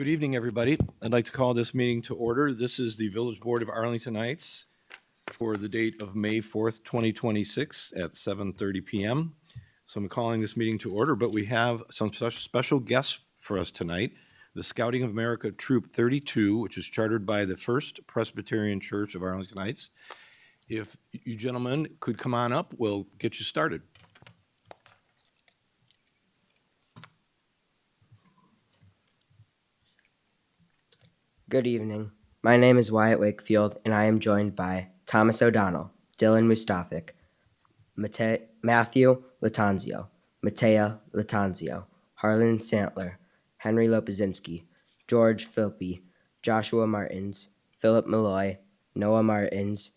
Good evening, everybody. I'd like to call this meeting to order. This is the Village Board of Arlington Heights for the date of May 4th, 2026 at 7:30 p.m. So I'm calling this meeting to order, but we have some special guests for us tonight. The Scouting of America Troop 32, which is chartered by the First Presbyterian Church of Arlington Heights. If you gentlemen could come on up, we'll get you started. Good evening. My name is Wyatt Wakefield, and I am joined by Thomas O'Donnell, Dylan Mustafik, Matthew Latanzio, Matea Latanzio, Harlan Santler, Henry Lopazinski, George Philpy, Joshua Martins, Philip Malloy, Noah Martins,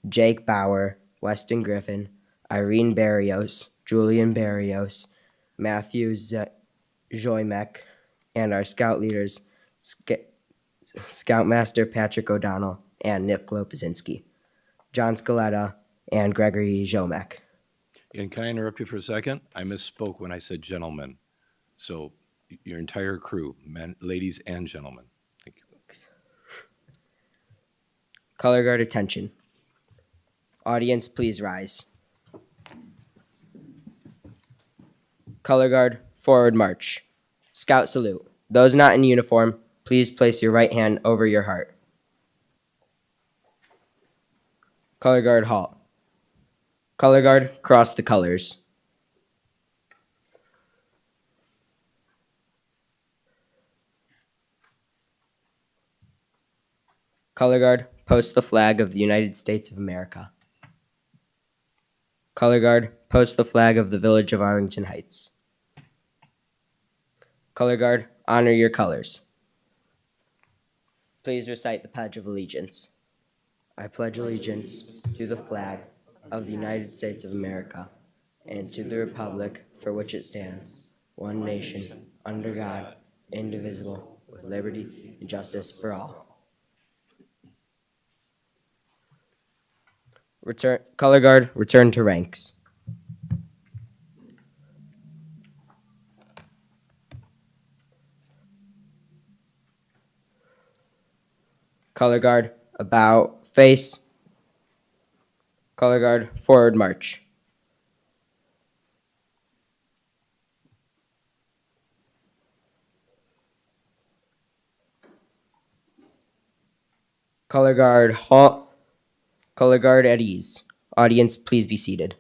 Jake Bauer, Weston Griffin, Irene Barrios, Julian Barrios, Matthew Joymek, and our scout leaders, Scoutmaster Patrick O'Donnell and Nick Lopazinski, John Scaletta, and Gregory Jomek. And can I interrupt you for a second? I misspoke when I said gentlemen. So your entire crew, men, ladies and gentlemen. Thank you. Color guard attention. Audience, please rise. Color guard, forward march. Scout salute. Those not in uniform, please place your right hand over your heart. Color guard, halt. Color guard, cross the colors. Color guard, post the flag of the United States of America. Color guard, post the flag of the Village of Arlington Heights. Color guard, honor your colors. Please recite the Pledge of Allegiance. I pledge allegiance to the flag of the United States of America and to the republic for which it stands, one nation, under God, indivisible, with liberty and justice for all. Color guard, return to ranks. Color guard, about face. Color guard, forward march. Color guard, halt. Color guard at ease. Audience, please be seated.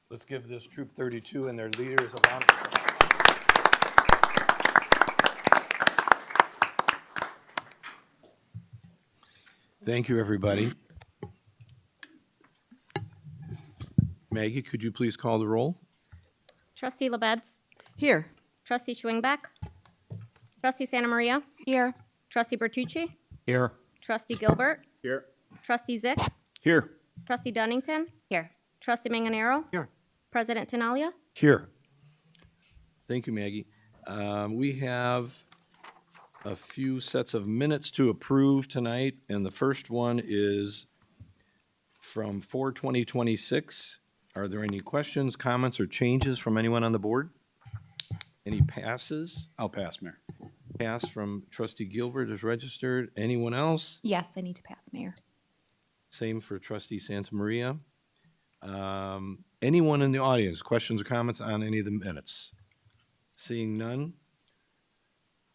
Let's give this Troop 32 and their leaders a round. Thank you, everybody. Maggie, could you please call the roll? Trustee LaBedz. Here. Trustee Schwingbeck. Trustee Santa Maria. Here. Trustee Bertucci. Here. Trustee Gilbert. Here. Trustee Zyck. Here. Trustee Dunnington. Here. Trustee Manganaro. Here. President Tinaglia. Here. Thank you, Maggie. We have a few sets of minutes to approve tonight, and the first one is from 4/20/26. Are there any questions, comments, or changes from anyone on the board? Any passes? I'll pass, Mayor. Pass from Trustee Gilbert is registered. Anyone else? Yes, I need to pass, Mayor. Same for Trustee Santa Maria. Anyone in the audience, questions or comments on any of the minutes? Seeing none.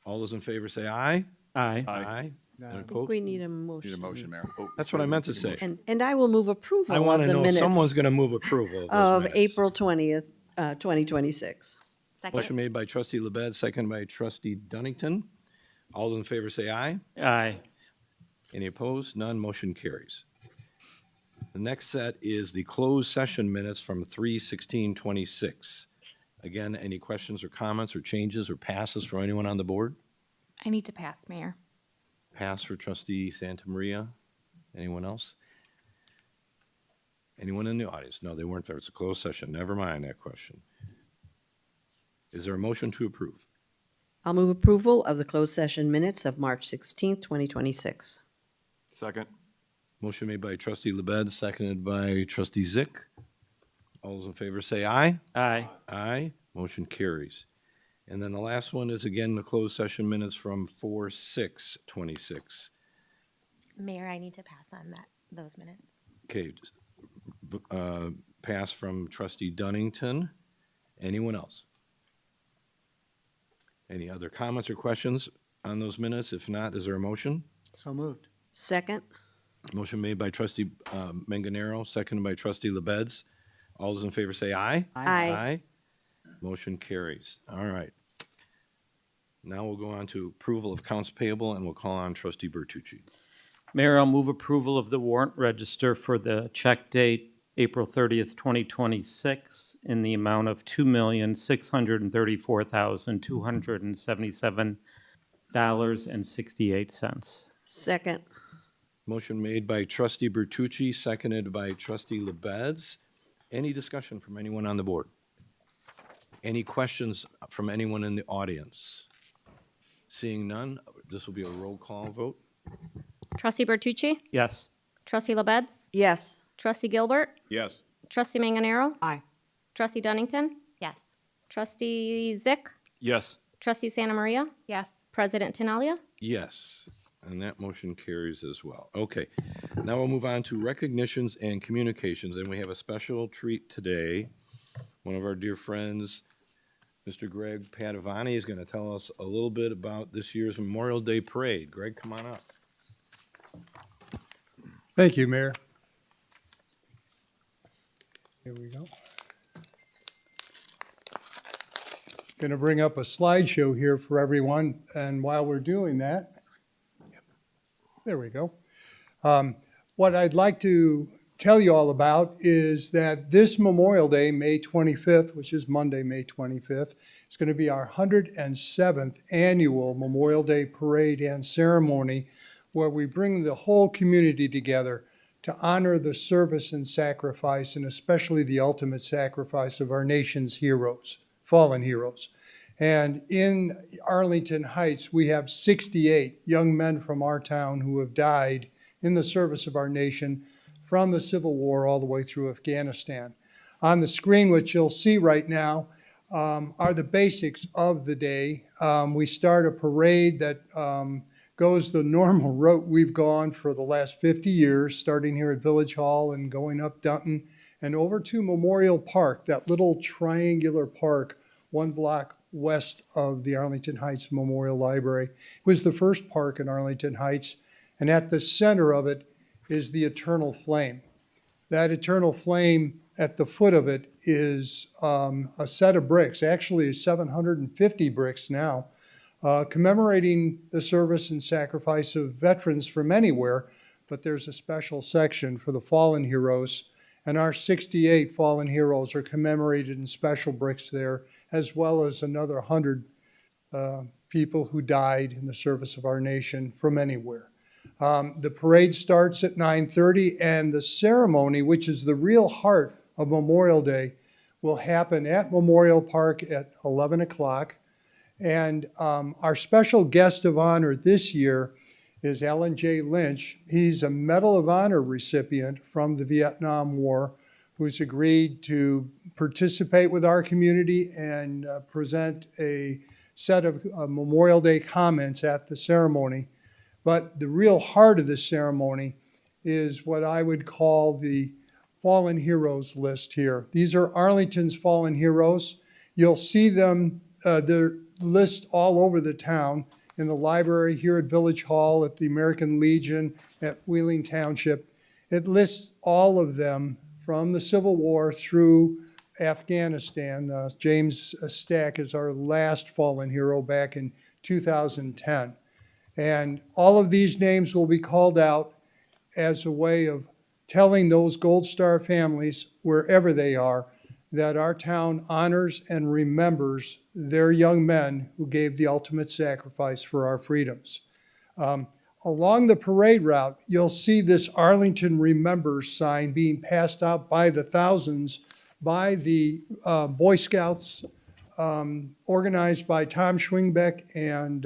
All those in favor say aye. Aye. Aye. I And think opposed? we need a motion. Need a motion, Mayor. Oh, That's what I meant to say. And I will move approval I of want to the know if minutes someone's going to move approval of those of minutes. April 20th, 2026. Motion made by Trustee LaBedz, second by Trustee Dunnington. All those in favor say aye. Aye. Any opposed? None. Motion carries. The next set is the closed session minutes from 3/16/26. Again, any questions or comments or changes or passes for anyone on the board? I need to pass, Mayor. Pass for Trustee Santa Maria. Anyone else? Anyone in the audience? No, they weren't there. It's a closed session. Never mind that question. Is there a motion to approve? I'll move approval of the closed session minutes of March 16th, 2026. Second. Motion made by Trustee LaBedz, seconded by Trustee Zyck. All those in favor say aye. Aye. Aye. Motion carries. And then the last one is again the closed session minutes from 4/6/26. Mayor, I need to pass on those minutes. Okay, pass from trustee Dunnington. Anyone else? Any other comments or questions on those minutes? If not, is there a motion? So moved. Second. Motion made by trustee Manganaro, seconded by trustee LaBedz. All those in favor say aye. Aye. Motion carries. All right. Now we'll go on to approval of accounts payable, and we'll call on trustee Bertucci. Mayor, I'll move approval of the warrant register for the check date April 30th, 2026 in the amount of $2,634,277.68. Second. Motion made by trustee Bertucci, seconded by trustee LaBedz. Any discussion from anyone on the board? Any questions from anyone in the audience? Seeing none, this will be a roll call vote. Trustee Bertucci? Yes. Trustee LaBedz? Yes. Trustee Gilbert? Yes. Trustee Manganaro? Aye. Trustee Dunnington? Yes. Trustee Zyck? Yes. Trustee Santa Maria? Yes. President Tinaglia? Yes, and that motion carries as well. Okay, now we'll move on to recognitions and communications, and we have a special treat today. One of our dear friends, Mr. Greg Padavani, is going to tell us a little bit about this year's Memorial Day Parade. Greg, come on up. Thank you, Mayor. Here we go. Going to bring up a slideshow here for everyone, and while we're doing that, there we go. What I'd like to tell you all about is that this Memorial Day, May 25th, which is Monday, May 25th, is going to be our 107th annual Memorial Day Parade and Ceremony, where we bring the whole community together to honor the service and sacrifice, and especially the ultimate sacrifice of our nation's heroes, fallen heroes. And in Arlington Heights, we have 68 young men from our town who have died in the service of our nation from the Civil War all the way through Afghanistan. On the screen, which you'll see right now, are the basics of the day. We start a parade that goes the normal route we've gone for the last 50 years, starting here at Village Hall and going up Dunton and over to Memorial Park, that little triangular park, one block west of the Arlington Heights Memorial Library. It was the first park in Arlington Heights, and at the center of it is the eternal flame. That eternal flame, at the foot of it, is a set of bricks, actually 750 bricks now, commemorating the service and sacrifice of veterans from anywhere, but there's a special section for the fallen heroes, and our 68 fallen heroes are commemorated in special bricks there, as well as another 100 people who died in the service of our nation from anywhere. The parade starts at 9:30, and the ceremony, which is the real heart of Memorial Day, will happen at Memorial Park at 11 o'clock. And our special guest of honor this year is Alan J. Lynch. He's a Medal of Honor recipient from the Vietnam War, who's agreed to participate with our community and present a set of Memorial Day comments at the ceremony. But the real heart of this ceremony is what I would call the fallen heroes list here. These are Arlington's fallen heroes. You'll see them, they're list all over the town, in the library, here at Village Hall, at the American Legion, at Wheeling Township. It lists all of them from the Civil War through Afghanistan. James Stack is our last fallen hero back in 2010. And all of these names will be called out as a way of telling those Gold Star families, wherever they are, that our town honors and remembers their young men who gave the ultimate sacrifice for our freedoms. Along the parade route, you'll see this Arlington Remembers sign being passed out by the thousands by the Boy Scouts, organized by Tom Schwingbeck and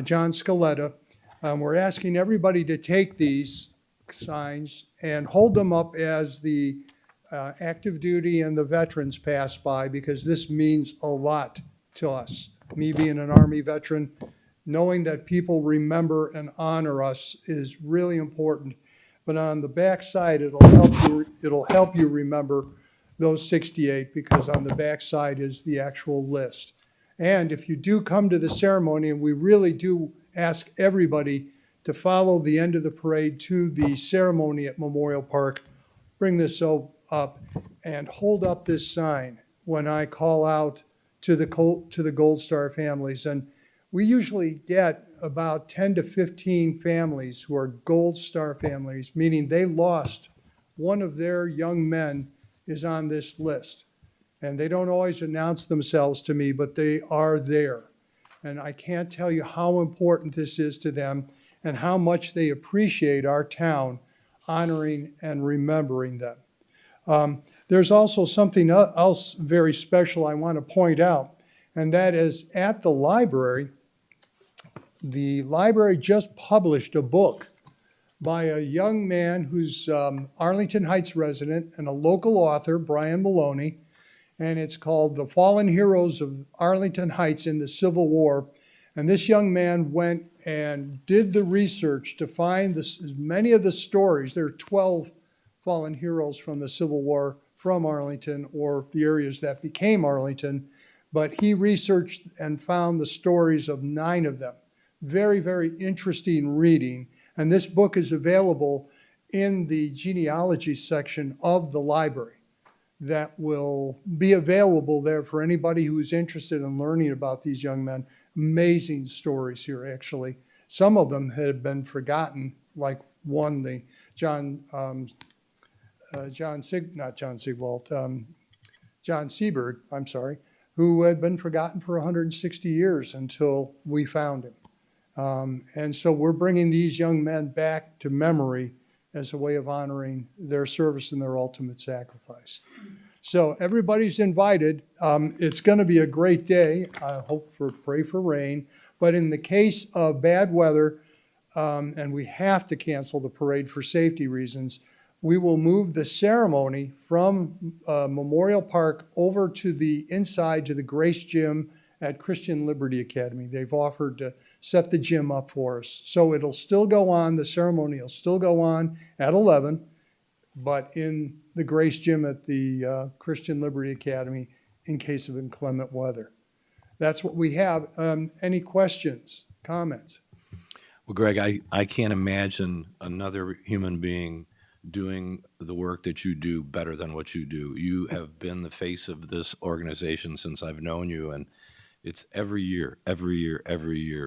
John Scaletta. We're asking everybody to take these signs and hold them up as the active duty and the veterans pass by, because this means a lot to us. Me being an Army veteran, knowing that people remember and honor us is really important. But on the backside, it'll help you remember those 68, because on the backside is the actual list. And if you do come to the ceremony, and we really do ask everybody to follow the end of the parade to the ceremony at Memorial Park, bring this up and hold up this sign when I call out to the Gold Star families. And we usually get about 10 to 15 families who are Gold Star families, meaning they lost one of their young men is on this list. And they don't always announce themselves to me, but they are there. And I can't tell you how important this is to them and how much they appreciate our town honoring and remembering them. There's also something else very special I want to point out, and that is at the library just published a book by a young man who's Arlington Heights resident and a local author, Brian Maloney, and it's called The Fallen Heroes of Arlington Heights in the Civil War. And this young man went and did the research to find as many of the stories. There are 12 fallen heroes from the Civil War from Arlington, or the areas that became Arlington, but he researched and found the stories of 9 of them. Very, very interesting reading. And this book is available in the genealogy section of the library. That will be available there for anybody who is interested in learning about these young men. Amazing stories here, actually. Some of them had been forgotten, like one, the John Seberg, I'm sorry, who had been forgotten for 160 years until we found him. And so we're bringing these young men back to memory as a way of honoring their service and their ultimate sacrifice. So everybody's invited. It's going to be a great day. I pray for rain. But in the case of bad weather, and we have to cancel the parade for safety reasons, we will move the ceremony from Memorial Park over to the inside to the Grace Gym at Christian Liberty Academy. They've offered to set the gym up for us. So it'll still go on, the ceremony will still go on at 11, but in the Grace Gym at the Christian Liberty Academy in case of inclement weather. That's what we have. Any questions, comments? Well, Greg, I can't imagine another human being doing the work that you do better than what you do. You have been the face of this organization since I've known you, and it's every year,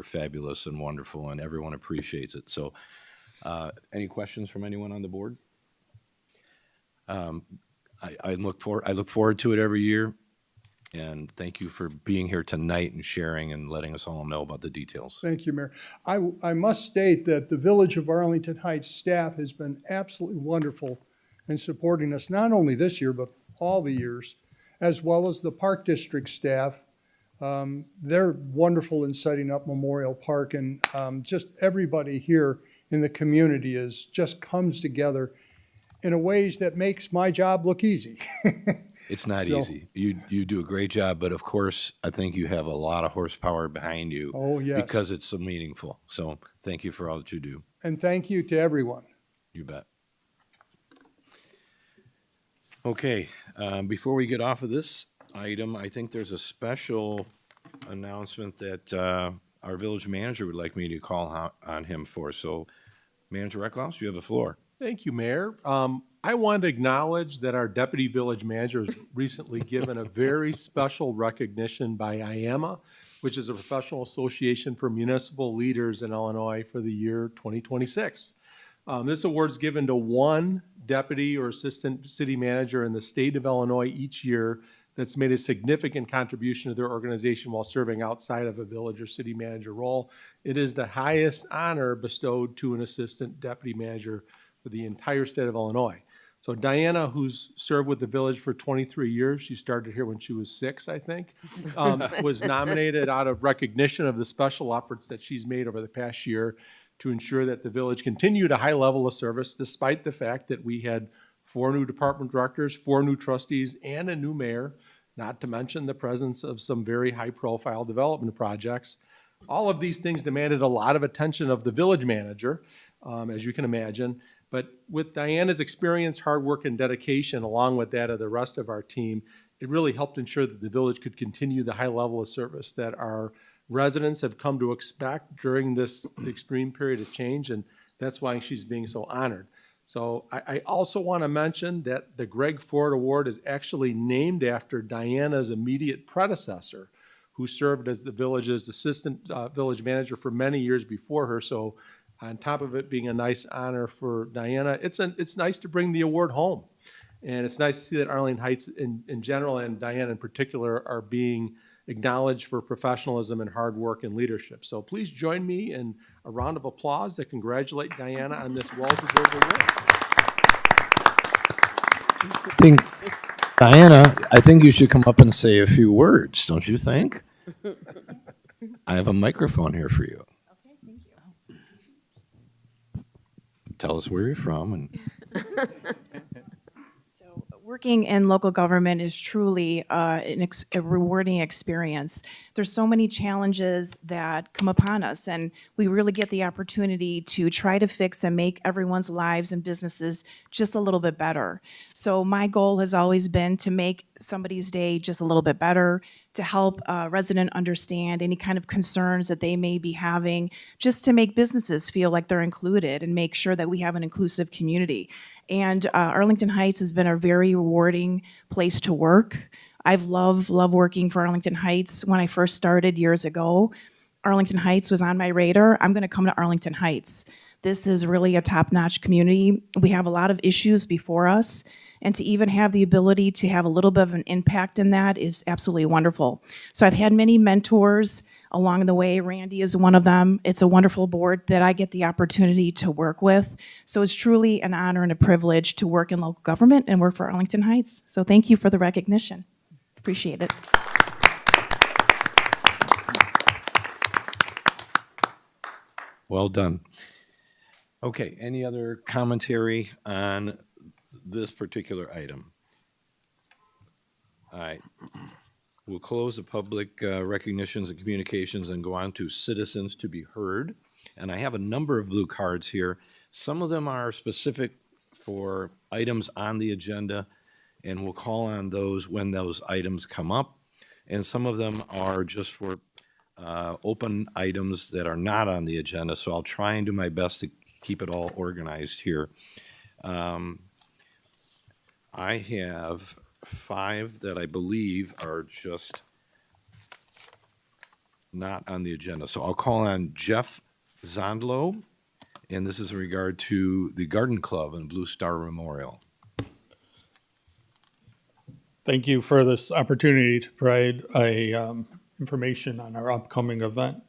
fabulous and wonderful, and everyone appreciates it. So, any questions from anyone on the board? I look forward to it every year, and thank you for being here tonight and sharing and letting us all know about the details. Thank you, Mayor. I must state that the Village of Arlington Heights staff has been absolutely wonderful in supporting us, not only this year, but all the years, as well as the Park District staff. They're wonderful in setting up Memorial Park, and just everybody here in the community just comes together in a ways that makes my job look easy. It's not easy. You do a great job, but of course, I think you have a lot of horsepower behind you. Oh, yes. Because it's so meaningful. So thank you for all that you do. And thank you to everyone. You bet. Okay, before we get off of this item, I think there's a special announcement that our village manager would like me to call on him for. So, Manager Reckloff, you have the floor. Thank you, Mayor. I want to acknowledge that our Deputy Village Manager was recently given a very special recognition by IAMA, which is a professional association for municipal leaders in Illinois for the year 2026. This award is given to one deputy or assistant city manager in the state of Illinois each year that's made a significant contribution to their organization while serving outside of a village or city manager role. It is the highest honor bestowed to an assistant deputy manager for the entire state of Illinois. So Diana, who's served with the village for 23 years, she started here when she was 6, I think, was nominated out of recognition of the special efforts that she's made over the past year to ensure that the village continued a high level of service, despite the fact that we had 4 new department directors, 4 new trustees, and a new mayor. not to mention the presence of some very high-profile development projects. All of these things demanded a lot of attention of the village manager, as you can imagine. But with Diana's experience, hard work, and dedication, along with that of the rest of our team, it really helped ensure that the village could continue the high level of service that our residents have come to expect during this extreme period of change, and that's why she's being so honored. So I also want to mention that the Greg Ford Award is actually named after Diana's immediate predecessor, who served as the village's assistant village manager for many years before her. So on top of it being a nice honor for Diana, it's nice to bring the award home. And it's nice to see that Arlington Heights in general and Diana in particular are being acknowledged for professionalism and hard work and leadership. So please join me in a round of applause to congratulate Diana on this well-deserved award. Diana, I think you should come up and say a few words, don't you think? I have a microphone here for you. Okay, thank you. Tell us where you're from and So working in local government is truly a rewarding experience. There's so many challenges that come upon us, and we really get the opportunity to try to fix and make everyone's lives and businesses just a little bit better. So my goal has always been to make somebody's day just a little bit better, to help a resident understand any kind of concerns that they may be having, just to make businesses feel like they're included and make sure that we have an inclusive community. And Arlington Heights has been a very rewarding place to work. I've loved working for Arlington Heights. When I first started years ago, Arlington Heights was on my radar. I'm gonna come to Arlington Heights. This is really a top-notch community. We have a lot of issues before us, and to even have the ability to have a little bit of an impact in that is absolutely wonderful. So I've had many mentors along the way. Randy is one of them. It's a wonderful board that I get the opportunity to work with. So it's truly an honor and a privilege to work in local government and work for Arlington Heights. So thank you for the recognition. Appreciate it. well done. Okay, any other commentary on this particular item? All right. We'll close the public recognitions and communications and go on to citizens to be heard. And I have a number of blue cards here. Some of them are specific for items on the agenda, and we'll call on those when those items come up. And some of them are just for open items that are not on the agenda, so I'll try and do my best to keep it all organized here. I have 5 that I believe are just not on the agenda. So I'll call on Jeff Zondlo, and this is in regard to the Garden Club and Blue Star Memorial. Thank you for this opportunity to provide information on our upcoming event.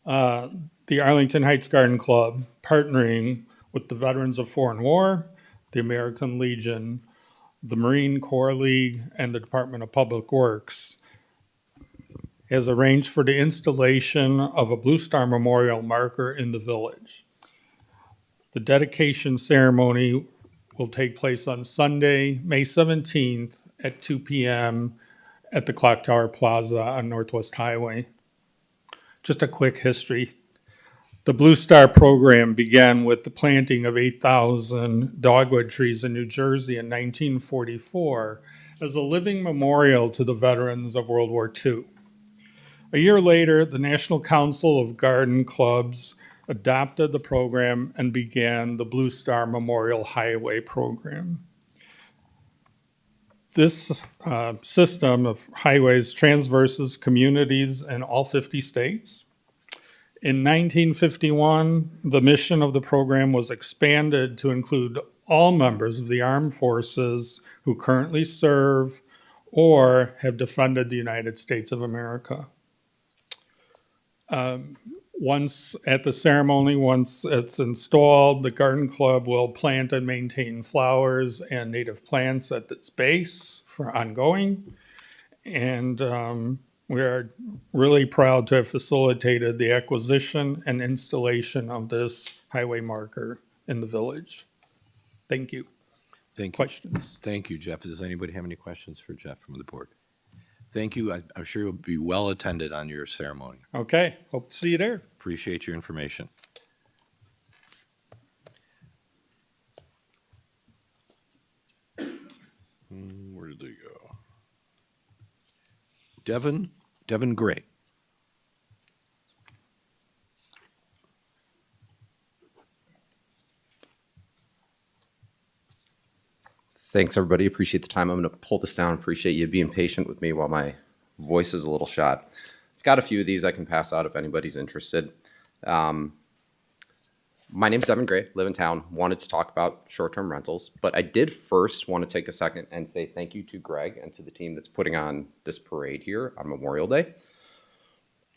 The Arlington Heights Garden Club, partnering with the Veterans of Foreign War, the American Legion, the Marine Corps League, and the Department of Public Works, has arranged for the installation of a Blue Star Memorial marker in the village. The dedication ceremony will take place on Sunday, May 17th at 2 p.m. at the Clock Tower Plaza on Northwest Highway. Just a quick history. The Blue Star program began with the planting of 8,000 dogwood trees in New Jersey in 1944 as a living memorial to the veterans of World War II. A year later, the National Council of Garden Clubs adopted the program and began the Blue Star Memorial Highway program. This system of highways traverses communities in all 50 states. In 1951, the mission of the program was expanded to include all members of the armed forces who currently serve or have defended the United States of America. Once at the ceremony, once it's installed, the Garden Club will plant and maintain flowers and native plants at its base for ongoing. And we are really proud to have facilitated the acquisition and installation of this highway marker in the village. Thank you. Thank you. Questions? Thank you, Jeff. Does anybody have any questions for Jeff from the board? Thank you. I'm sure you'll be well attended on your ceremony. Okay, hope to see you there. Appreciate your information. Where did they go? Devin Gray. Thanks, everybody. Appreciate the time. I'm going to pull this down. Appreciate you being patient with me while my voice is a little shot. I've got a few of these I can pass out if anybody's interested. My name's Devin Gray, live in town, wanted to talk about short-term rentals, but I did first want to take a second and say thank you to Greg and to the team that's putting on this parade here on Memorial Day.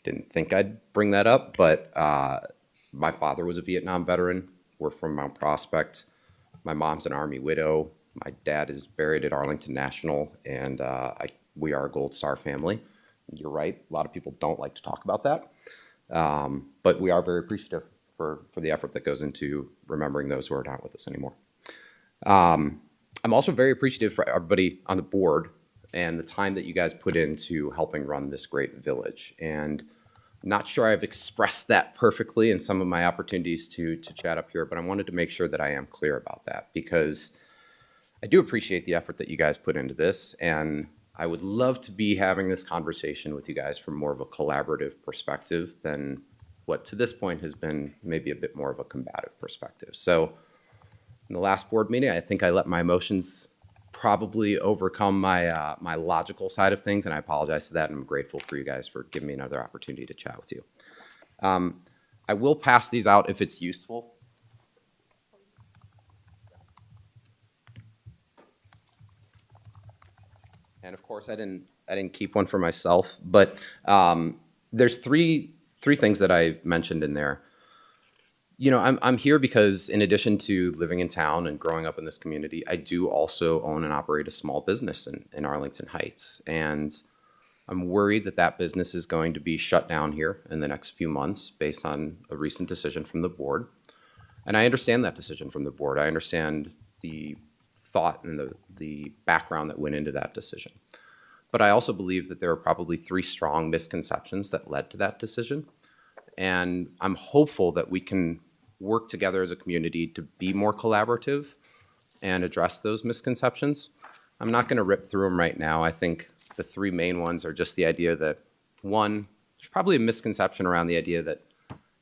Didn't think I'd bring that up, but my father was a Vietnam veteran. We're from Mount Prospect. My mom's an Army widow. My dad is buried at Arlington National, and we are a Gold Star family. You're right, a lot of people don't like to talk about that, but we are very appreciative for the effort that goes into remembering those who are not with us anymore. I'm also very appreciative for everybody on the board and the time that you guys put into helping run this great village. And I'm not sure I've expressed that perfectly in some of my opportunities to chat up here, but I wanted to make sure that I am clear about that, because I do appreciate the effort that you guys put into this, and I would love to be having this conversation with you guys from more of a collaborative perspective than what to this point has been maybe a bit more of a combative perspective. So in the last board meeting, I think I let my emotions probably overcome my my logical side of things, and I apologize to that, and I'm grateful for you guys for giving me another opportunity to chat with you. I will pass these out if it's useful. And of course, I didn't keep one for myself, but there's three things that I mentioned in there. You know, I'm here because in addition to living in town and growing up in this community, I do also own and operate a small business in Arlington Heights. And I'm worried that that business is going to be shut down here in the next few months based on a recent decision from the board. And I understand that decision from the board. I understand the thought and the background that went into that decision. But I also believe that there are probably 3 strong misconceptions that led to that decision. And I'm hopeful that we can work together as a community to be more collaborative and address those misconceptions. I'm not going to rip through them right now. I think the 3 main ones are just the idea that, one, there's probably a misconception around the idea that,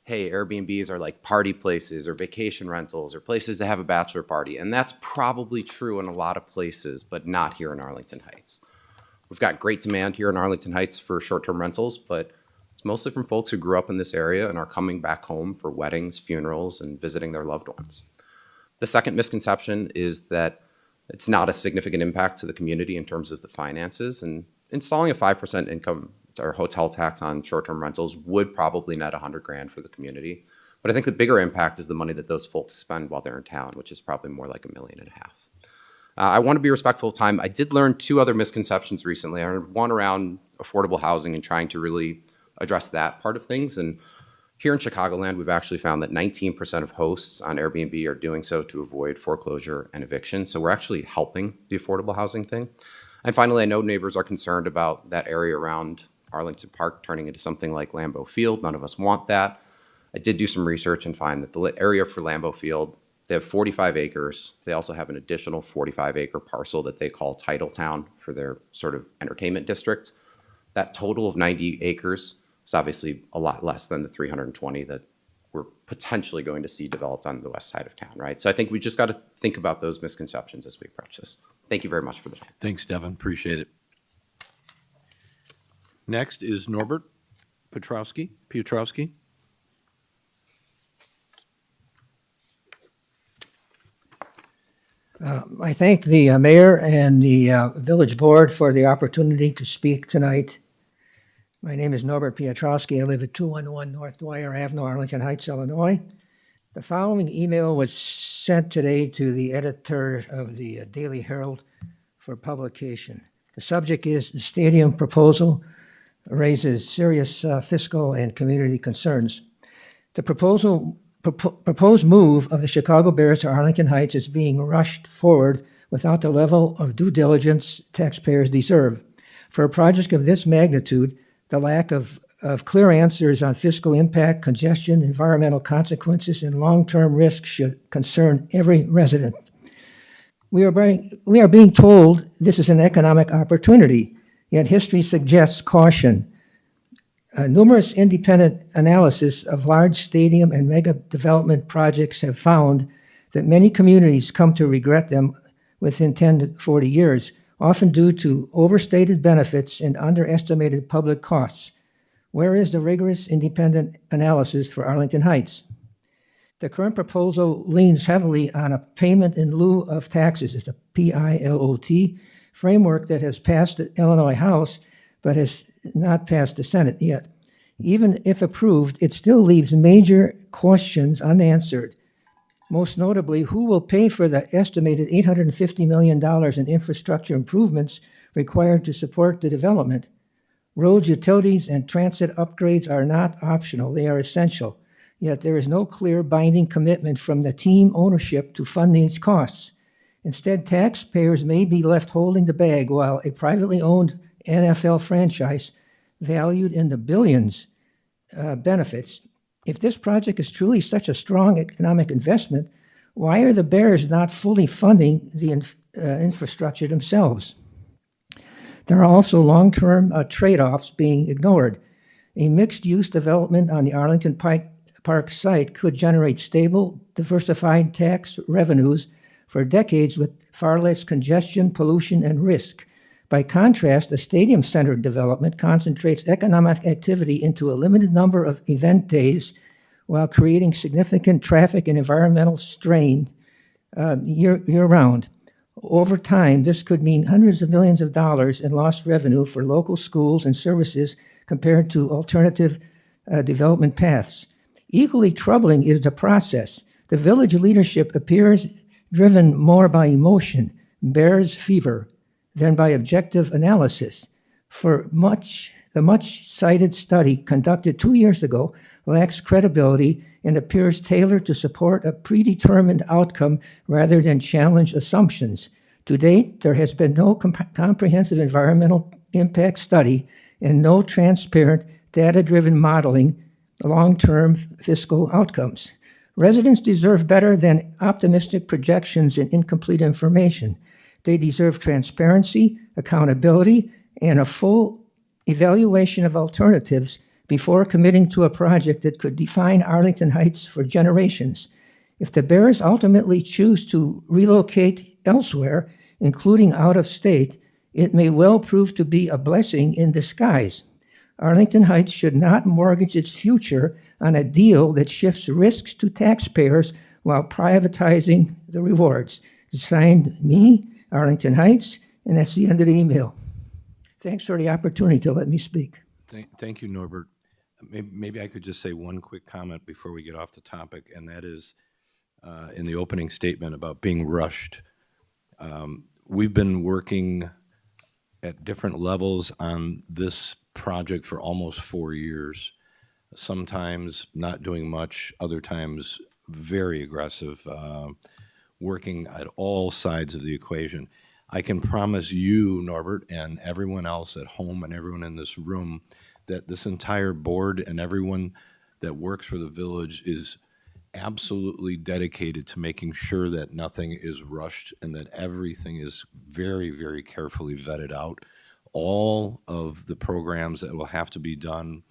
hey, Airbnbs are like party places or vacation rentals or places to have a bachelor party. And that's probably true in a lot of places, but not here in Arlington Heights. We've got great demand here in Arlington Heights for short-term rentals, but it's mostly from folks who grew up in this area and are coming back home for weddings, funerals, and visiting their loved ones. The second misconception is that it's not a significant impact to the community in terms of the finances, and installing a 5% income or hotel tax on short-term rentals would probably net $100,000 for the community. But I think the bigger impact is the money that those folks spend while they're in town, which is probably more like $1.5 million. I want to be respectful of time. I did learn 2 other misconceptions recently. I learned one around affordable housing and trying to really address that part of things. And here in Chicagoland, we've actually found that 19% of hosts on Airbnb are doing so to avoid foreclosure and eviction. So we're actually helping the affordable housing thing. And finally, I know neighbors are concerned about that area around Arlington Park turning into something like Lambeau Field. None of us want that. I did do some research and find that the area for Lambeau Field, they have 45 acres. They also have an additional 45-acre parcel that they call Titletown for their sort of entertainment district. That total of 90 acres is obviously a lot less than the 320 that we're potentially going to see developed on the west side of town, right? So I think we just got to think about those misconceptions as we approach this. Thank you very much for the time. Thanks, Devin. Appreciate it. Next is Norbert Piotrowski. I thank the mayor and the village board for the opportunity to speak tonight. My name is Norbert Piotrowski. I live at 211 North Dwyer Avenue, Arlington Heights, Illinois. The following email was sent today to the editor of the Daily Herald for publication. The subject is the stadium proposal raises serious fiscal and community concerns. The proposed move of the Chicago Bears to Arlington Heights is being rushed forward without the level of due diligence taxpayers deserve. For a project of this magnitude, the lack of clear answers on fiscal impact, congestion, environmental consequences, and long-term risk should concern every resident. We are being told this is an economic opportunity, yet history suggests caution. Numerous independent analysis of large stadium and mega development projects have found that many communities come to regret them within 10 to 40 years, often due to overstated benefits and underestimated public costs. Where is the rigorous independent analysis for Arlington Heights? The current proposal leans heavily on a payment in lieu of taxes, it's a PILOT framework that has passed the Illinois House but has not passed the Senate yet. Even if approved, it still leaves major questions unanswered. Most notably, who will pay for the estimated $850 million in infrastructure improvements required to support the development? Roads, utilities, and transit upgrades are not optional, they are essential. Yet there is no clear binding commitment from the team ownership to fund these costs. Instead, taxpayers may be left holding the bag while a privately owned NFL franchise valued in the billions benefits. If this project is truly such a strong economic investment, why are the Bears not fully funding the infrastructure themselves? There are also long-term trade-offs being ignored. A mixed-use development on the Arlington Park site could generate stable, diversified tax revenues for decades with far less congestion, pollution, and risk. By contrast, a stadium-centered development concentrates economic activity into a limited number of event days while creating significant traffic and environmental strain year-round. Over time, this could mean hundreds of millions of dollars in lost revenue for local schools and services compared to alternative development paths. Equally troubling is the process. The village leadership appears driven more by emotion, Bears fever, than by objective analysis. The much-cited study conducted 2 years ago lacks credibility and appears tailored to support a predetermined outcome rather than challenge assumptions. To date, there has been no comprehensive environmental impact study and no transparent, data-driven modeling long-term fiscal outcomes. Residents deserve better than optimistic projections and incomplete information. They deserve transparency, accountability, and a full evaluation of alternatives before committing to a project that could define Arlington Heights for generations. If the Bears ultimately choose to relocate elsewhere, including out of state, it may well prove to be a blessing in disguise. Arlington Heights should not mortgage its future on a deal that shifts risks to taxpayers while privatizing the rewards. Signed, me, Arlington Heights, and that's the end of the email. Thanks for the opportunity to let me speak. Thank you, Norbert. Maybe I could just say one quick comment before we get off the topic, and that is in the opening statement about being rushed. We've been working at different levels on this project for almost 4 years, sometimes not doing much, other times very aggressive, working at all sides of the equation. I can promise you, Norbert, and everyone else at home and everyone in this room that this entire board and everyone that works for the village is absolutely dedicated to making sure that nothing is rushed and that everything is very, very carefully vetted out. All of the programs that will have to be done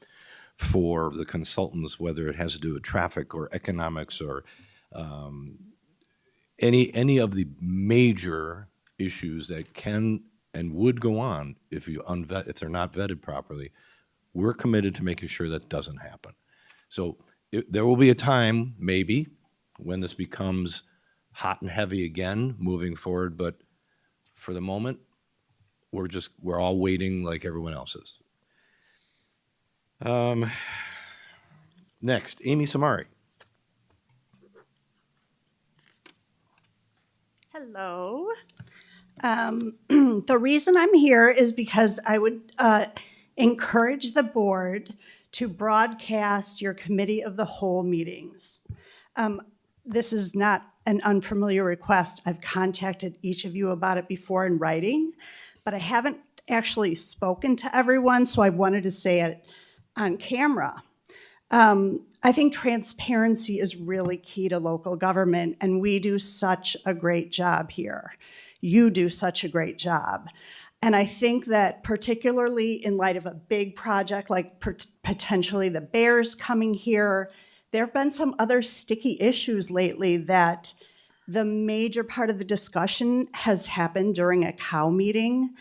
for the consultants, whether it has to do with traffic or economics or any of the major issues that can and would go on if they're not vetted properly, we're committed to making sure that doesn't happen. So there will be a time, maybe, when this becomes hot and heavy again moving forward, but for the moment, we're all waiting like everyone else is. Next, Amy Samari. Hello. The reason I'm here is because I would encourage the board to broadcast your committee of the whole meetings. This is not an unfamiliar request. I've contacted each of you about it before in writing, but I haven't actually spoken to everyone, so I wanted to say it on camera. I think transparency is really key to local government, and we do such a great job here. You do such a great job. And I think that particularly in light of a big project like potentially the Bears coming here, there have been some other sticky issues lately that the major part of the discussion has happened during a cow meeting.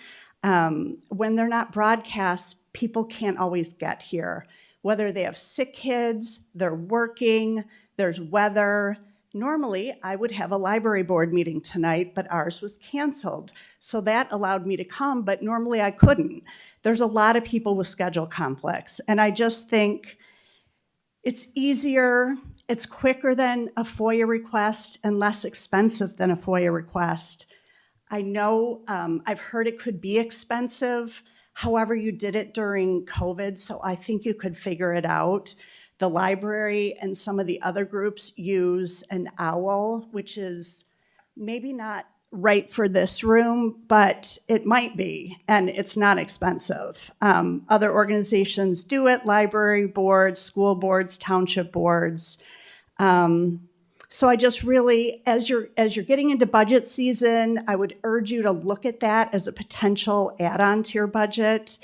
When they're not broadcast, people can't always get here. Whether they have sick kids, they're working, there's weather. Normally, I would have a library board meeting tonight, but ours was canceled. So that allowed me to come, but normally I couldn't. There's a lot of people with schedule conflicts, and I just think it's easier, it's quicker than a FOIA request and less expensive than a FOIA request. I know I've heard it could be expensive. However, you did it during COVID, so I think you could figure it out. The library and some of the other groups use an owl, which is maybe not right for this room, but it might be, and it's not expensive. Other organizations do it, library boards, school boards, township boards. So I just really, as you're getting into budget season, I would urge you to look at that as a potential add-on to your budget.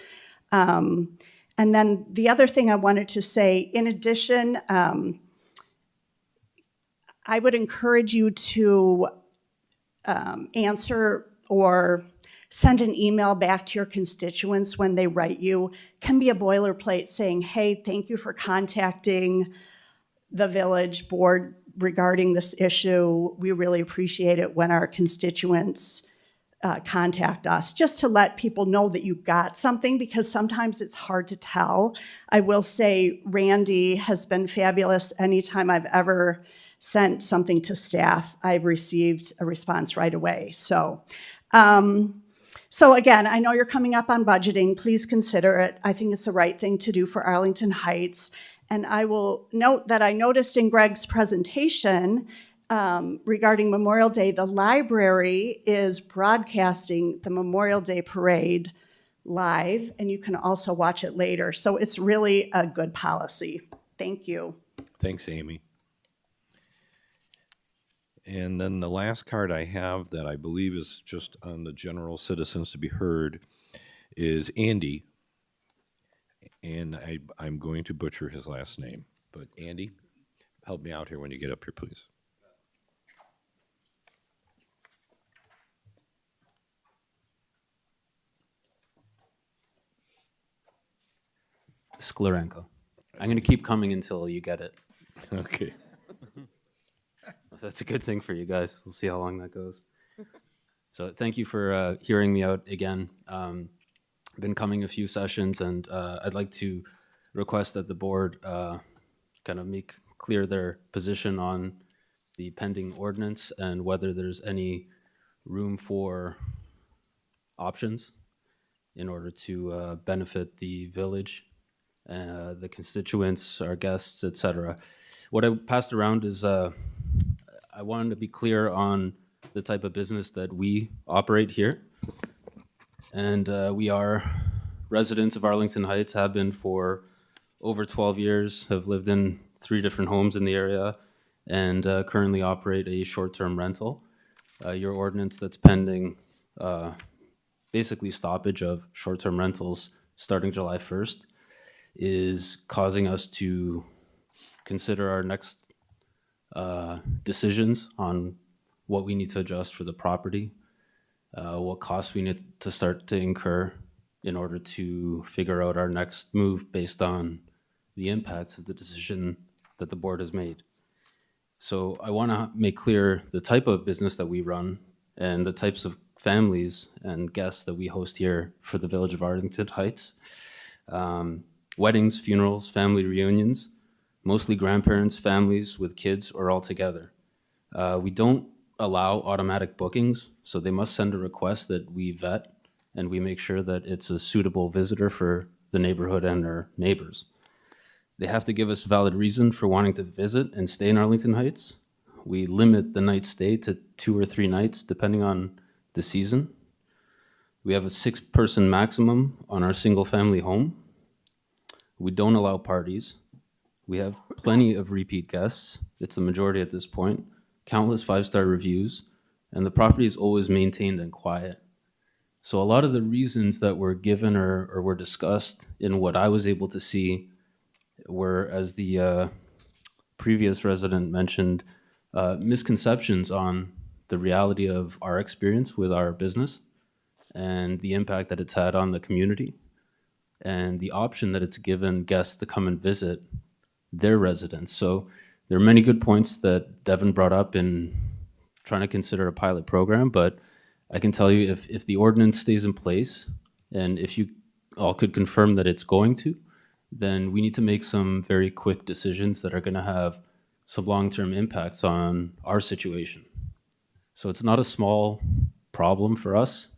And then the other thing I wanted to say, in addition, I would encourage you to answer or send an email back to your constituents when they write you. It can be a boilerplate saying, hey, thank you for contacting the village board regarding this issue. We really appreciate it when our constituents contact us, just to let people know that you got something, because sometimes it's hard to tell. I will say Randy has been fabulous. Anytime I've ever sent something to staff, I've received a response right away. So again, I know you're coming up on budgeting. Please consider it. I think it's the right thing to do for Arlington Heights. And I will note that I noticed in Greg's presentation regarding Memorial Day, the library is broadcasting the Memorial Day parade live, and you can also watch it later. So it's really a good policy. Thank you. Thanks, Amy. And then the last card I have that I believe is just on the general citizens to be heard is Andy. And I'm going to butcher his last name. But Andy, help me out here when you get up here, please. Sklerenko. I'm going to keep coming until you get it. Okay. That's a good thing for you guys. We'll see how long that goes. So thank you for hearing me out again. I've been coming a few sessions, and I'd like to request that the board kind of make clear their position on the pending ordinance and whether there's any room for options in order to benefit the village, the constituents, our guests, etc. What I passed around is I wanted to be clear on the type of business that we operate here. And we are residents of Arlington Heights, have been for over 12 years, have lived in 3 different homes in the area, and currently operate a short-term rental. Your ordinance that's pending, basically stoppage of short-term rentals starting July 1st, is causing us to consider our next decisions on what we need to adjust for the property, what costs we need to start to incur in order to figure out our next move based on the impacts of the decision that the board has made. So I want to make clear the type of business that we run and the types of families and guests that we host here for the Village of Arlington Heights. Weddings, funerals, family reunions, mostly grandparents, families with kids, or all together. We don't allow automatic bookings, so they must send a request that we vet and we make sure that it's a suitable visitor for the neighborhood and their neighbors. They have to give us valid reason for wanting to visit and stay in Arlington Heights. We limit the night stay to 2 or 3 nights, depending on the season. We have a 6-person maximum on our single-family home. We don't allow parties. We have plenty of repeat guests. It's the majority at this point. Countless 5-star reviews, and the property is always maintained and quiet. So a lot of the reasons that were given or were discussed in what I was able to see were, as the previous resident mentioned, misconceptions on the reality of our experience with our business and the impact that it's had on the community and the option that it's given guests to come and visit their residence. So there are many good points that Devin brought up in trying to consider a pilot program, but I can tell you if the ordinance stays in place and if you all could confirm that it's going to, then we need to make some very quick decisions that are going to have some long-term impacts on our situation. So it's not a small problem for us.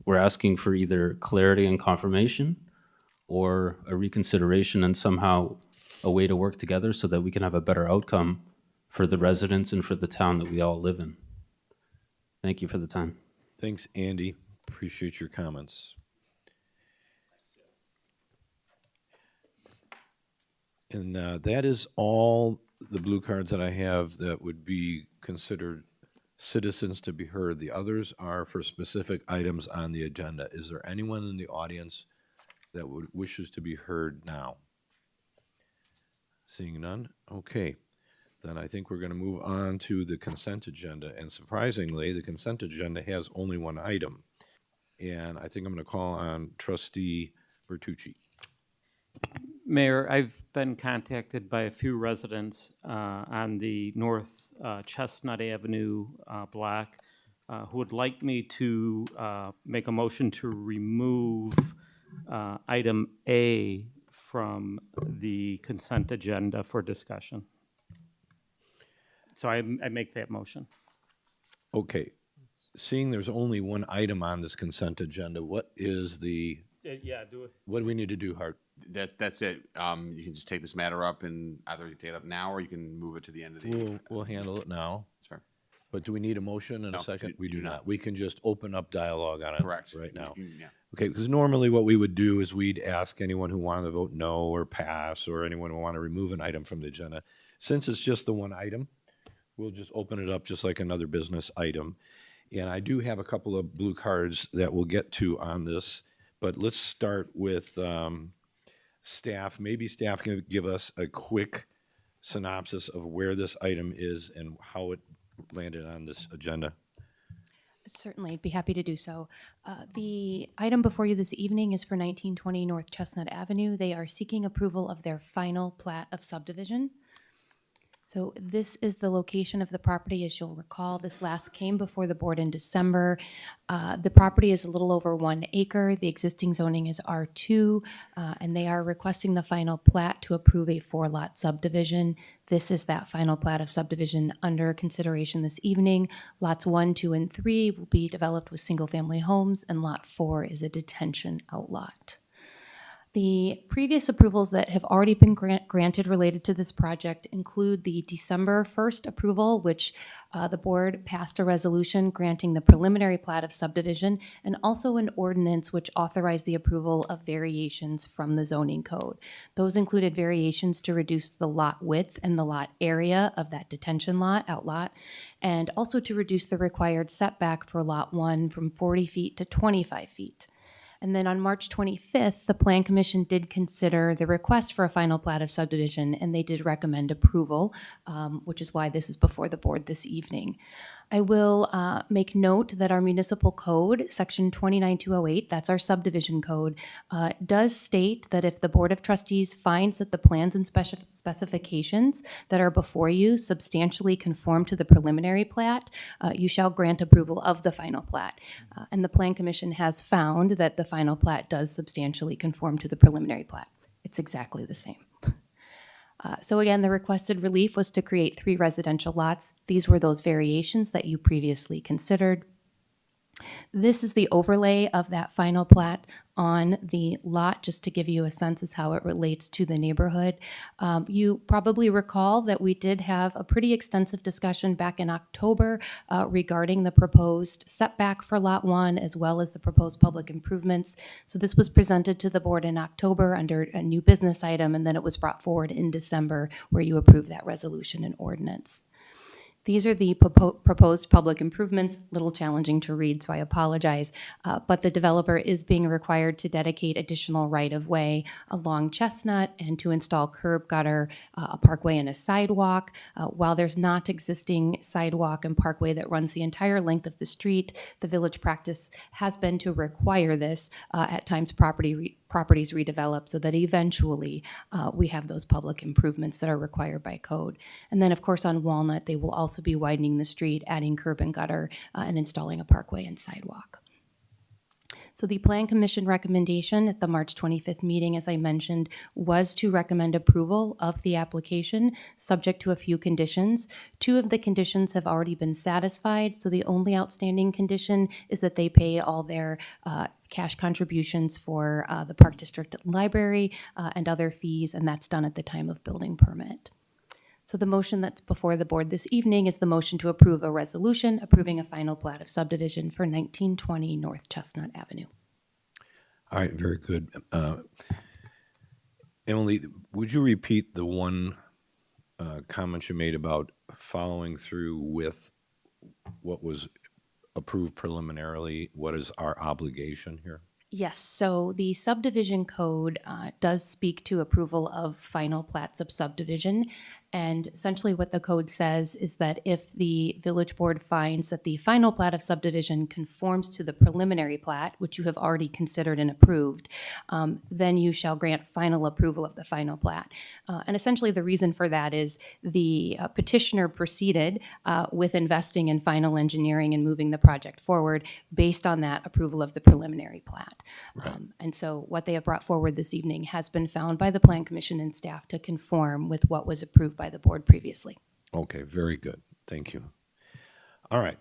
We're asking for either clarity and confirmation or a reconsideration and somehow a way to work together so that we can have a better outcome for the residents and for the town that we all live in. Thank you for the time. Thanks, Andy. Appreciate your comments. And that is all the blue cards that I have that would be considered citizens to be heard. The others are for specific items on the agenda. Is there anyone in the audience that wishes to be heard now? Seeing none? Okay. Then I think we're going to move on to the consent agenda. And surprisingly, the consent agenda has only one item. And I think I'm going to call on Trustee Bertucci. Mayor, I've been contacted by a few residents on the North Chestnut Avenue block who would like me to make a motion to remove item A from the consent agenda for discussion. So I make that motion. Okay. Seeing there's only one item on this consent agenda, what is the... Yeah, do it. What do we need to do, Hart? That's it. You can just take this matter up and either you take it up now or you can move it to the end of the evening. We'll handle it now. That's fair. But do we need a motion and No, a second? We you do do not. not. We can just open up dialogue on it Correct. right now. Yeah. Okay, because normally what we would do is we'd ask anyone who wanted to vote no or pass or anyone who want to remove an item from the agenda. Since it's just the one item, we'll just open it up just like another business item. And I do have a couple of blue cards that we'll get to on this, but let's start with staff. Maybe staff can give us a quick synopsis of where this item is and how it landed on this agenda. Certainly, I'd be happy to do so. The item before you this evening is for 1920 North Chestnut Avenue. They are seeking approval of their final plat of subdivision. So this is the location of the property. As you'll recall, this last came before the board in December. The property is a little over 1 acre. The existing zoning is R2, and they are requesting the final plat to approve a 4-lot subdivision. This is that final plat of subdivision under consideration this evening. Lots 1, 2, and 3 will be developed with single-family homes, and lot 4 is a detention outlot. The previous approvals that have already been granted related to this project include the December 1st approval, which the board passed a resolution granting the preliminary plat of subdivision, and also an ordinance which authorized the approval of variations from the zoning code. Those included variations to reduce the lot width and the lot area of that detention outlot, and also to reduce the required setback for lot 1 from 40 feet to 25 feet. And then on March 25th, the Plan Commission did consider the request for a final plat of subdivision, and they did recommend approval, which is why this is before the board this evening. I will make note that our municipal code, section 29208, that's our subdivision code, does state that if the Board of Trustees finds that the plans and specifications that are before you substantially conform to the preliminary plat, you shall grant approval of the final plat. And the Plan Commission has found that the final plat does substantially conform to the preliminary plat. It's exactly the same. So again, the requested relief was to create 3 residential lots. These were those variations that you previously considered. This is the overlay of that final plat on the lot, just to give you a sense as how it relates to the neighborhood. You probably recall that we did have a pretty extensive discussion back in October regarding the proposed setback for Lot 1 as well as the proposed public improvements. So this was presented to the board in October under a new business item, and then it was brought forward in December where you approved that resolution and ordinance. These are the proposed public improvements, a little challenging to read, so I apologize. But the developer is being required to dedicate additional right-of-way along Chestnut and to install curb gutter, a parkway and a sidewalk. While there's not existing sidewalk and parkway that runs the entire length of the street, the village practice has been to require this at times properties redevelop so that eventually we have those public improvements that are required by code. And then, of course, on Walnut, they will also be widening the street, adding curb and gutter, and installing a parkway and sidewalk. So the Plan Commission recommendation at the March 25th meeting, as I mentioned, was to recommend approval of the application subject to a few conditions. 2 of the conditions have already been satisfied, so the only outstanding condition is that they pay all their cash contributions for the Park District Library and other fees, and that's done at the time of building permit. So the motion that's before the board this evening is the motion to approve a resolution approving a final plat of subdivision for 1920 North Chestnut Avenue. All right, very good. Emily, would you repeat the one comment you made about following through with what was approved preliminarily? What is our obligation here? Yes, so the subdivision code does speak to approval of final plats of subdivision. And essentially what the code says is that if the village board finds that the final plat of subdivision conforms to the preliminary plat, which you have already considered and approved, then you shall grant final approval of the final plat. And essentially the reason for that is the petitioner proceeded with investing in final engineering and moving the project forward based on that approval of the preliminary plat. Right. And so what they have brought forward this evening has been found by the Plan Commission and staff to conform with what was approved by the board previously. Okay, very good. Thank you. All right.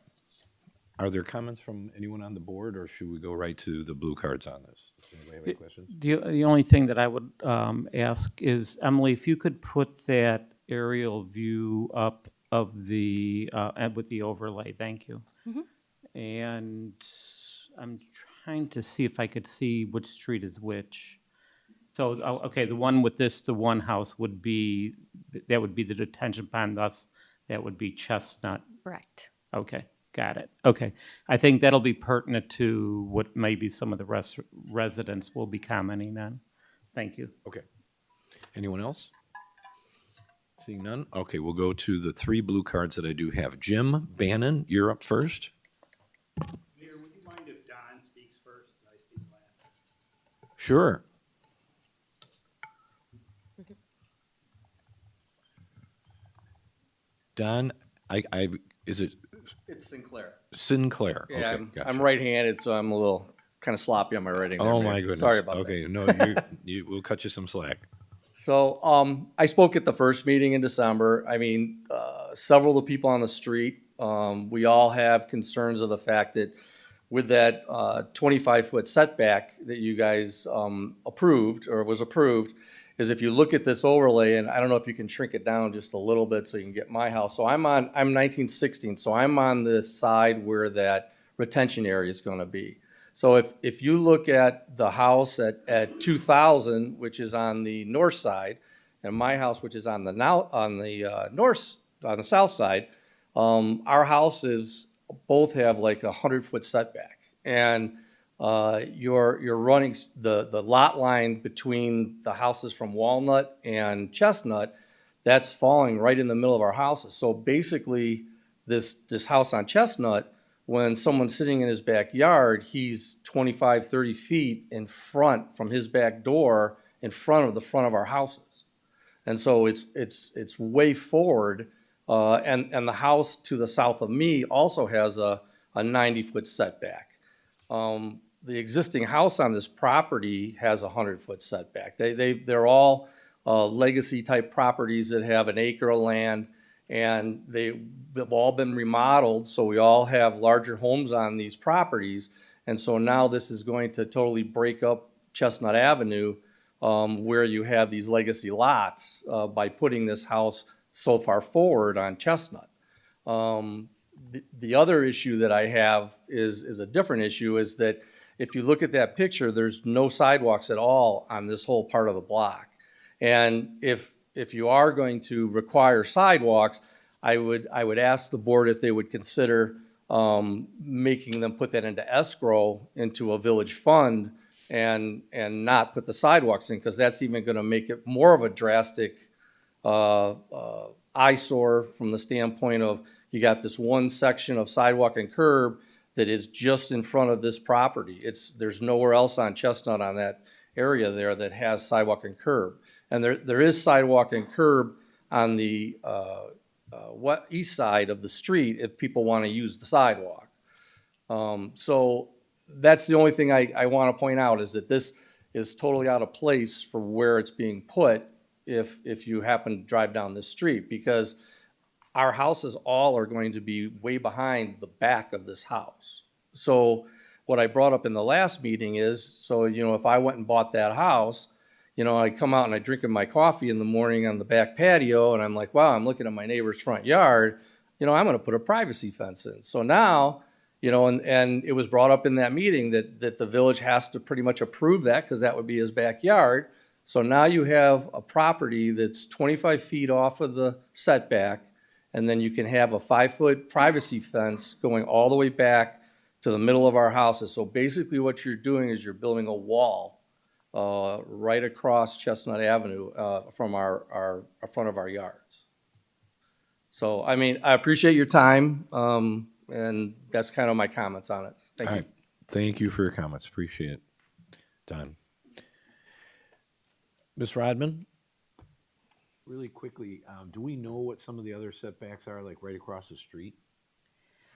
Are there comments from anyone on the board, or should we go right to the blue cards on this? Does anybody have any questions? The only thing that I would ask is, Emily, if you could put that aerial view up of the, with the overlay, thank you. Mm-hmm. And I'm trying to see if I could see which street is which. So, okay, the one with this, the one house would be, that would be the detention pond, thus that would be Chestnut. Correct. Okay, got it. Okay. I think that'll be pertinent to what maybe some of the residents will be commenting on. Thank you. Okay. Anyone else? Seeing none? Okay, we'll go to the 3 blue cards that I do have. Jim Bannon, you're up first. Mayor, would you mind if Don speaks first and I speak last? Sure. Don, is it? It's Sinclair. Sinclair. Yeah, Okay, gotcha. I'm right-handed, so I'm a little kind of sloppy on my writing. Oh, there, my Mayor. goodness. Sorry about that. Okay, no, we'll cut you some slack. So I spoke at the first meeting in December. I mean, several of the people on the street, we all have concerns of the fact that with that 25-foot setback that you guys approved or was approved, is if you look at this overlay, and I don't know if you can shrink it down just a little bit so you can get my house. So I'm 1916, so I'm on the side where that retention area is going to be. So if you look at the house at 2000, which is on the north side, and my house, which is on the south side, our houses both have like 100-foot setback, and you're running the lot line between the houses from Walnut and Chestnut. That's falling right in the middle of our houses. So basically, this house on Chestnut, when someone's sitting in his backyard, he's 25, 30 feet in front from his back door in front of our houses. And so it's way forward. And the house to the south of me also has a 90-foot setback. The existing house on this property has a 100-foot setback. They're all legacy type properties that have an acre of land, And they've all been remodeled, so we all have larger homes on these properties. And so now this is going to totally break up Chestnut Avenue, where you have these legacy lots, by putting this house so far forward on Chestnut. The other issue that I have is a different issue, is that if you look at that picture, there's no sidewalks at all on this whole part of the block. And if you are going to require sidewalks, I would ask the board if they would consider making them put that into escrow, into a village fund, and not put the sidewalks in, because that's even going to make it more of a drastic eyesore from the standpoint of, you got this one section of sidewalk and curb that is just in front of this property. There's nowhere else on Chestnut on that area there that has sidewalk and curb. And there is sidewalk and curb on the east side of the street if people want to use the sidewalk. So that's the only thing I want to point out, is that this is totally out of place for where it's being put if you happen to drive down this street, because our houses all are going to be way behind the back of this house. So what I brought up in the last meeting is, so, if I went and bought that house, I come out and I drink my coffee in the morning on the back patio, and I'm like, wow, I'm looking at my neighbor's front yard, I'm going to put a privacy fence in. So now, and it was brought up in that meeting that the village has to pretty much approve that, because that would be his backyard. So now you have a property that's 25 feet off of the setback, and then you can have a 5-foot privacy fence going all the way back to the middle of our houses. So basically what you're doing is you're building a wall right across Chestnut Avenue from our front of our yards. So, I mean, I appreciate your time, and that's kind of my comments on it. Thank you. All right. Thank you for your comments. Appreciate it. Done. Ms. Rodman? Really quickly, do we know what some of the other setbacks are, like right across the street?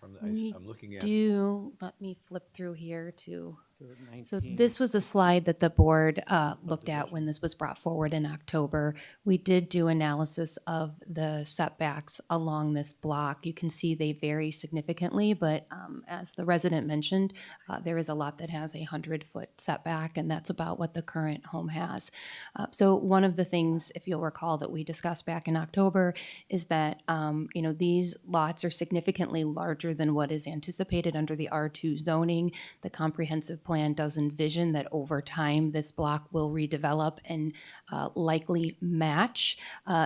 I'm looking at. Let me flip through here to. So this was a slide that the board looked at when this was brought forward in October. We did do analysis of the setbacks along this block. You can see they vary significantly, but as the resident mentioned, there is a lot that has a 100-foot setback, and that's about what the current home has. So one of the things, if you'll recall, that we discussed back in October is that these lots are significantly larger than what is anticipated under the R2 zoning. The comprehensive plan does envision that over time this block will redevelop and likely match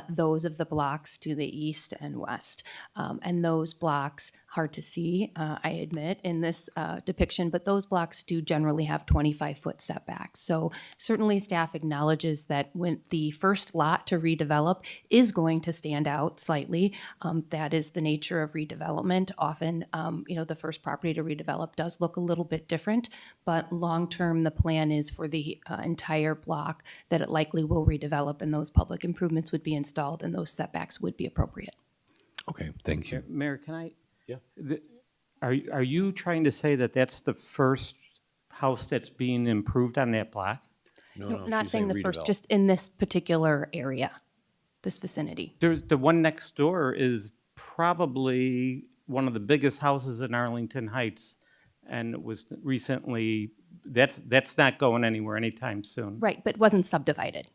those of the blocks to the east and west. And those blocks, hard to see, I admit, in this depiction, but those blocks do generally have 25-foot setbacks. So certainly staff acknowledges that when the first lot to redevelop is going to stand out slightly. That is the nature of redevelopment. Often, the first property to redevelop does look a little bit different, but long-term, the plan is for the entire block that it likely will redevelop, and those public improvements would be installed and those setbacks would be appropriate. Okay, thank you. Mayor, can I? Yeah. Are you trying to say that that's the first house that's being improved on that block? No, not saying the first, just in this particular area, this vicinity. The one next door is probably one of the biggest houses in Arlington Heights, and it was recently, that's not going anywhere anytime soon. Right, but wasn't subdivided.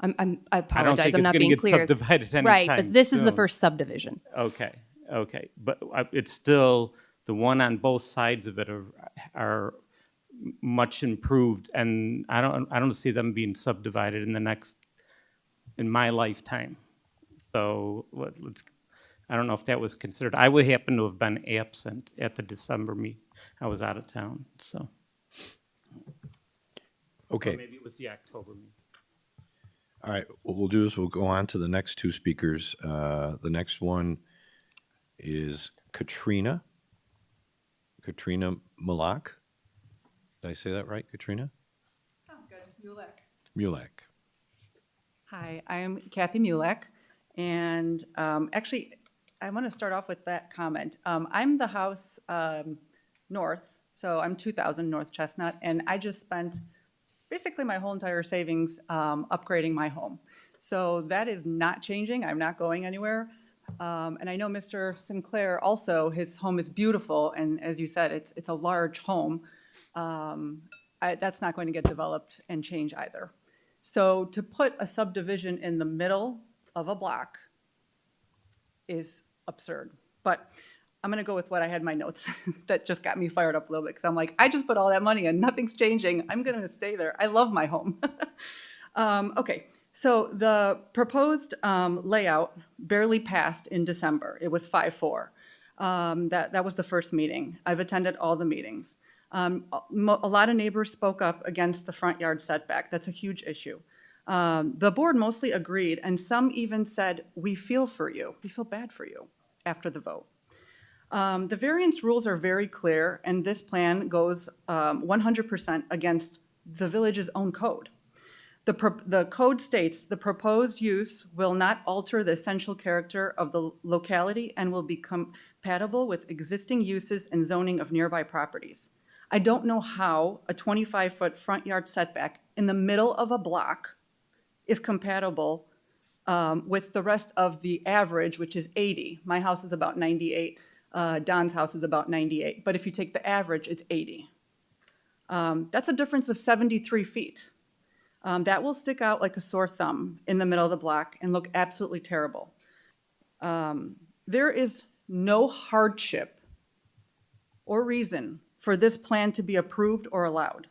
I apologize, I'm not I don't think it's going to being get clear. subdivided anytime Right, but this is the soon. first subdivision. Okay, but it's still, the one on both sides of it are much improved, and I don't see them being subdivided in my lifetime. So I don't know if that was considered. I would happen to have been absent at the December meeting. I was out of town, so. Okay. Or maybe it was the October meeting. All right, what we'll do is we'll go on to the next two speakers. The next one is Katrina Mulak. Did I say that right, Katrina? Sounds good. Mulak. Hi, I'm Kathy Mulek, and actually, I want to start off with that comment. I'm the house north, so I'm 2000 North Chestnut, and I just spent basically my whole entire savings upgrading my home. So that is not changing. I'm not going anywhere. And I know Mr. Sinclair also, his home is beautiful, and as you said, it's a large home. That's not going to get developed and change either. So to put a subdivision in the middle of a block is absurd. But I'm going to go with what I had in my notes that just got me fired up a little bit, because I'm like, I just put all that money in, nothing's changing. I'm going to stay there. I love my home. Okay, so the proposed layout barely passed in December. It was 5-4. That was the first meeting. I've attended all the meetings. A lot of neighbors spoke up against the front yard setback. That's a huge issue. The board mostly agreed, and some even said, we feel for you. We feel bad for you after the vote. The variance rules are very clear, and this plan goes 100% against the village's own code. The code states the proposed use will not alter the essential character of the locality and will be compatible with existing uses and zoning of nearby properties. I don't know how a 25-foot front yard setback in the middle of a block is compatible with the rest of the average, which is 80. My house is about 98. Don's house is about 98. But if you take the average, it's 80. That's a difference of 73 feet. That will stick out like a sore thumb in the middle of the block and look absolutely terrible. There is no hardship or reason for this plan to be approved or allowed.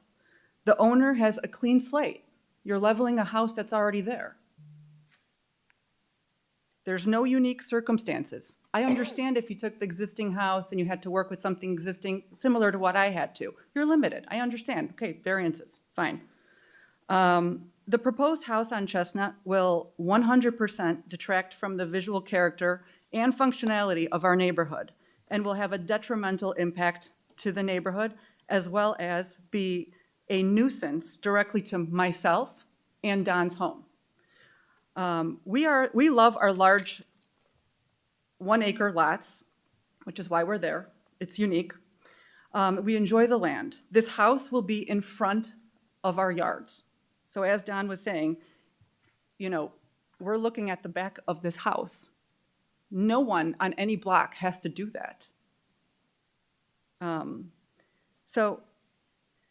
The owner has a clean slate. You're leveling a house that's already there. There's no unique circumstances. I understand if you took the existing house and you had to work with something existing similar to what I had to. You're limited. I understand. Okay, variances, fine. The proposed house on Chestnut will 100% detract from the visual character and functionality of our neighborhood and will have a detrimental impact to the neighborhood, as well as be a nuisance directly to myself and Don's home. We love our large 1 acre lots, which is why we're there. It's unique. We enjoy the land. This house will be in front of our yards. So as Don was saying, you know, we're looking at the back of this house. No one on any block has to do that. So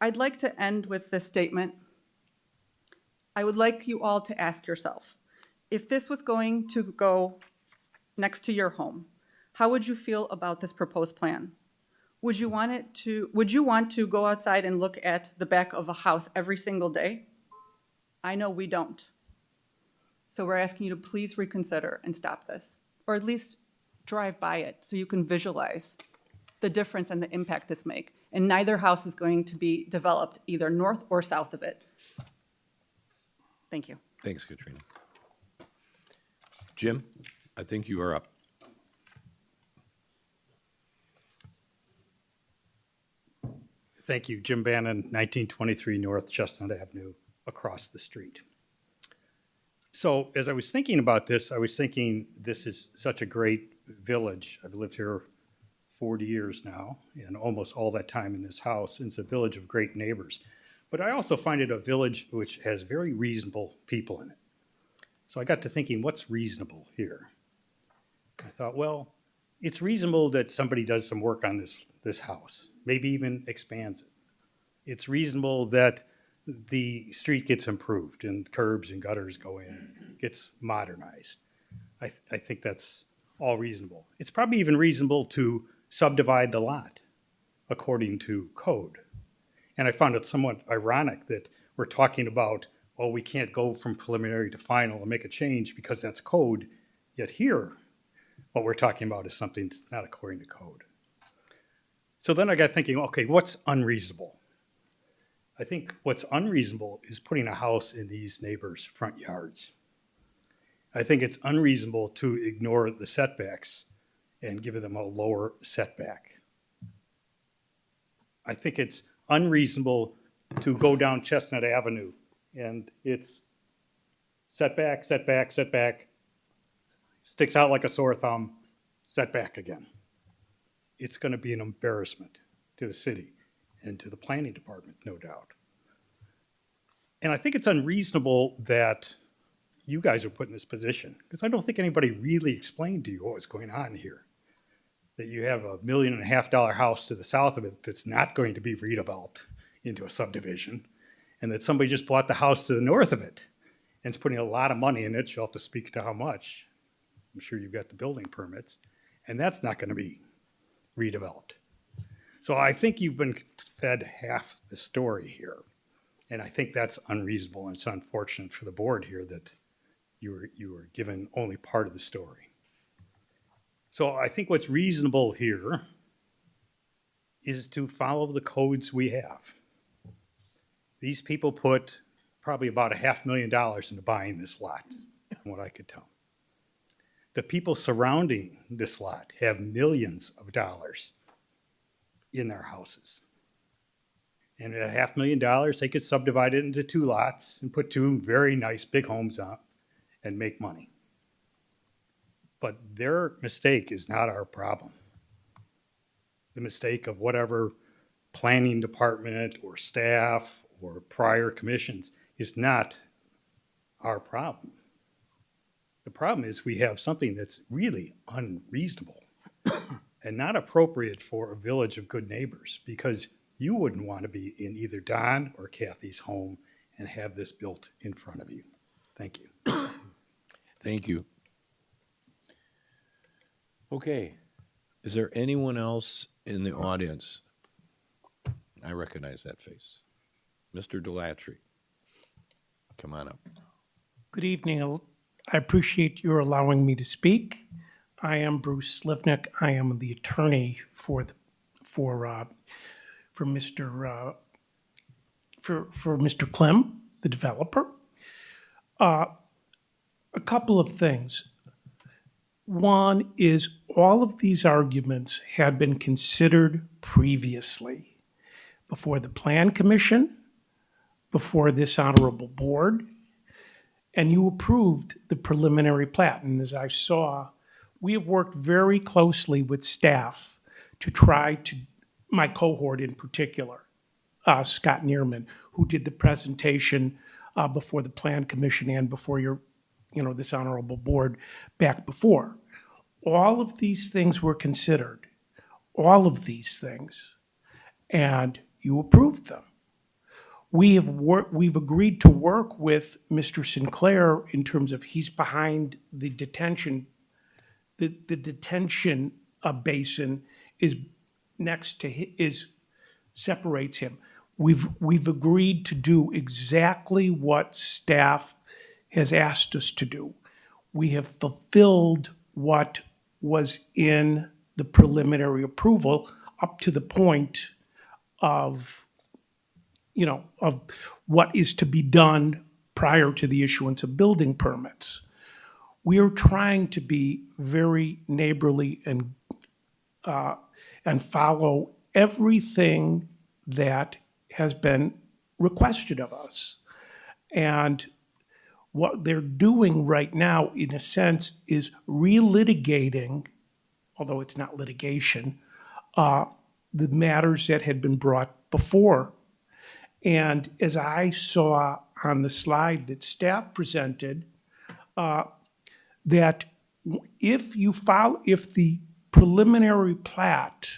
I'd like to end with this statement. I would like you all to ask yourself, if this was going to go next to your home, how would you feel about this proposed plan? Would you want to go outside and look at the back of a house every single day? I know we don't. So we're asking you to please reconsider and stop this, or at least drive by it so you can visualize the difference and the impact this make. And neither house is going to be developed either north or south of it. Thank you. Thanks, Katrina. Jim, I think you are up. Thank you. Jim Bannon, 1923 North Chestnut Avenue, across the street. So as I was thinking about this, I was thinking this is such a great village. I've lived here 40 years now, and almost all that time in this house. It's a village of great neighbors. But I also find it a village which has very reasonable people in it. So I got to thinking, what's reasonable here? I thought, well, it's reasonable that somebody does some work on this house, maybe even expands it. It's reasonable that the street gets improved and curbs and gutters go in, gets modernized. I think that's all reasonable. It's probably even reasonable to subdivide the lot according to code. And I found it somewhat ironic that we're talking about, well, we can't go from preliminary to final and make a change because that's code, yet here, what we're talking about is something that's not according to code. So then I got thinking, okay, what's unreasonable? I think what's unreasonable is putting a house in these neighbors' front yards. I think it's unreasonable to ignore the setbacks and give them a lower setback. I think it's unreasonable to go down Chestnut Avenue and it's setback, setback, setback, sticks out like a sore thumb, setback again. It's going to be an embarrassment to the city and to the planning department, no doubt. And I think it's unreasonable that you guys are put in this position, because I don't think anybody really explained to you what was going on here. That you have $1.5 million house to the south of it that's not going to be redeveloped into a subdivision, and that somebody just bought the house to the north of it and is putting a lot of money in it. You'll have to speak to how much. I'm sure you've got the building permits, and that's not going to be redeveloped. So I think you've been fed half the story here, and I think that's unreasonable, and it's unfortunate for the board here that you were given only part of the story. So I think what's reasonable here is to follow the codes we have. These people put probably about $500,000 into buying this lot, from what I could tell. The people surrounding this lot have millions of dollars in their houses. And at $500,000, they could subdivide it into 2 lots and put 2 very nice big homes on and make money. But their mistake is not our problem. The mistake of whatever planning department or staff or prior commissions is not our problem. The problem is we have something that's really unreasonable and not appropriate for a village of good neighbors, because you wouldn't want to be in either Don or Kathy's home and have this built in front of you. Thank you. Thank you. Okay. Is there anyone else in the audience? I recognize that face. Mr. Delatry, come on up. Good evening. I appreciate your allowing me to speak. I am Bruce Slivnik. I am the attorney for Mr. Clem, the developer. A couple of things. One is all of these arguments had been considered previously before the Plan Commission, before this honorable board, and you approved the preliminary plat. And as I saw, we have worked very closely with staff to try to, my cohort in particular, Scott Neerman, who did the presentation before the Plan Commission and before this honorable board back before. All of these things were considered, all of these things, and you approved them. We've agreed to work with Mr. Sinclair in terms of he's behind the detention. The detention basin is next to separates him. We've agreed to do exactly what staff has asked us to do. We have fulfilled what was in the preliminary approval up to the point of what is to be done prior to the issuance of building permits. We are trying to be very neighborly and follow everything that has been requested of us. And what they're doing right now, in a sense, is relitigating, although it's not litigation, the matters that had been brought before. And as I saw on the slide that staff presented, that if the preliminary plat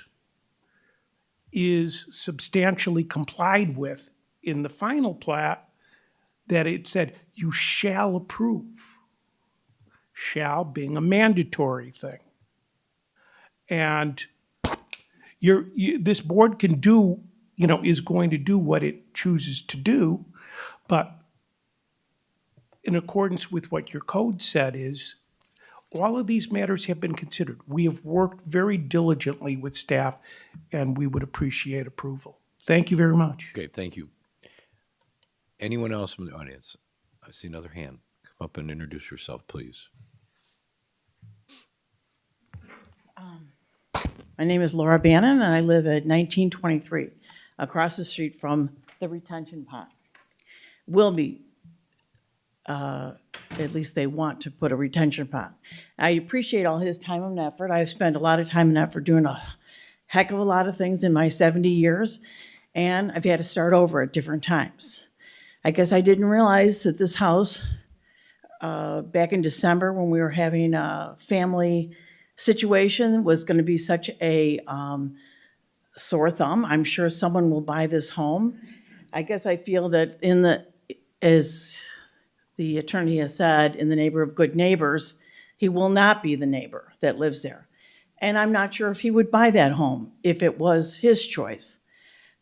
is substantially complied with in the final plat, that it said you shall approve, shall being a mandatory thing. And this board can do, is going to do what it chooses to do, but in accordance with what your code said is, all of these matters have been considered. We have worked very diligently with staff, and we would appreciate approval. Thank you very much. Okay, thank you. Anyone else from the audience? I see another hand. Come up and introduce yourself, please. My name is Laura Bannon, and I live at 1923, across the street from the retention pond. Will be, at least they want to put a retention pond. I appreciate all his time and effort. I've spent a lot of time and effort doing a heck of a lot of things in my 70 years, and I've had to start over at different times. I guess I didn't realize that this house back in December when we were having a family situation was going to be such a sore thumb. I'm sure someone will buy this home. I guess I feel that as the attorney has said, in the neighborhood of good neighbors, he will not be the neighbor that lives there. And I'm not sure if he would buy that home if it was his choice.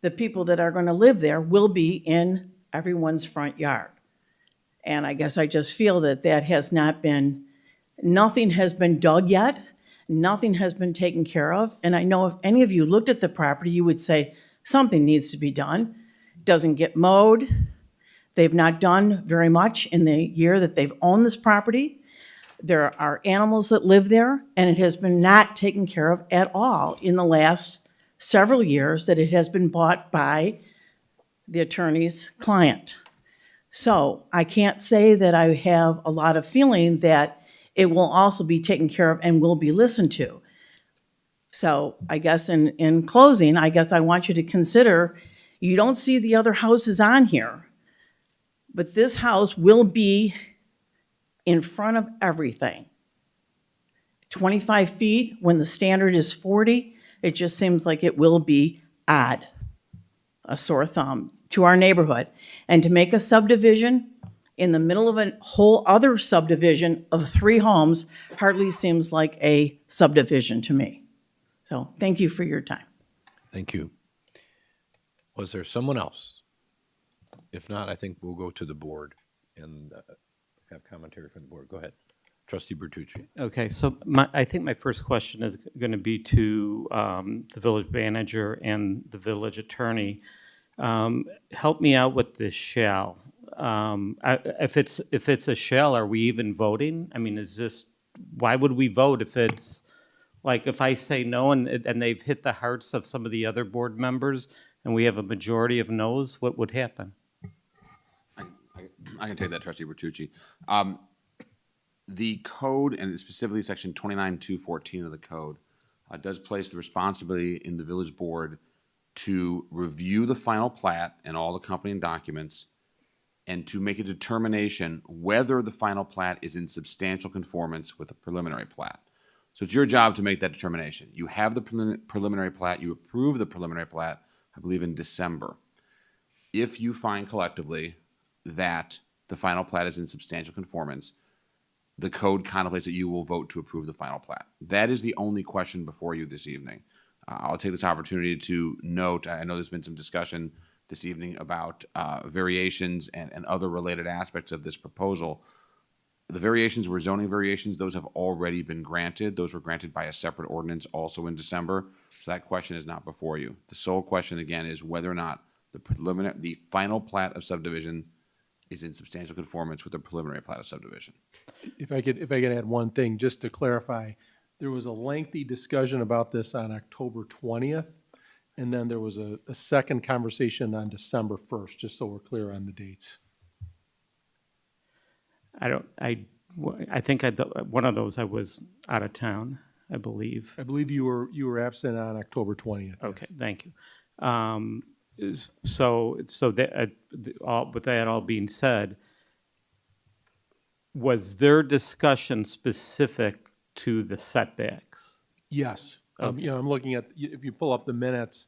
The people that are going to live there will be in everyone's front yard. And I guess I just feel that nothing has been dug yet, nothing has been taken care of. And I know if any of you looked at the property, you would say something needs to be done. It doesn't get mowed. They've not done very much in the year that they've owned this property. There are animals that live there, and it has been not taken care of at all in the last several years that it has been bought by the attorney's client. So I can't say that I have a lot of feeling that it will also be taken care of and will be listened to. So I guess in closing, I guess I want you to consider, you don't see the other houses on here, but this house will be in front of everything. 25 feet when the standard is 40, it just seems like it will be odd, a sore thumb to our neighborhood. And to make a subdivision in the middle of a whole other subdivision of 3 homes hardly seems like a subdivision to me. So thank you for your time. Thank you. Was there someone else? If not, I think we'll go to the board and have commentary from the board. Go ahead. Trustee Bertucci. Okay, so I think my first question is going to be to the village manager and the village attorney. Help me out with this shall. If it's a shall, are we even voting? I mean, why would we vote if it's, like, if I say no and they've hit the hearts of some of the other board members and we have a majority of no's, what would happen? I can take that, Trustee Bertucci. The code, and specifically section 29.214 of the code, does place the responsibility in the village board to review the final plat and all the accompanying documents and to make a determination whether the final plat is in substantial conformance with the preliminary plat. So it's your job to make that determination. You have the preliminary plat, you approve the preliminary plat, I believe in December. If you find collectively that the final plat is in substantial conformance, the code contemplates that you will vote to approve the final plat. That is the only question before you this evening. I'll take this opportunity to note, I know there's been some discussion this evening about variations and other related aspects of this proposal. The variations were zoning variations. Those have already been granted. Those were granted by a separate ordinance also in December. So that question is not before you. The sole question again is whether or not the final plat of subdivision is in substantial conformance with the preliminary plat of subdivision. If I could add one thing, just to clarify, there was a lengthy discussion about this on October 20th, and then there was a second conversation on December 1st, just so we're clear on the dates. I think one of those I was out of town, I believe. I believe you were absent on October 20th. Okay, thank you. So that, with that all being said, was their discussion specific to the setbacks? Yes. Okay. I'm looking at, if you pull up the minutes,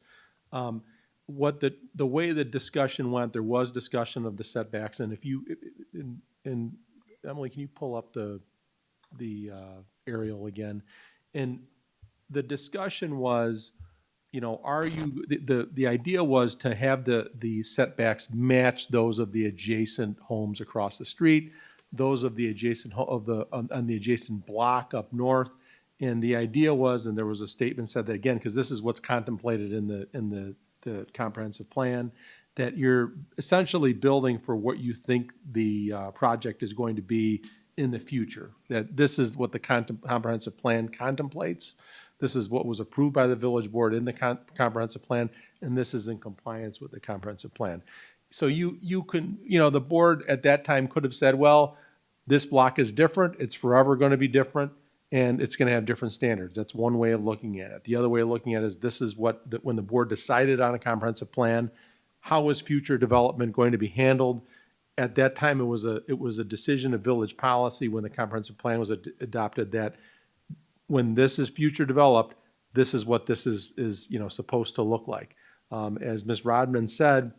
what the way the discussion went, there was discussion of the setbacks, and and Emily, can you pull up the aerial again? And the discussion was, the idea was to have the setbacks match those of the adjacent homes across the street, those of the adjacent on the adjacent block up north. And the idea was, and there was a statement said that again, because this is what's contemplated in the comprehensive plan, that you're essentially building for what you think the project is going to be in the future. That this is what the comprehensive plan contemplates. This is what was approved by the village board in the comprehensive plan, and this is in compliance with the comprehensive plan. So you can, the board at that time could have said, well, this block is different, it's forever going to be different, and it's going to have different standards. That's one way of looking at it. The other way of looking at it is this is when the board decided on a comprehensive plan, how is future development going to be handled? At that time, it was a decision of village policy when the comprehensive plan was adopted that when this is future developed, this is what this is supposed to look like. As Ms. Rodman said,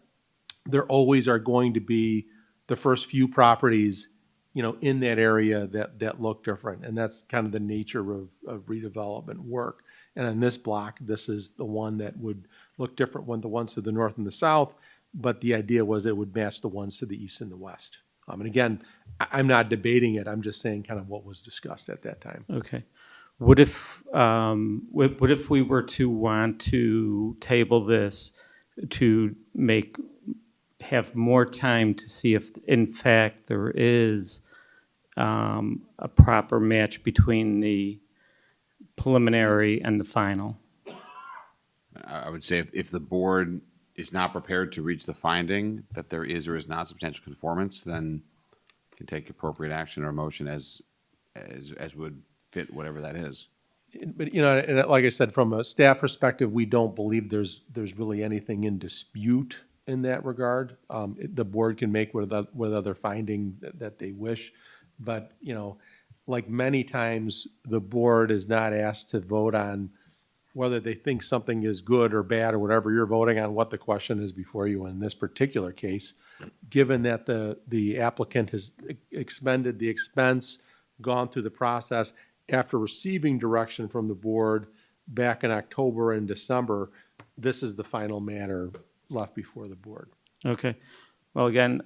there always are going to be the first few properties, in that area that look different. And that's kind of the nature of redevelopment work. And in this block, this is the one that would look different than the ones to the north and the south, but the idea was it would match the ones to the east and the west. And again, I'm not debating it, I'm just saying kind of what was discussed at that time. Okay. What if we were to want to table this to have more time to see if in fact there is a proper match between the preliminary and the final? I would say if the board is not prepared to reach the finding that there is or is not substantial conformance, then you can take appropriate action or motion as would fit whatever that is. But, and like I said, from a staff perspective, we don't believe there's really anything in dispute in that regard. The board can make with other finding that they wish. But, like many times, the board is not asked to vote on whether they think something is good or bad or whatever. You're voting on what the question is before you. In this particular case, given that the applicant has expended the expense, gone through the process, after receiving direction from the board back in October and December, this is the final matter left before the board. Okay. Well, again,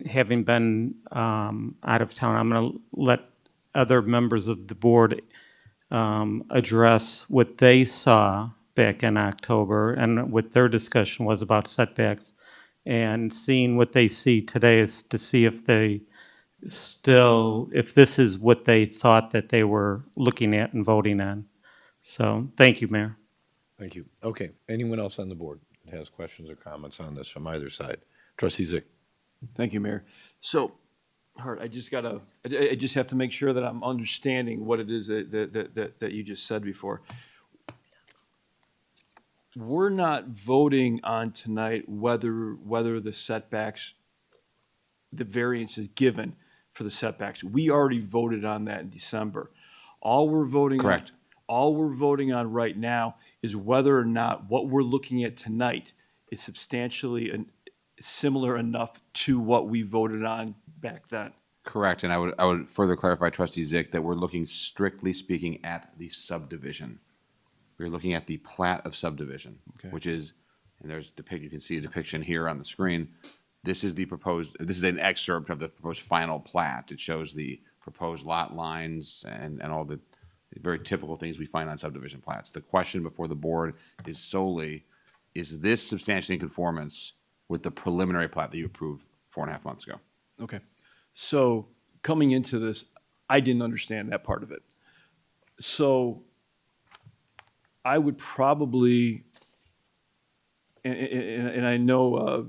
having been out of town, I'm going to let other members of the board address what they saw back in October and what their discussion was about setbacks, and seeing what they see today is to see if this is what they thought that they were looking at and voting on. So, thank you, Mayor. Thank you. Okay, anyone else on the board that has questions or comments on this from either side? Trustee Zyck. Thank you, Mayor. So, Hart, I just have to make sure that I'm understanding what it is that you just said before. We're not voting on tonight whether the setbacks, the variance is given for the setbacks. We already voted on that in December. All we're voting Correct. All we're voting on right now is whether or not what we're looking at tonight is substantially similar enough to what we voted on back then. Correct, and I would further clarify, Trustee Zyck, that we're looking strictly speaking at the subdivision. We're looking at the plat of subdivision, which is, and you can see a depiction here on the screen. This is an excerpt of the proposed final plat. It shows the proposed lot lines and all the very typical things we find on subdivision plats. The question before the board is solely, is this substantially in conformance with the preliminary plat that you approved 4.5 months ago? Okay. So coming into this, I didn't understand that part of it. So I would probably, and I know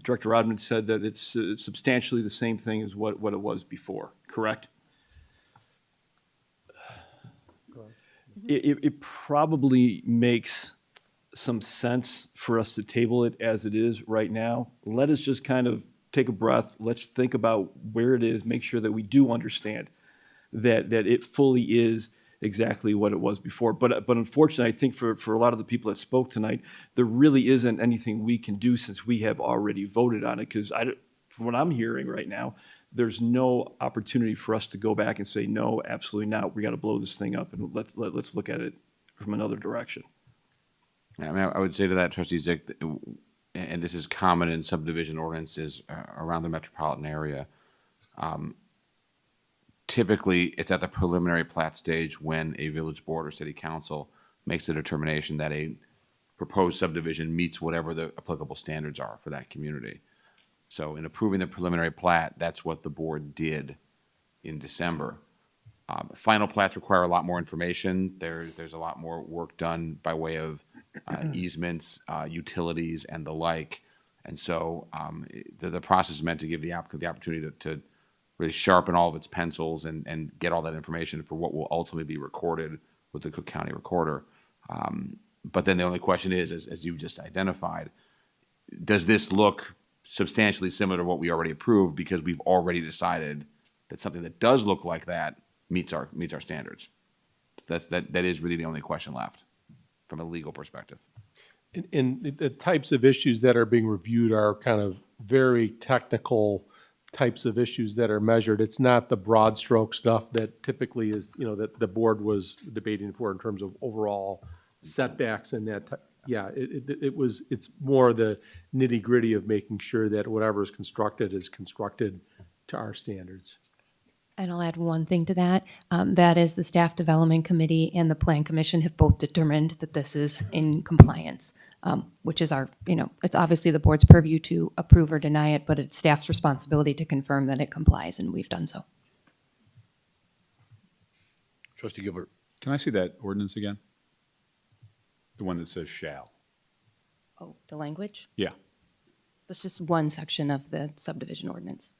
Director Rodman said that it's substantially the same thing as what it was before, correct? It probably makes some sense for us to table it as it is right now. Let us just kind of take a breath. Let's think about where it is, make sure that we do understand that it fully is exactly what it was before. But unfortunately, I think for a lot of the people that spoke tonight, there really isn't anything we can do since we have already voted on it. Because from what I'm hearing right now, there's no opportunity for us to go back and say, no, absolutely not. We got to blow this thing up and let's look at it from another direction. I mean, I would say to that, Trustee Zyck, and this is common in subdivision ordinances around the metropolitan area. Typically, it's at the preliminary plat stage when a village board or city council makes a determination that a proposed subdivision meets whatever the applicable standards are for that community. So in approving the preliminary plat, that's what the board did in December. Final plats require a lot more information. There's a lot more work done by way of easements, utilities, and the like. And so the process is meant to give the applicant the opportunity to really sharpen all of its pencils and get all that information for what will ultimately be recorded with the Cook County Recorder. But then the only question is, as you've just identified, does this look substantially similar to what we already approved because we've already decided that something that does look like that meets our standards. That is really the only question left from a legal perspective. And the types of issues that are being reviewed are kind of very technical types of issues that are measured. It's not the broad stroke stuff that typically is, that the board was debating for in terms of overall setbacks and that. It's more the nitty gritty of making sure that whatever is constructed to our standards. And I'll add one thing to that. That is the Staff Development Committee and the Plan Commission have both determined that this is in compliance, which is it's obviously the board's purview to approve or deny it, but it's staff's responsibility to confirm that it complies, and we've done so. Trustee Gilbert. Can I see that ordinance again? The one that says shall. Oh, the language? Yeah. That's just one section of the subdivision ordinance.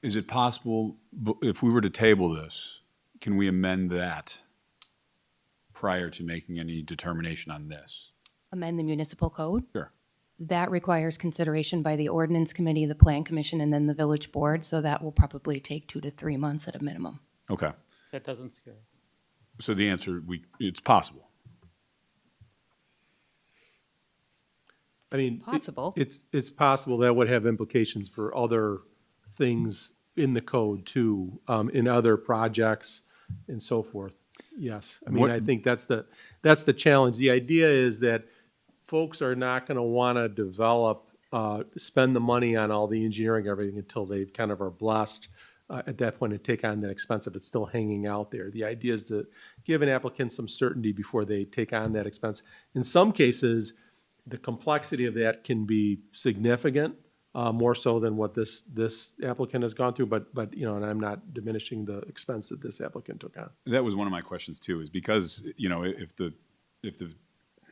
Is it possible, if we were to table this, can we amend that prior to making any determination on this? Amend the municipal code? Sure. That requires consideration by the ordinance committee, the plan commission, and then the village board, so that will probably take 2 to 3 months at a minimum. Okay. That doesn't scare me. So the answer, it's possible. I mean, possible. It's possible that would have implications for other things in the code too, in other projects and so forth. Yes, I mean, I think that's the challenge. The idea is that folks are not going to want to develop, spend the money on all the engineering, everything until they kind of are blessed at that point to take on that expense if it's still hanging out there. The idea is to give an applicant some certainty before they take on that expense. In some cases, the complexity of that can be significant, more so than what this applicant has gone through, but and I'm not diminishing the expense that this applicant took on. That was one of my questions too, is because, if the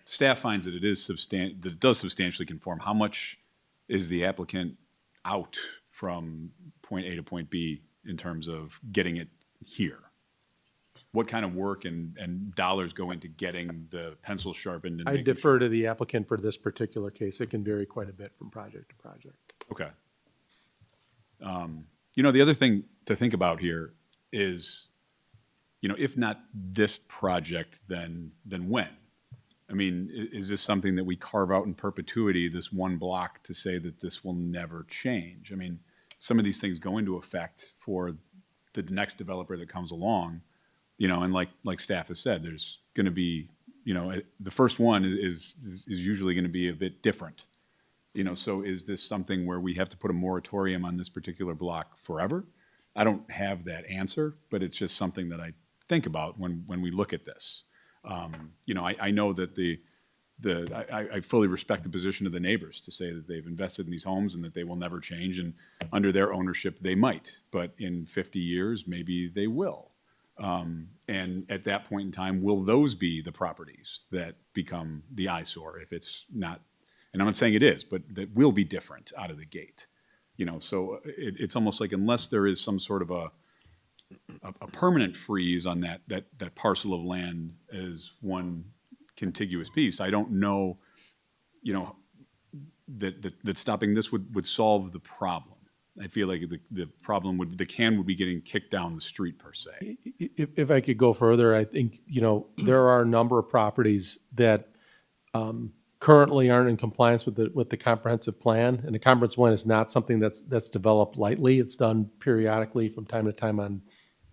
staff finds that it does substantially conform, how much is the applicant out from point A to point B in terms of getting it here? What kind of work and dollars go into getting the pencil sharpened? And I defer to the applicant for this particular case. It can vary quite a bit from project to project. Okay. The other thing to think about here is, if not this project, then when? I mean, is this something that we carve out in perpetuity, this one block, to say that this will never change? I mean, some of these things go into effect for the next developer that comes along, and like staff has said, there's going to be, the first one is usually going to be a bit different. So is this something where we have to put a moratorium on this particular block forever? I don't have that answer, but it's just something that I think about when we look at this. I know that I fully respect the position of the neighbors to say that they've invested in these homes and that they will never change, and under their ownership they might, but in 50 years maybe they will. And at that point in time, will those be the properties that become the eyesore if it's not? And I'm not saying it is, but that will be different out of the gate. So it's almost like unless there is some sort of a permanent freeze on that parcel of land as one contiguous piece, I don't know, that stopping this would solve the problem. I feel like the problem the can would be getting kicked down the street per se. If I could go further, I think, there are a number of properties that currently aren't in compliance with the comprehensive plan. And the comprehensive plan is not something that's developed lightly. It's done periodically from time to time on,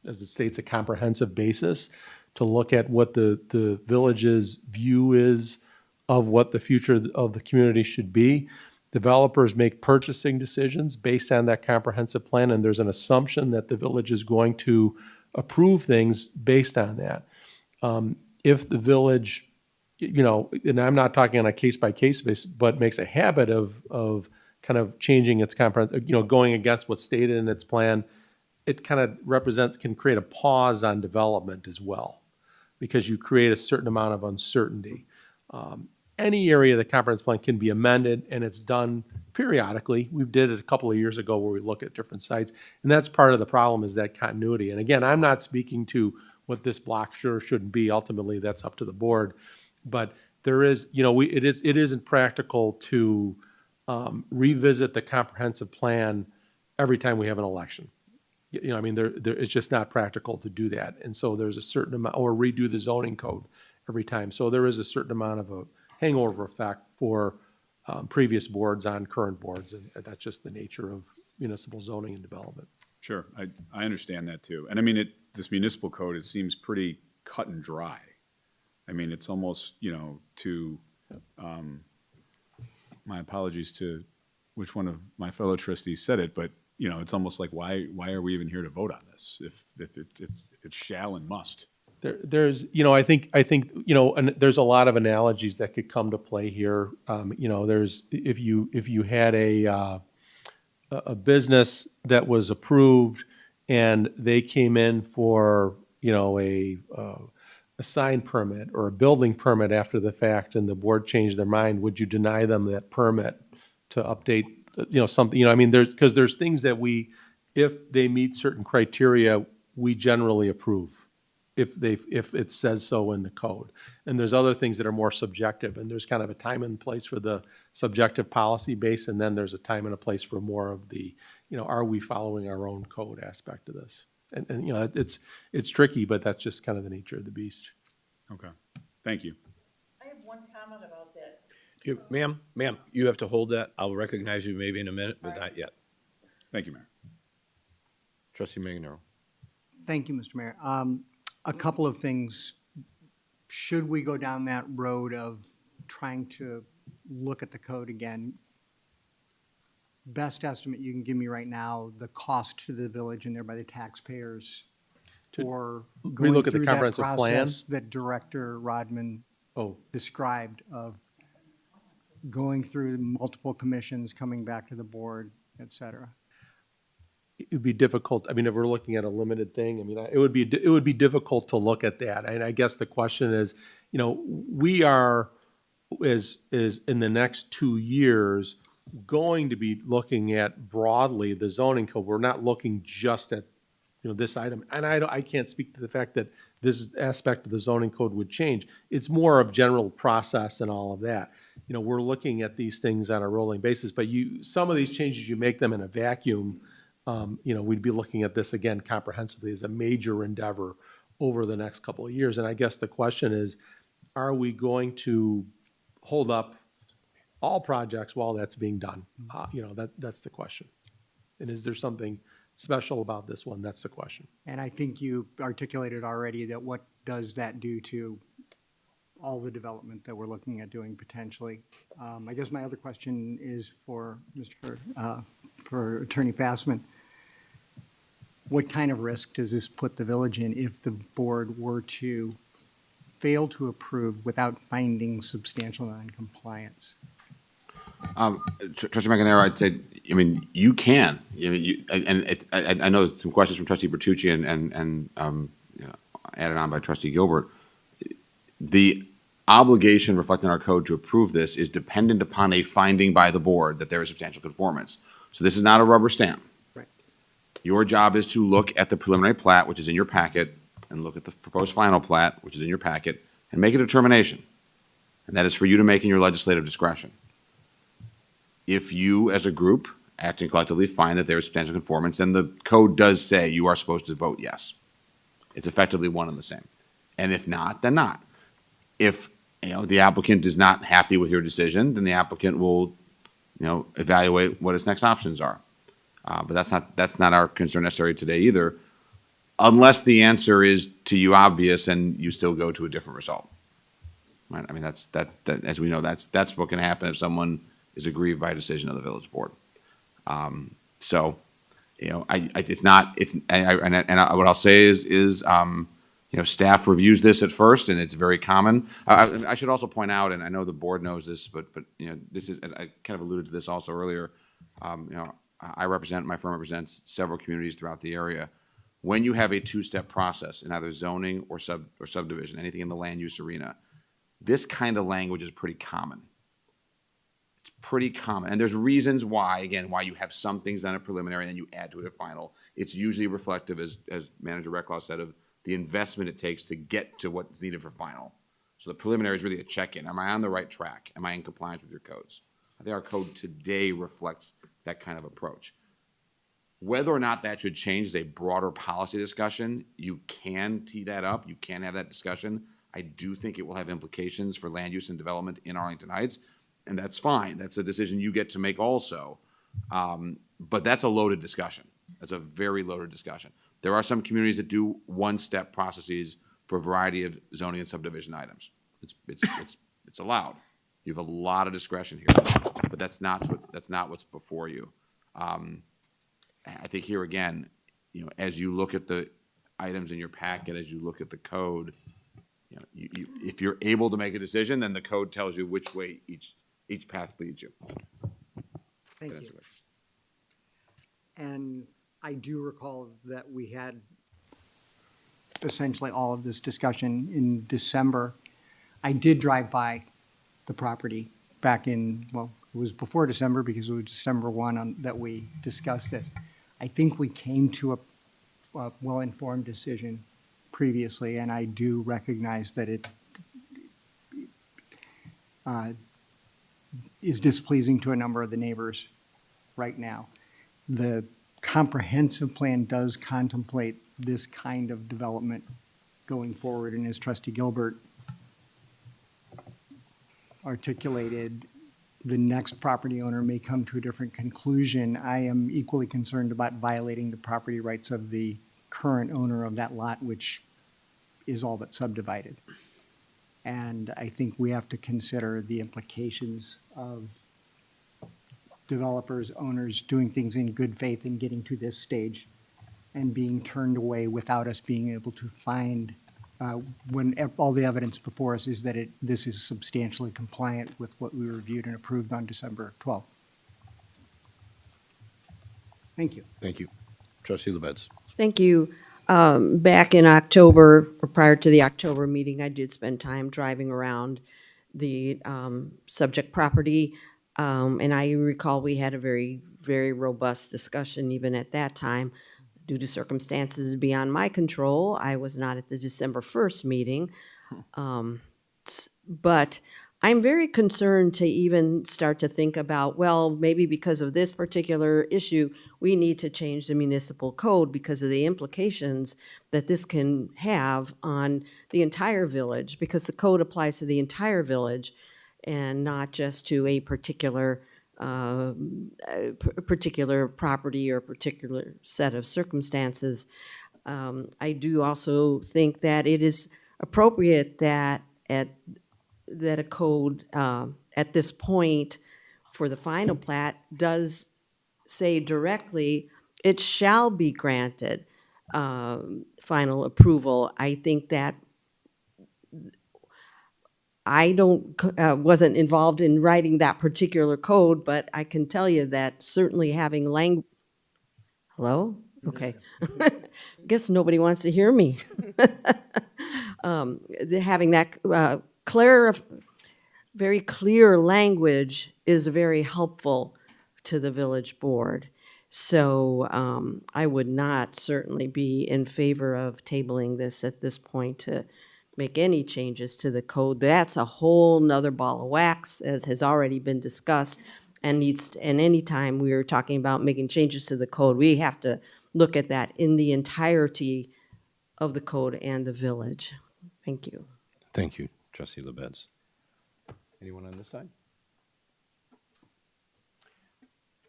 as it states, a comprehensive basis to look at what the village's view is of what the future of the community should be. Developers make purchasing decisions based on that comprehensive plan, and there's an assumption that the village is going to approve things based on that. If the village, and I'm not talking on a case-by-case basis, but makes a habit of kind of changing its comprehensive, going against what's stated in its plan, it kind of can create a pause on development as well, because you create a certain amount of uncertainty. Any area of the comprehensive plan can be amended, and it's done periodically. We did it a couple of years ago where we look at different sites, and that's part of the problem, is that continuity. And again, I'm not speaking to what this block should or shouldn't be. Ultimately, that's up to the board. But there is, it isn't practical to revisit the comprehensive plan every time we have an election. You know, I mean, it's just not practical to do that. And so there's a certain amount, or redo the zoning code every time. So there is a certain amount of a hangover effect for previous boards on current boards, and that's just the nature of municipal zoning and development. Sure, I understand that too. And I mean, this municipal code, it seems pretty cut and dry. I mean, it's almost, my apologies to which one of my fellow trustees said it, but, it's almost like, why are we even here to vote on this if it's shall and must? There's, I think, and there's a lot of analogies that could come to play here. There's, if you had a business that was approved and they came in for, a sign permit or a building permit after the fact and the board changed their mind, would you deny them that permit to update, something, I mean, because there's things that if they meet certain criteria, we generally approve. If it says so in the code. And there's other things that are more subjective, and there's kind of a time and place for the subjective policy base, and then there's a time and a place for more of the, are we following our own code aspect of this? And it's tricky, but that's just kind of the nature of the beast. Okay, thank you. I have one comment about that. Ma'am, you have to hold that. I'll recognize you maybe in a minute, but not yet. Thank you, Mayor. Trustee Manganaro. Thank you, Mr. Mayor. A couple of things. Should we go down that road of trying to look at the code again? Best estimate you can give me right now, the cost to the village and thereby the taxpayers for going relook at the through that comprehensive plan? process that Director Rodman Oh, described of going through multiple commissions, coming back to the board, et cetera. it'd be difficult. I mean, if we're looking at a limited thing, I mean, it would be difficult to look at that. And I guess the question is, we are, is in the next 2 years, going to be looking at broadly the zoning code. We're not looking just at, this item. And I can't speak to the fact that this aspect of the zoning code would change. It's more of general process and all of that. We're looking at these things on a rolling basis, but some of these changes, you make them in a vacuum. We'd be looking at this again comprehensively as a major endeavor over the next couple of years. And I guess the question is, are we going to hold up all projects while that's being done? That's the question. And is there something special about this one? That's the question. And I think you articulated already that what does that do to all the development that we're looking at doing potentially? I guess my other question is for for Attorney Passman. What kind of risk does this put the village in if the board were to fail to approve without finding substantial noncompliance? Trustee Manganaro, I'd say, you can. I know some questions from Trustee Bertucci and added on by Trustee Gilbert. The obligation reflected in our code to approve this is dependent upon a finding by the board that there is substantial conformance. So this is not a rubber stamp. Right. Your job is to look at the preliminary plat, which is in your packet, and look at the proposed final plat, which is in your packet, and make a determination. And that is for you to make in your legislative discretion. If you, as a group, acting collectively, find that there is substantial conformance, then the code does say you are supposed to vote yes. It's effectively one and the same. And if not, then not. If the applicant is not happy with your decision, then the applicant will evaluate what its next options are. But that's not our concern necessarily today either, unless the answer is to you obvious and you still go to a different result. Right? I mean, that's as we know, that's what can happen if someone is aggrieved by a decision of the village board. What I'll say is staff reviews this at first, and it's very common. I should also point out, and I know the board knows this, but this is, I kind of alluded to this also earlier. My firm represents several communities throughout the area. When you have a two-step process in either zoning or subdivision, anything in the land use arena, this kind of language is pretty common. It's pretty common, and there's reasons why. Again, why you have some things done at preliminary and then you add to it at final. It's usually reflective, as Manager Reclaw said, of the investment it takes to get to what's needed for final. So the preliminary is really a check-in. Am I on the right track? Am I in compliance with your codes? I think our code today reflects that kind of approach. Whether or not that should change is a broader policy discussion. You can tee that up. You can have that discussion. I do think it will have implications for land use and development in Arlington Heights, and that's fine. That's a decision you get to make also. But that's a loaded discussion. That's a very loaded discussion. There are some communities that do one-step processes for a variety of zoning and subdivision items. It's allowed. You have a lot of discretion here, but that's not what's before you. I think here again, as you look at the items in your packet, as you look at the code, if you're able to make a decision, then the code tells you which way each path leads you. Thank you. And I do recall that we had essentially all of this discussion in December. I did drive by the property back in, well, it was before December because it was December 1 that we discussed this. I think we came to a well-informed decision previously, and I do recognize that it is displeasing to a number of the neighbors right now. The comprehensive plan does contemplate this kind of development going forward, and as Trustee Gilbert articulated, the next property owner may come to a different conclusion. I am equally concerned about violating the property rights of the current owner of that lot, which is all but subdivided. And I think we have to consider the implications of developers, owners doing things in good faith and getting to this stage and being turned away without us being able to find, when all the evidence before us is that this is substantially compliant with what we reviewed and approved on December 12th. Thank you. Thank you. Trustee LaBedz. Thank you. Back in October, or prior to the October meeting, I did spend time driving around the subject property. And I recall we had a very, very robust discussion even at that time. Due to circumstances beyond my control, I was not at the December 1st meeting. But I'm very concerned to even start to think about, well, maybe because of this particular issue, we need to change the municipal code because of the implications that this can have on the entire village, because the code applies to the entire village and not just to a particular property or particular set of circumstances. I do also think that it is appropriate that a code at this point for the final plat does say directly it shall be granted final approval. I think that I wasn't involved in writing that particular code, but I can tell you that certainly having Hello? Okay. Guess nobody wants to hear me. Having that very clear language is very helpful to the village board. So I would not certainly be in favor of tabling this at this point to make any changes to the code. That's a whole nother ball of wax, as has already been discussed. And any time we are talking about making changes to the code, we have to look at that in the entirety of the code and the village. Thank you. Thank you, Trustee LaBedz. Anyone on this side?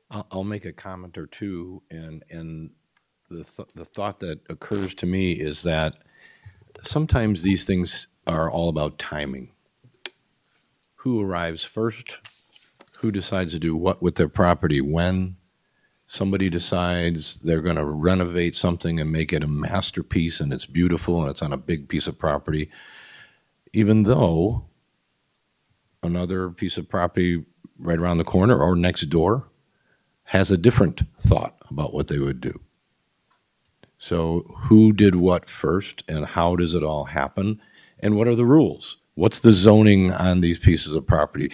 I'll make a comment or two, and the thought that occurs to me is that sometimes these things are all about timing. Who arrives first? Who decides to do what with their property when? Somebody decides they're going to renovate something and make it a masterpiece and it's beautiful and it's on a big piece of property, even though another piece of property right around the corner or next door has a different thought about what they would do. So who did what first and how does it all happen? And what are the rules? What's the zoning on these pieces of property?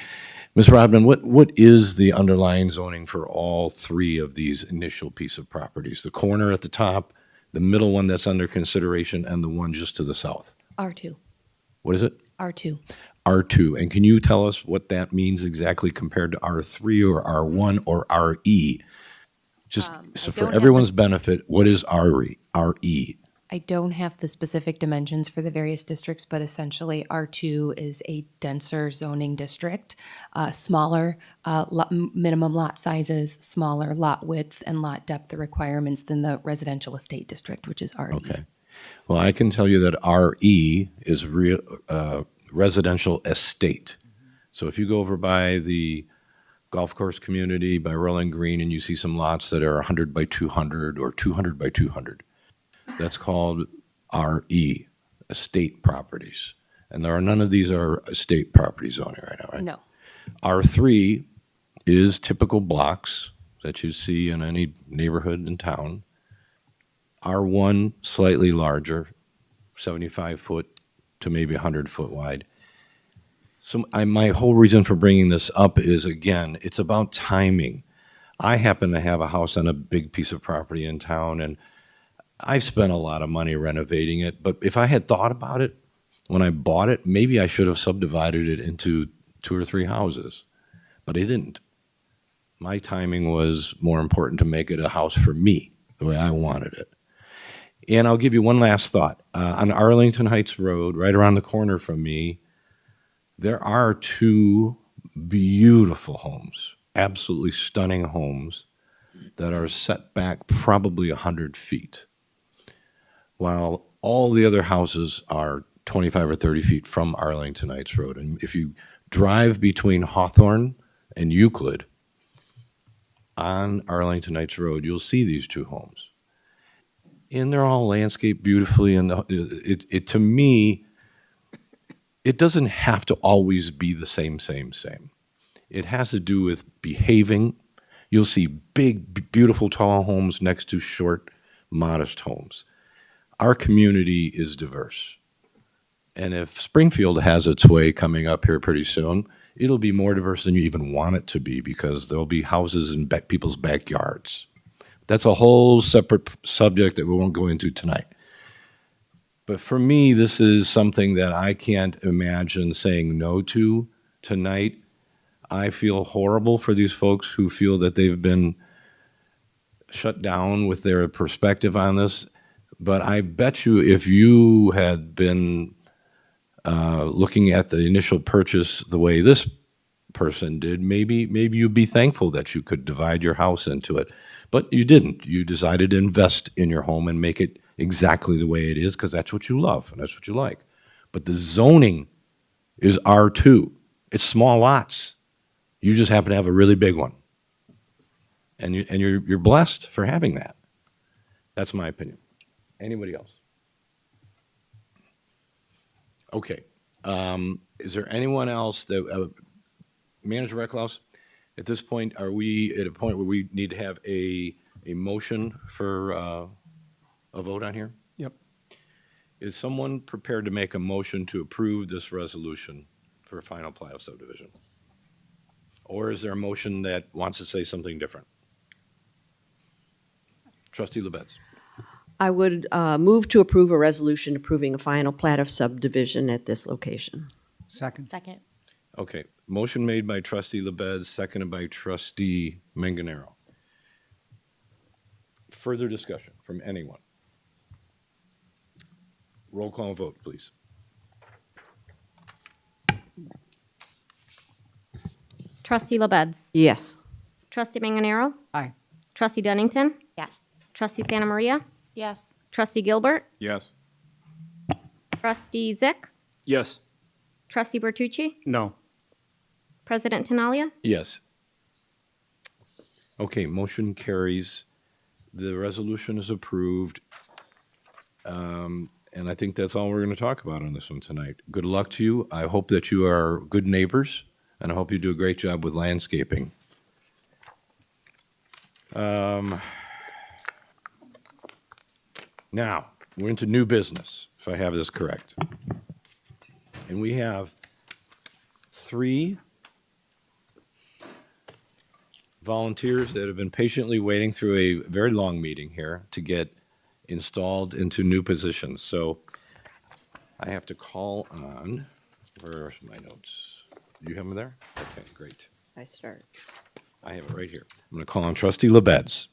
Ms. Rodman, what is the underlying zoning for all three of these initial piece of properties? The corner at the top, the middle one that's under consideration, and the one just to the south? R2. What is it? R2. R2. And can you tell us what that means exactly compared to R3 or R1 or RE? Just so for don't have everyone's this- benefit, what is RE? RE? I don't have the specific dimensions for the various districts, but essentially R2 is a denser zoning district, smaller minimum lot sizes, smaller lot width and lot depth requirements than the residential estate district, which is RE. Okay. Well, I can tell you that RE is residential estate. So if you go over by the golf course community, by Rolling Green, and you see some lots that are 100 by 200 or 200 by 200, that's called RE, estate properties. And there are none of these are estate property zoning right now, right? No. R3 is typical blocks that you see in any neighborhood in town. R1, slightly larger, 75 foot to maybe 100 foot wide. So my whole reason for bringing this up is, again, it's about timing. I happen to have a house on a big piece of property in town, and I've spent a lot of money renovating it, but if I had thought about it when I bought it, maybe I should have subdivided it into 2 or 3 houses, but I didn't. My timing was more important to make it a house for me, the way I wanted it. And I'll give you one last thought. On Arlington Heights Road, right around the corner from me, there are 2 beautiful homes, absolutely stunning homes that are set back probably 100 feet, while all the other houses are 25 or 30 feet from Arlington Heights Road. And if you drive between Hawthorne and Euclid on Arlington Heights Road, you'll see these 2 homes. And they're all landscaped beautifully. And to me, it doesn't have to always be the same. It has to do with behaving. You'll see big, beautiful, tall homes next to short, modest homes. Our community is diverse. And if Springfield has its way coming up here pretty soon, it'll be more diverse than you even want it to be, because there'll be houses in people's backyards. That's a whole separate subject that we won't go into tonight. But for me, this is something that I can't imagine saying no to tonight. I feel horrible for these folks who feel that they've been shut down with their perspective on this. But I bet you if you had been looking at the initial purchase the way this person did, maybe you'd be thankful that you could divide your house into it. But you didn't. You decided to invest in your home and make it exactly the way it is, because that's what you love and that's what you like. But the zoning is R2. It's small lots. You just happen to have a really big one. And you're blessed for having that. That's my opinion. Anybody else? Okay. Is there anyone else that, Manager Recklaus, at this point, are we at a point where we need to have a motion for a vote on here? Yep. Is someone prepared to make a motion to approve this resolution for a final plat of subdivision? Or is there a motion that wants to say something different? Trustee LaBedz. I would move to approve a resolution approving a final plat of subdivision at this location. Second. Second. Okay, motion made by Trustee LaBedz, seconded by Trustee Manganaro. Further discussion from anyone? Roll call vote, please. Trustee LaBedz. Yes. Trustee Manganaro. Aye. Trustee Dunnington. Yes. Trustee Santa Maria. Yes. Trustee Gilbert. Yes. Trustee Zyck. Yes. Trustee Bertucci. No. President Tinaglia. Yes. Okay, motion carries. The resolution is approved. And I think that's all we're going to talk about on this one tonight. Good luck to you. I hope that you are good neighbors, and I hope you do a great job with landscaping. Now, we're into new business, if I have this correct. And we have 3 volunteers that have been patiently waiting through a very long meeting here to get installed into new positions. So I have to call on Where's my notes? Do you have them there? Okay, great. I start. I have it right here. I'm going to call on trustee LaBedz.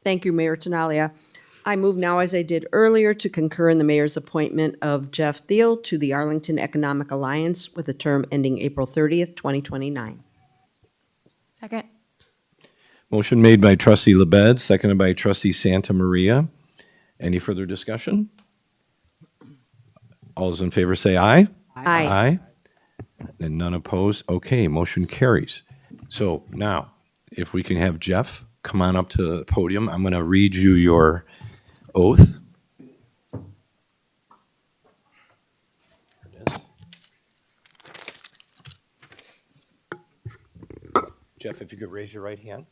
Thank you, Mayor Tinaglia. I move now, as I did earlier, to concur in the mayor's appointment of Jeff Thiel to the Arlington Economic Alliance with a term ending April 30th, 2029. Second. Motion made by trustee LaBedz, seconded by trustee Santa Maria. Any further discussion? All those in favor say aye. Aye. Aye. And none opposed. Okay, motion carries. So now, if we can have Jeff come on up to the podium, I'm going to read you your oath. Jeff, if you could raise your right hand.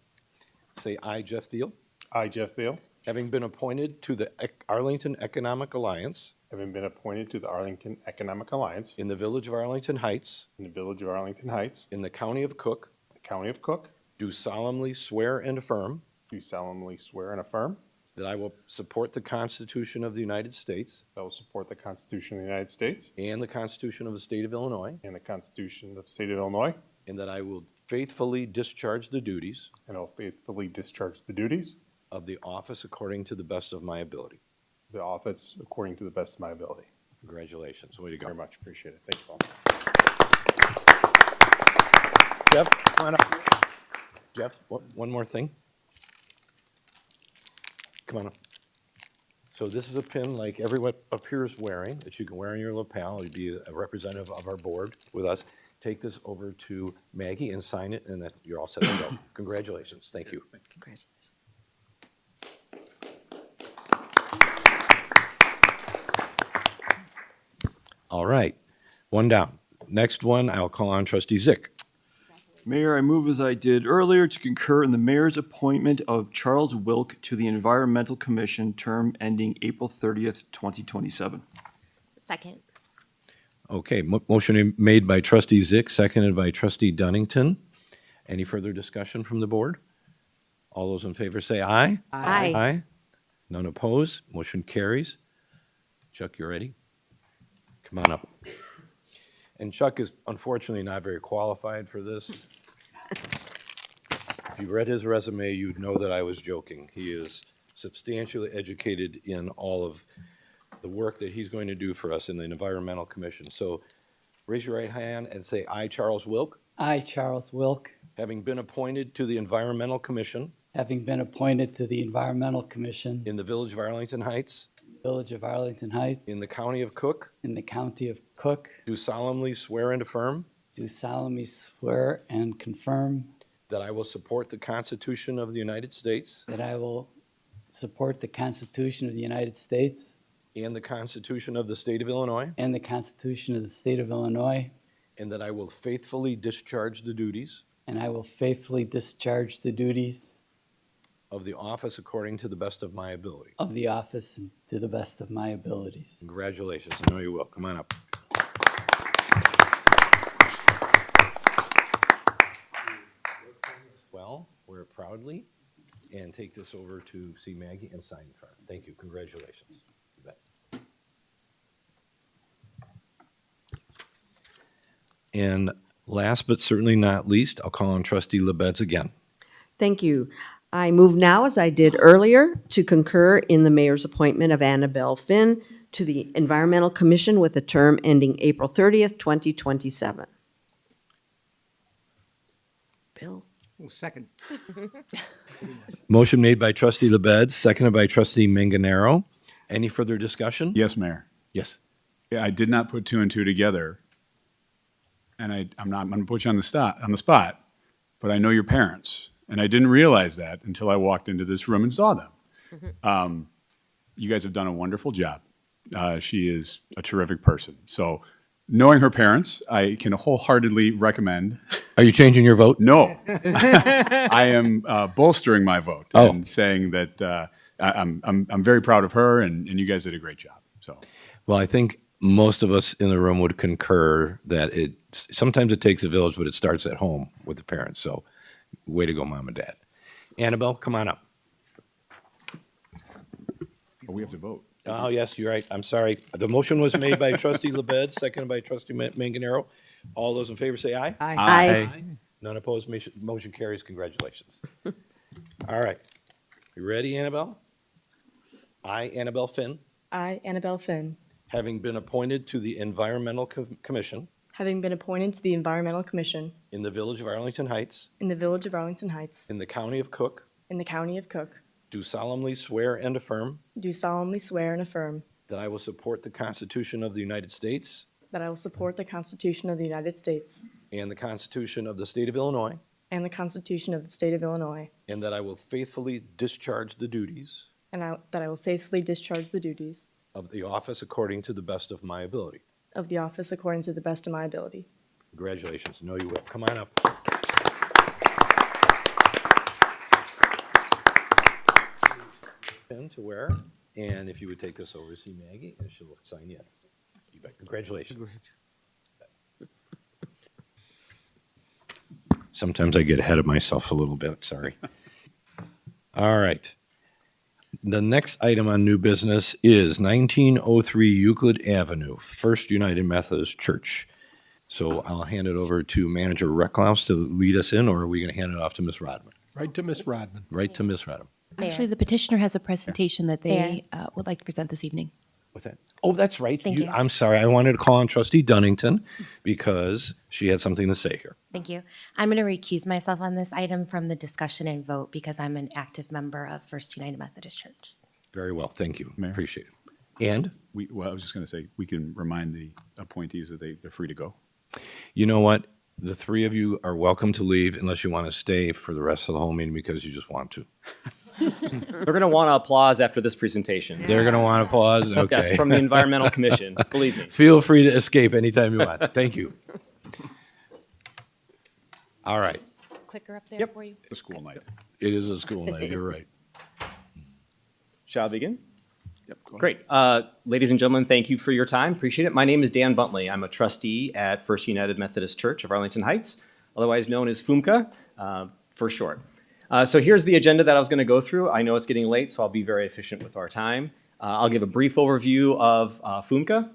Say, I, Jeff Thiel, I, Jeff Thiel, having been appointed to the Arlington Economic Alliance having been appointed to the Arlington Economic Alliance in the village of Arlington Heights, in the village of Arlington Heights, in the county of Cook, the county of Cook, do solemnly swear and affirm do solemnly swear and affirm that I will support the Constitution of the United States that I will support the Constitution of the United States and the Constitution of the State of Illinois, and the Constitution of the State of Illinois, and that I will faithfully discharge the duties and I will faithfully discharge the duties of the office according to the best of my ability. of the office according to the best of my ability. Congratulations. Way to go. Very much appreciate it. Thank you all. Jeff, come on up. Jeff, one more thing. Come on up. So this is a pin like everyone up here is wearing, that you can wear on your lapel. You'd be a representative of our board with us. Take this over to Maggie and sign it, and that you're all set to go. Congratulations. Thank you. Congratulations. All right. One down. Next one, I'll call on trustee Zyck. Mayor, I move as I did earlier to concur in the mayor's appointment of Charles Wilk to the Environmental Commission, term ending April 30th, 2027. Second. Okay, motion made by trustee Zyck, seconded by trustee Dunnington. Any further discussion from the board? All those in favor say aye. Aye. Aye. None opposed. Motion carries. Chuck, you ready? Come on up. And Chuck is unfortunately not very qualified for this. If you read his resume, you'd know that I was joking. He is substantially educated in all of the work that he's going to do for us in the Environmental Commission. So raise your right hand and say, I, Charles Wilk, I, Charles Wilk, having been appointed to the Environmental Commission having been appointed to the Environmental Commission in the village of Arlington Heights, Village of Arlington Heights, in the county of Cook, in the county of Cook, do solemnly swear and affirm do solemnly swear and confirm that I will support the Constitution of the United States that I will support the Constitution of the United States and the Constitution of the State of Illinois, and the Constitution of the State of Illinois, and that I will faithfully discharge the duties and I will faithfully discharge the duties of the office according to the best of my ability. of the office to the best of my abilities. Congratulations. I know you will. Come on up. Well, wear it proudly and take this over to see Maggie and sign for her. Thank you. Congratulations. You bet. And last but certainly not least, I'll call on trustee LaBedz again. Thank you. I move now, as I did earlier, to concur in the mayor's appointment of Annabelle Finn to the Environmental Commission with a term ending April 30th, 2027. Bill? Oh, second. Motion made by trustee LaBedz, seconded by trustee Manganaro. Any further discussion? Yes, Mayor. Yes. Yeah, I did not put two and two together, and I'm not going to put you on the spot, but I know your parents, and I didn't realize that until I walked into this room and saw them. You guys have done a wonderful job. She is a terrific person. So knowing her parents, I can wholeheartedly recommend. Are you changing your vote? No. I am bolstering my vote and saying that I'm very proud of her, and you guys did a great job. So, well, I think most of us in the room would concur that sometimes it takes a village, but it starts at home with the parents. So way to go, Mom and Dad. Annabelle, come on up. Oh, we have to vote. Oh, yes, you're right. I'm sorry. The motion was made by trustee LaBedz, seconded by trustee Manganaro. All those in favor say aye. Aye. Aye. None opposed, motion carries. Congratulations. All right. You ready, Annabelle? I, Annabelle Finn, I, Annabelle Finn, having been appointed to the Environmental Commission having been appointed to the Environmental Commission in the Village of Arlington Heights, in the Village of Arlington Heights, in the County of Cook, in the County of Cook, do solemnly swear and affirm do solemnly swear and affirm that I will support the Constitution of the United States that I will support the Constitution of the United States and the Constitution of the State of Illinois, and the Constitution of the State of Illinois, and that I will faithfully discharge the duties and that I will faithfully discharge the duties of the office according to the best of my ability. of the office according to the best of my ability. Congratulations. Know you will. Come on up. Pen to wear, and if you would take this over to see Maggie, and she'll sign you. You bet. Congratulations. Sometimes I get ahead of myself a little bit, sorry. All right. The next item on new business is 1903 Euclid Avenue, First United Methodist Church. So I'll hand it over to Manager Recklouse to lead us in, or are we going to hand it off to Ms. Rodman? Right to Ms. Rodman. Right to Ms. Rodman. Actually, the petitioner has a presentation that they would like to present this evening. What's that? Oh, that's right. Thank you. I'm sorry. I wanted to call on Trustee Dunnington because she had something to say here. Thank you. I'm going to recuse myself on this item from the discussion and vote because I'm an active member of First United Methodist Church. Very well. Thank you. Mayor? Appreciate it. And Well, I was just going to say, we can remind the appointees that they're free to go. you know what? The three of you are welcome to leave unless you want to stay for the rest of the whole meeting because you just want to. They're going to want to applause after this presentation. They're going to want to pause? Okay. Yes, from the Environmental Commission, believe me. Feel free to escape anytime you want. Thank you. All right. Clicker up there for you. The school night. It is a school night. You're right. Shall I begin? Yep. go ahead. Great. Ladies and gentlemen, thank you for your time. Appreciate it. My name is Dan Buntley. I'm a trustee at First United Methodist Church of Arlington Heights, otherwise known as FUMCA for short. So here's the agenda that I was going to go through. I know it's getting late, so I'll be very efficient with our time. I'll give a brief overview of FUMCA.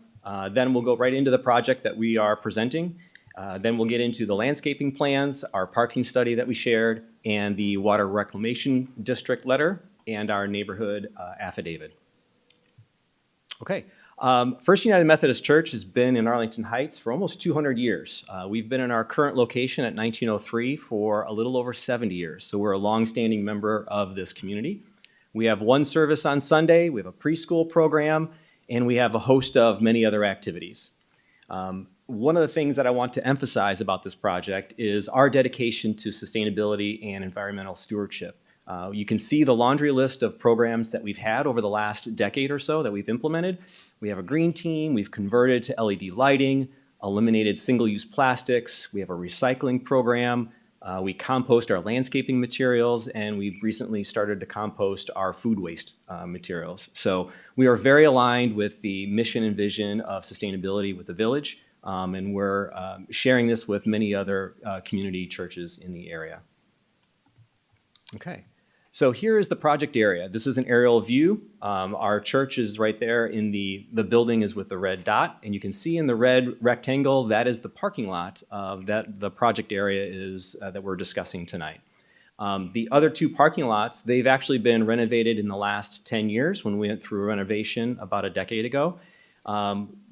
Then we'll go right into the project that we are presenting. Then we'll get into the landscaping plans, our parking study that we shared, and the Water Reclamation District letter, and our neighborhood affidavit. Okay. First United Methodist Church has been in Arlington Heights for almost 200 years. We've been in our current location at 1903 for a little over 70 years, so we're a longstanding member of this community. We have one service on Sunday, we have a preschool program, and we have a host of many other activities. One of the things that I want to emphasize about this project is our dedication to sustainability and environmental stewardship. You can see the laundry list of programs that we've had over the last decade or so that we've implemented. We have a green team, we've converted to LED lighting, eliminated single-use plastics, we have a recycling program, we compost our landscaping materials, and we've recently started to compost our food waste materials. So we are very aligned with the mission and vision of sustainability with the village, and we're sharing this with many other community churches in the area. Okay. So here is the project area. This is an aerial view. Our church is right there in the building is with the red dot, and you can see in the red rectangle, that is the parking lot that the project area is that we're discussing tonight. The other two parking lots, they've actually been renovated in the last 10 years when we went through a renovation about a decade ago.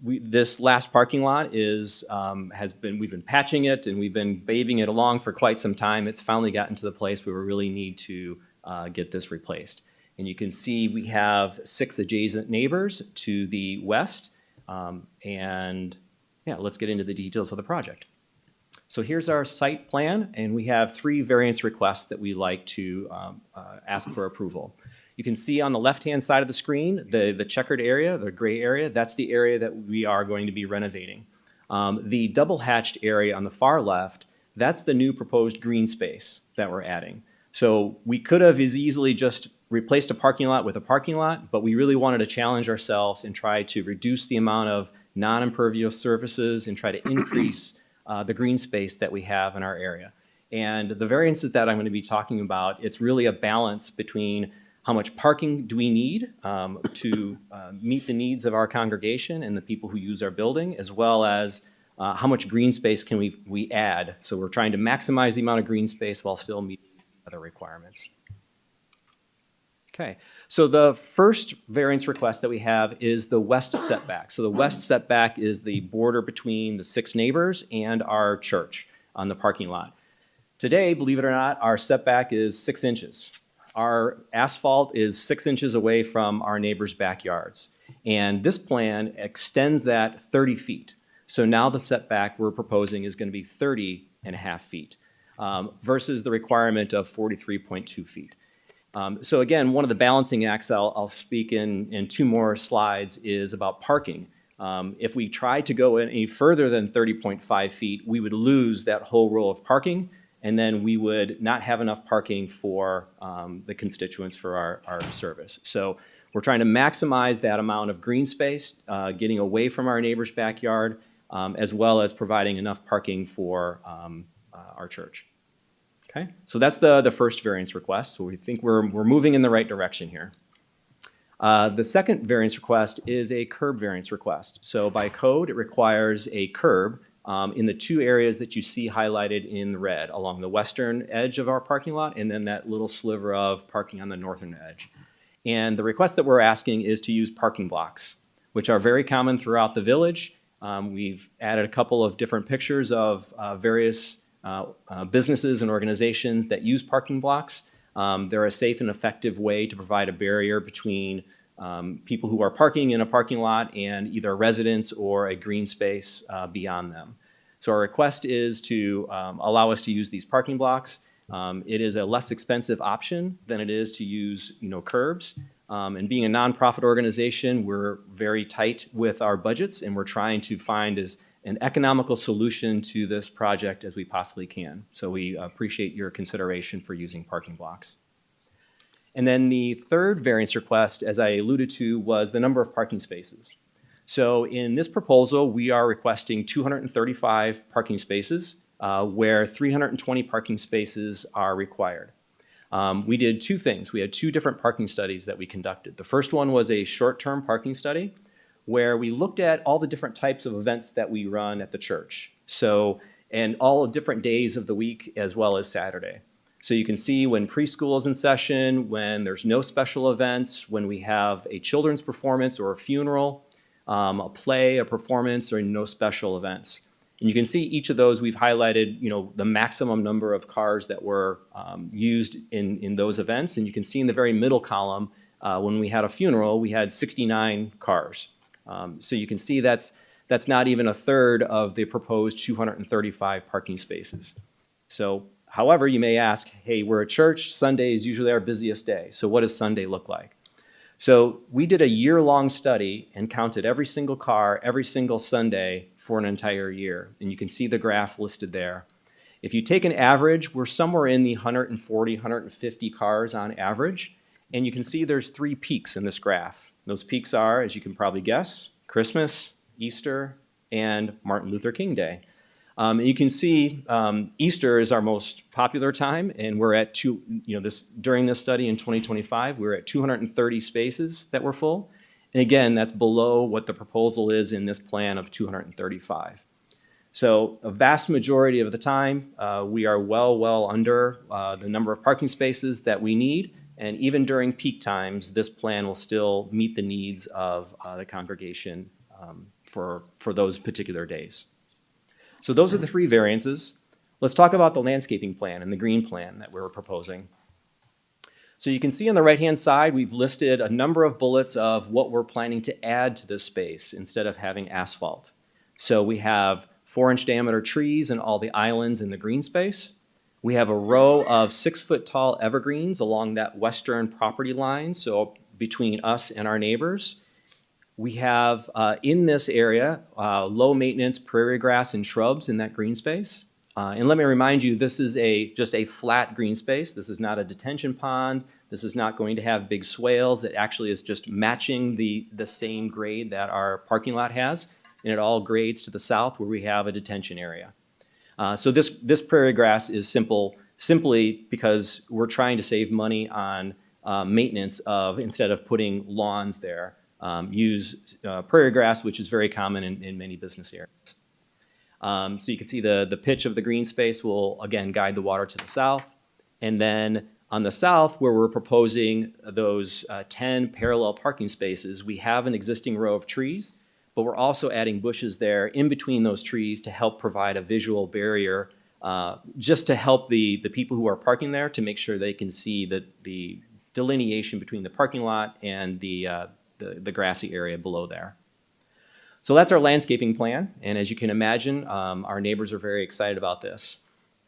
This last parking lot we've been patching it and we've been paving it along for quite some time. It's finally gotten to the place where we really need to get this replaced. And you can see we have 6 adjacent neighbors to the west. And yeah, let's get into the details of the project. So here's our site plan, and we have 3 variance requests that we like to ask for approval. You can see on the left-hand side of the screen, the checkered area, the gray area, that's the area that we are going to be renovating. The double-hatched area on the far left, that's the new proposed green space that we're adding. So we could have as easily just replaced a parking lot with a parking lot, but we really wanted to challenge ourselves and try to reduce the amount of non-impervious surfaces and try to increase the green space that we have in our area. And the variances that I'm going to be talking about, it's really a balance between how much parking do we need to meet the needs of our congregation and the people who use our building, as well as how much green space can we add. So we're trying to maximize the amount of green space while still meeting other requirements. Okay, so the first variance request that we have is the west setback. So the west setback is the border between the 6 neighbors and our church on the parking lot. Today, believe it or not, our setback is 6 inches. Our asphalt is 6 inches away from our neighbors' backyards. And this plan extends that 30 feet. So now the setback we're proposing is going to be 30.5 feet versus the requirement of 43.2 feet. So again, one of the balancing acts I'll speak in 2 more slides is about parking. If we try to go any further than 30.5 feet, we would lose that whole row of parking, and then we would not have enough parking for the constituents for our service. So we're trying to maximize that amount of green space, getting away from our neighbor's backyard, as well as providing enough parking for our church. Okay, so that's the first variance request. So we think we're moving in the right direction here. The second variance request is a curb variance request. So by code, it requires a curb in the 2 areas that you see highlighted in red, along the western edge of our parking lot and then that little sliver of parking on the northern edge. And the request that we're asking is to use parking blocks, which are very common throughout the village. We've added a couple of different pictures of various businesses and organizations that use parking blocks. They're a safe and effective way to provide a barrier between people who are parking in a parking lot and either residents or a green space beyond them. So our request is to allow us to use these parking blocks. It is a less expensive option than it is to use, curbs. And being a nonprofit organization, we're very tight with our budgets, and we're trying to find an economical solution to this project as we possibly can. So we appreciate your consideration for using parking blocks. And then the third variance request, as I alluded to, was the number of parking spaces. So in this proposal, we are requesting 235 parking spaces, where 320 parking spaces are required. We did 2 things. We had 2 different parking studies that we conducted. The first one was a short-term parking study, where we looked at all the different types of events that we run at the church. So, and all different days of the week as well as Saturday. So you can see when preschool is in session, when there's no special events, when we have a children's performance or a funeral, a play, a performance, or no special events. And you can see each of those we've highlighted, the maximum number of cars that were used in those events. And you can see in the very middle column, when we had a funeral, we had 69 cars. So you can see that's not even a third of the proposed 235 parking spaces. So, however, you may ask, hey, we're a church, Sunday is usually our busiest day. So what does Sunday look like? So we did a year-long study and counted every single car, every single Sunday for an entire year. And you can see the graph listed there. If you take an average, we're somewhere in the 140, 150 cars on average. And you can see there's 3 peaks in this graph. Those peaks are, as you can probably guess, Christmas, Easter, and Martin Luther King Day. And you can see Easter is our most popular time, and we're at during this study in 2025, we're at 230 spaces that were full. And again, that's below what the proposal is in this plan of 235. So a vast majority of the time, we are well under the number of parking spaces that we need. And even during peak times, this plan will still meet the needs of the congregation for those particular days. So those are the 3 variances. Let's talk about the landscaping plan and the green plan that we're proposing. So you can see on the right-hand side, we've listed a number of bullets of what we're planning to add to this space instead of having asphalt. So we have 4-inch diameter trees in all the islands in the green space. We have a row of 6-foot-tall evergreens along that western property line, so between us and our neighbors. We have, in this area, low-maintenance prairie grass and shrubs in that green space. And let me remind you, this is just a flat green space. This is not a detention pond. This is not going to have big swales. It actually is just matching the same grade that our parking lot has, and it all grades to the south where we have a detention area. So this prairie grass is simply because we're trying to save money on maintenance of, instead of putting lawns there, use prairie grass, which is very common in many business areas. So you can see the pitch of the green space will, again, guide the water to the south. And then on the south, where we're proposing those 10 parallel parking spaces, we have an existing row of trees, but we're also adding bushes there in between those trees to help provide a visual barrier, just to help the people who are parking there to make sure they can see the delineation between the parking lot and the grassy area below there. So that's our landscaping plan, and as you can imagine, our neighbors are very excited about this,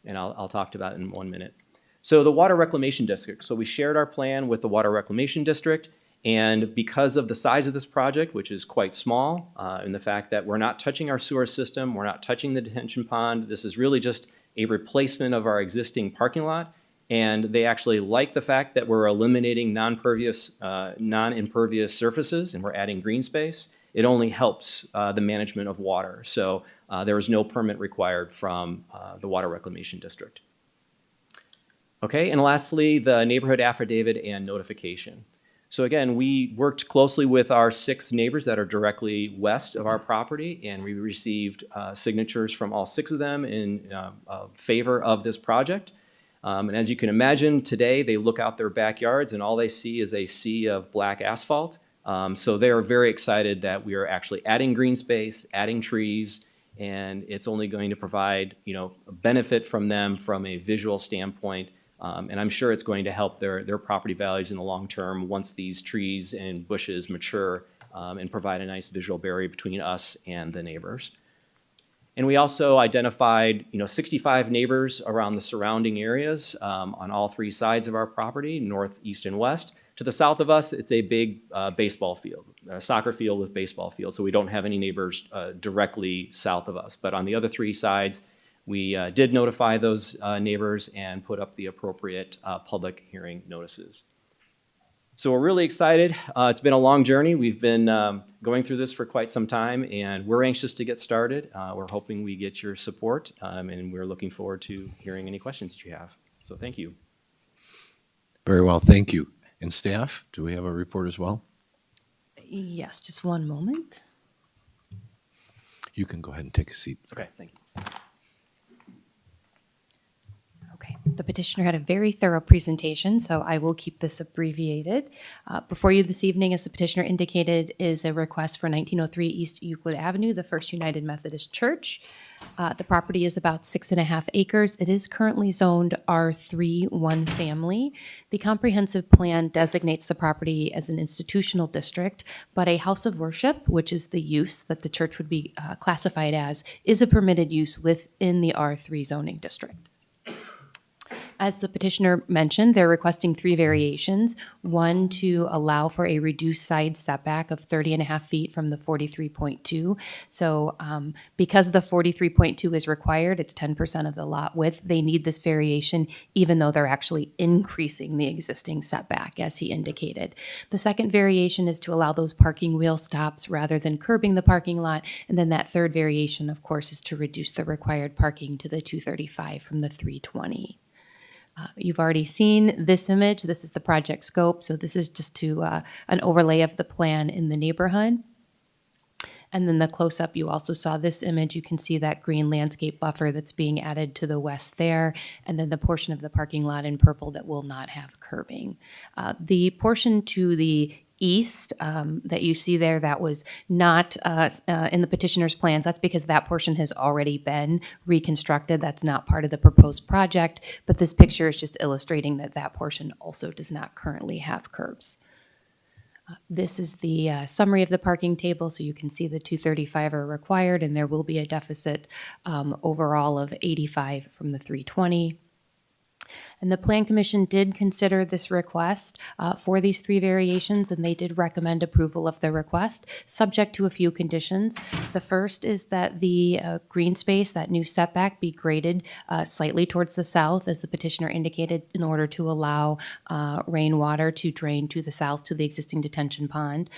and I'll talk about it in 1 minute. So the Water Reclamation District. So we shared our plan with the Water Reclamation District, and because of the size of this project, which is quite small, and the fact that we're not touching our sewer system, we're not touching the detention pond, this is really just a replacement of our existing parking lot, and they actually like the fact that we're eliminating non-impervious surfaces and we're adding green space. It only helps the management of water. So there is no permit required from the Water Reclamation District. Okay, and lastly, the neighborhood affidavit and notification. So again, we worked closely with our 6 neighbors that are directly west of our property, and we received signatures from all 6 of them in favor of this project. And as you can imagine, today they look out their backyards and all they see is a sea of black asphalt. So they are very excited that we are actually adding green space, adding trees, and it's only going to provide, a benefit from them from a visual standpoint. And I'm sure it's going to help their property values in the long term once these trees and bushes mature and provide a nice visual barrier between us and the neighbors. And we also identified, 65 neighbors around the surrounding areas on all 3 sides of our property, north, east, and west. To the south of us, it's a big baseball field, a soccer field with baseball field. So we don't have any neighbors directly south of us. But on the other 3 sides, we did notify those neighbors and put up the appropriate public hearing notices. So we're really excited. It's been a long journey. We've been going through this for quite some time, and we're anxious to get started. We're hoping we get your support, and we're looking forward to hearing any questions that you have. So thank you. Very well, thank you. And staff, do we have a report as well? Yes, just one moment. You can go ahead and take a seat. Okay, thank you. Okay, the petitioner had a very thorough presentation, so I will keep this abbreviated. Before you this evening, as the petitioner indicated, is a request for 1903 East Euclid Avenue, the First United Methodist Church. The property is about 6.5 acres. It is currently zoned R3 one family. The comprehensive plan designates the property as an institutional district, but a house of worship, which is the use that the church would be classified as, is a permitted use within the R3 zoning district. As the petitioner mentioned, they're requesting 3 variations. One, to allow for a reduced side setback of 30.5 feet from the 43.2. So because the 43.2 is required, it's 10% of the lot width. They need this variation, even though they're actually increasing the existing setback, as he indicated. The second variation is to allow those parking wheel stops rather than curbing the parking lot. And then that third variation, of course, is to reduce the required parking to the 235 from the 320. You've already seen this image. This is the project scope. So this is just an overlay of the plan in the neighborhood. And then the close-up, you also saw this image. You can see that green landscape buffer that's being added to the west there, and then the portion of the parking lot in purple that will not have curbing. The portion to the east that you see there, that was not in the petitioner's plans. That's because that portion has already been reconstructed. That's not part of the proposed project, but this picture is just illustrating that that portion also does not currently have curbs. This is the summary of the parking table, so you can see the 235 are required, and there will be a deficit overall of 85 from the 320. And the Plan Commission did consider this request for these 3 variations, and they did recommend approval of the request, subject to a few conditions. The first is that the green space, that new setback, be graded slightly towards the south, as the petitioner indicated, in order to allow rainwater to drain to the south to the existing detention pond.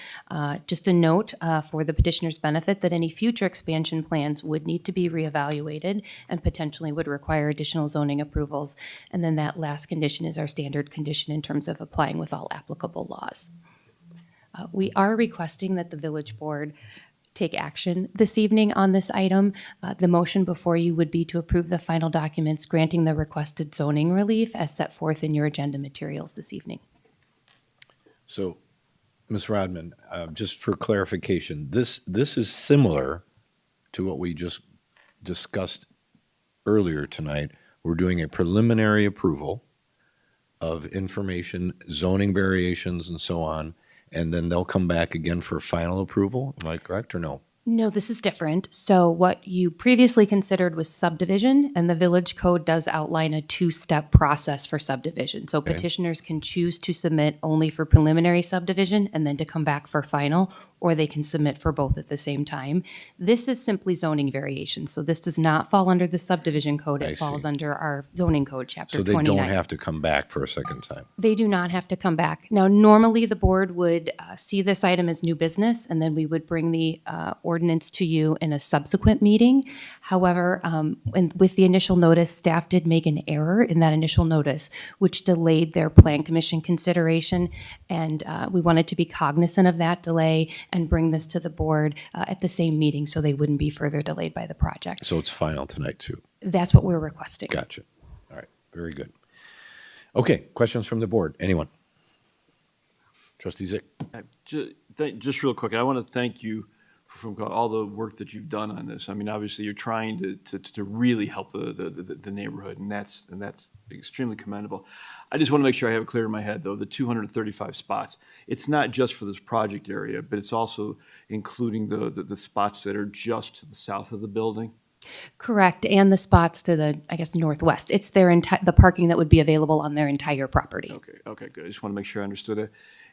Just a note for the petitioner's benefit that any future expansion plans would need to be reevaluated and potentially would require additional zoning approvals. And then that that last condition is our standard condition in terms of applying with all applicable laws. We are requesting that the village board take action this evening on this item. The motion before you would be to approve the final documents granting the requested zoning relief as set forth in your agenda materials this evening. So, Ms. Rodman, just for clarification, this is similar to what we just discussed earlier tonight. We're doing a preliminary approval of information, zoning variations and so on, and then they'll come back again for final approval. Am I correct or no? No, this is different. So what you previously considered was subdivision, and the village code does outline a two-step process for subdivision. So petitioners can choose to submit only for preliminary subdivision and then to come back for final, or they can submit for both at the same time. This is simply zoning variation, so this does not fall under the subdivision code. It falls under our zoning code, chapter 29. So they don't have to come back for a second time? They do not have to come back. Now, normally the board would see this item as new business, and then we would bring the ordinance to you in a subsequent meeting. However, with the initial notice, staff did make an error in that initial notice, which delayed their plan commission consideration, and we wanted to be cognizant of that delay and bring this to the board at the same meeting so they wouldn't be further delayed by the project. So it's final tonight, too? That's what we're requesting. Gotcha. All right, very good. Okay, questions from the board? Anyone? Trustee Zyck? Just real quick, I want to thank you for all the work that you've done on this. I mean, obviously, you're trying to really help the neighborhood, and that's extremely commendable. I just want to make sure I have it clear in my head, though, the 235 spots, it's not just for this project area, but it's also including the spots that are just to the south of the building? Correct, and the spots to the, I guess, northwest. It's the parking that would be available on their entire property. Okay, good. I just want to make sure I understood it.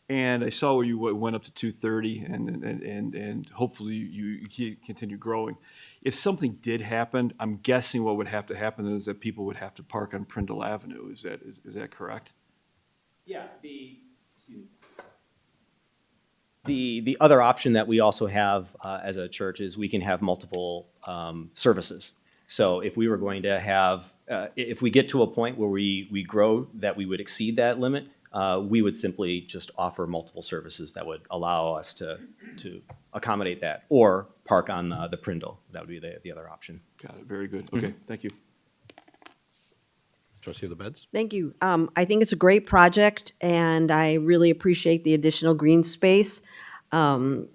And I saw where you went up to 230, and hopefully you continue growing. If something did happen, I'm guessing what would have to happen is that people would have to park on Prindle Avenue. Is that correct? Yeah, the other option that we also have as a church is we can have multiple services. So if we were going to have, if we get to a point where we grow that we would exceed that limit, we would simply just offer multiple services that would allow us to accommodate that, or park on the Prindle. That would be the other option. Got it, very good. Okay, thank you. Trustee LaBedz? Thank you. I think it's a great project, and I really appreciate the additional green space. I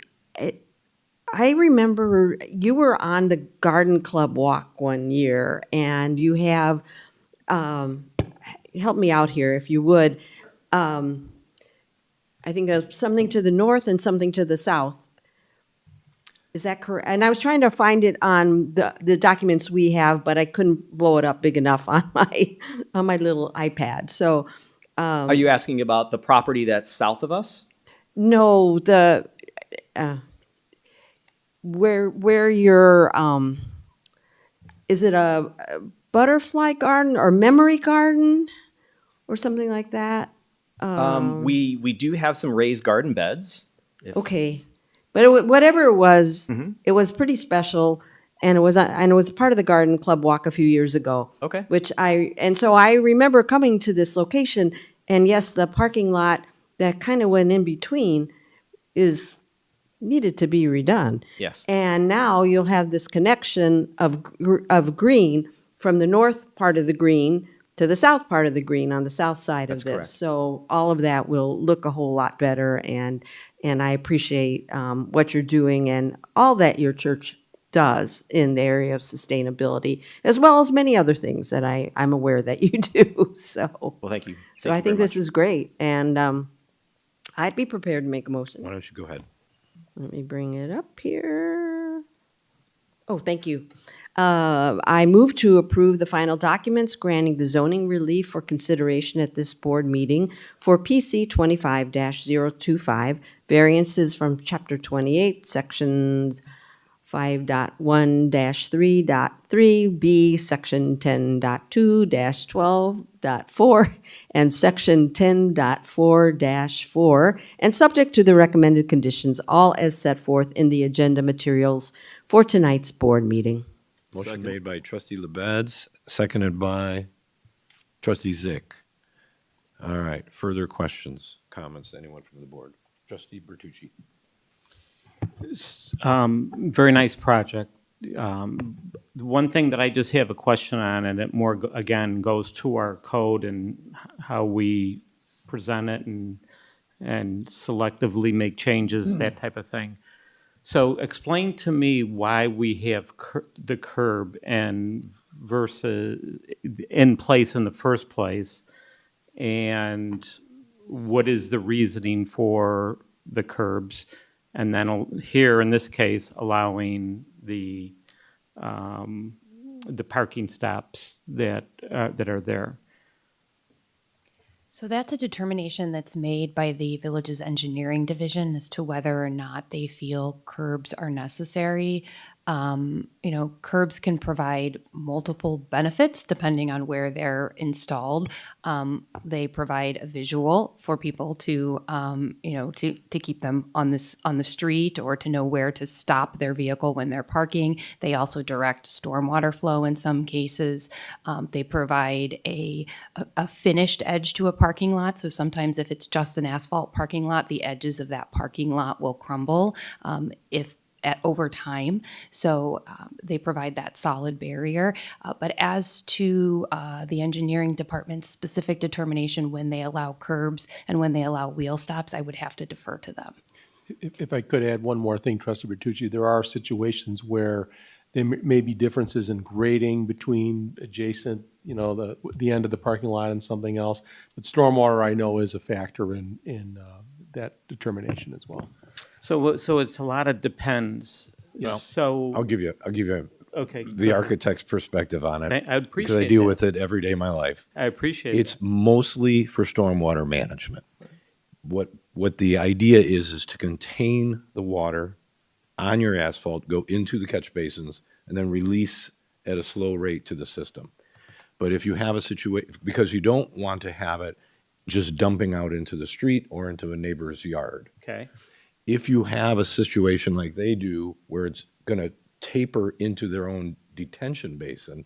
remember you were on the Garden Club walk one year, and you have, help me out here if you would, I think something to the north and something to the south. Is that correct? And I was trying to find it on the documents we have, but I couldn't blow it up big enough on my little iPad. So, Are you asking about the property that's south of us? no, where you're, is it a butterfly garden or memory garden or something like that? We do have some raised garden beds. Okay, but whatever it was, it was pretty special, and it was part of the Garden Club walk a few years ago. Okay. So I remember coming to this location, and yes, the parking lot that kind of went in between needed to be redone. Yes. And now you'll have this connection of green from the north part of the green to the south part of the green on the south side That's of this. correct. So all of that will look a whole lot better, and I appreciate what you're doing and all that your church does in the area of sustainability, as well as many other things that I'm aware that you do. So, Well, thank you. so I think this is great, and I'd be prepared to make a motion. Why don't you go ahead? Let me bring it up here. Oh, thank you. I move to approve the final documents granting the zoning relief for consideration at this board meeting for PC 25-025, variances from Chapter 28, Sections 5.1-3.3B, Section 10.2-12.4, and Section 10.4-4, and subject to the recommended conditions, all as set forth in the agenda materials for tonight's board meeting. Motion made by Trustee LaBedz, seconded by Trustee Zyck. All right, further questions, comments, anyone from the board? Trustee Bertucci. Very nice project. One thing that I just have a question on, and it more, again, goes to our code and how we present it and selectively make changes, that type of thing. So explain to me why we have the curb and versus in place in the first place, and what is the reasoning for the curbs? And then here, in this case, allowing the parking stops that are there. So that's a determination that's made by the village's engineering division as to whether or not they feel curbs are necessary. Curbs can provide multiple benefits depending on where they're installed. They provide a visual for people to keep them on the street or to know where to stop their vehicle when they're parking. They also direct stormwater flow in some cases. They provide a finished edge to a parking lot. So sometimes if it's just an asphalt parking lot, the edges of that parking lot will crumble over time. So they provide that solid barrier. But as to the engineering department's specific determination when they allow curbs and when they allow wheel stops, I would have to defer to them. If I could add one more thing, Trustee Bertucci, there are situations where there may be differences in grading between adjacent, the end of the parking lot and something else. But stormwater, I know, is a factor in that determination as well. So it's a lot of depends. Well, So I'll give you okay, the go ahead. architect's perspective on it. I appreciate because I deal that. with it every day of my life. I appreciate It's that. mostly for stormwater management. What the idea is to contain the water on your asphalt, go into the catch basins, and then release at a slow rate to the system. But if you have a situation, because you don't want to have it just dumping out into the street or into a neighbor's yard. Okay. If you have a situation like they do, where it's going to taper into their own detention basin,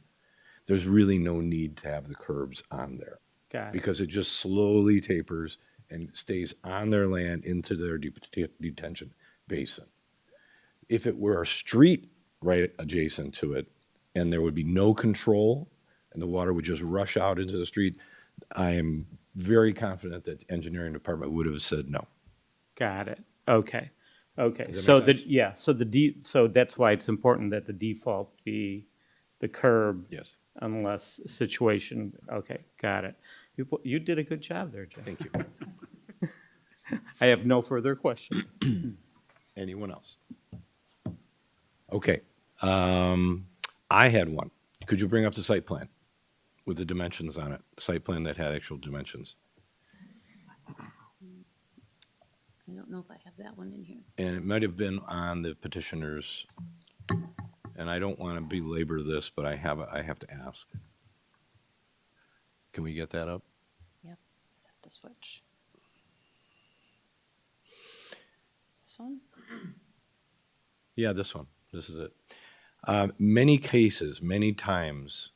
there's really no need to have the curbs on there. Got it. Because it just slowly tapers and stays on their land into their detention basin. If it were a street right adjacent to it, and there would be no control, and the water would just rush out into the street, I am very confident that the engineering department would have said no. Got it. Okay. Okay. Does that So make sense? so that's why it's important that the default be the curb. Yes. Unless situation. Okay. Got it. You did a good job there, Jim. Thank you. I have no further questions. Anyone else? Okay. I had one. Could you bring up the site plan with the dimensions on it? Site plan that had actual dimensions. I don't know if I have that one in here. And it might have been on the petitioners, and I don't want to belabor this, but I have to ask. Can we get that up? Yep, just have to switch. This one? Yeah, this one. This is it. Many cases, many times,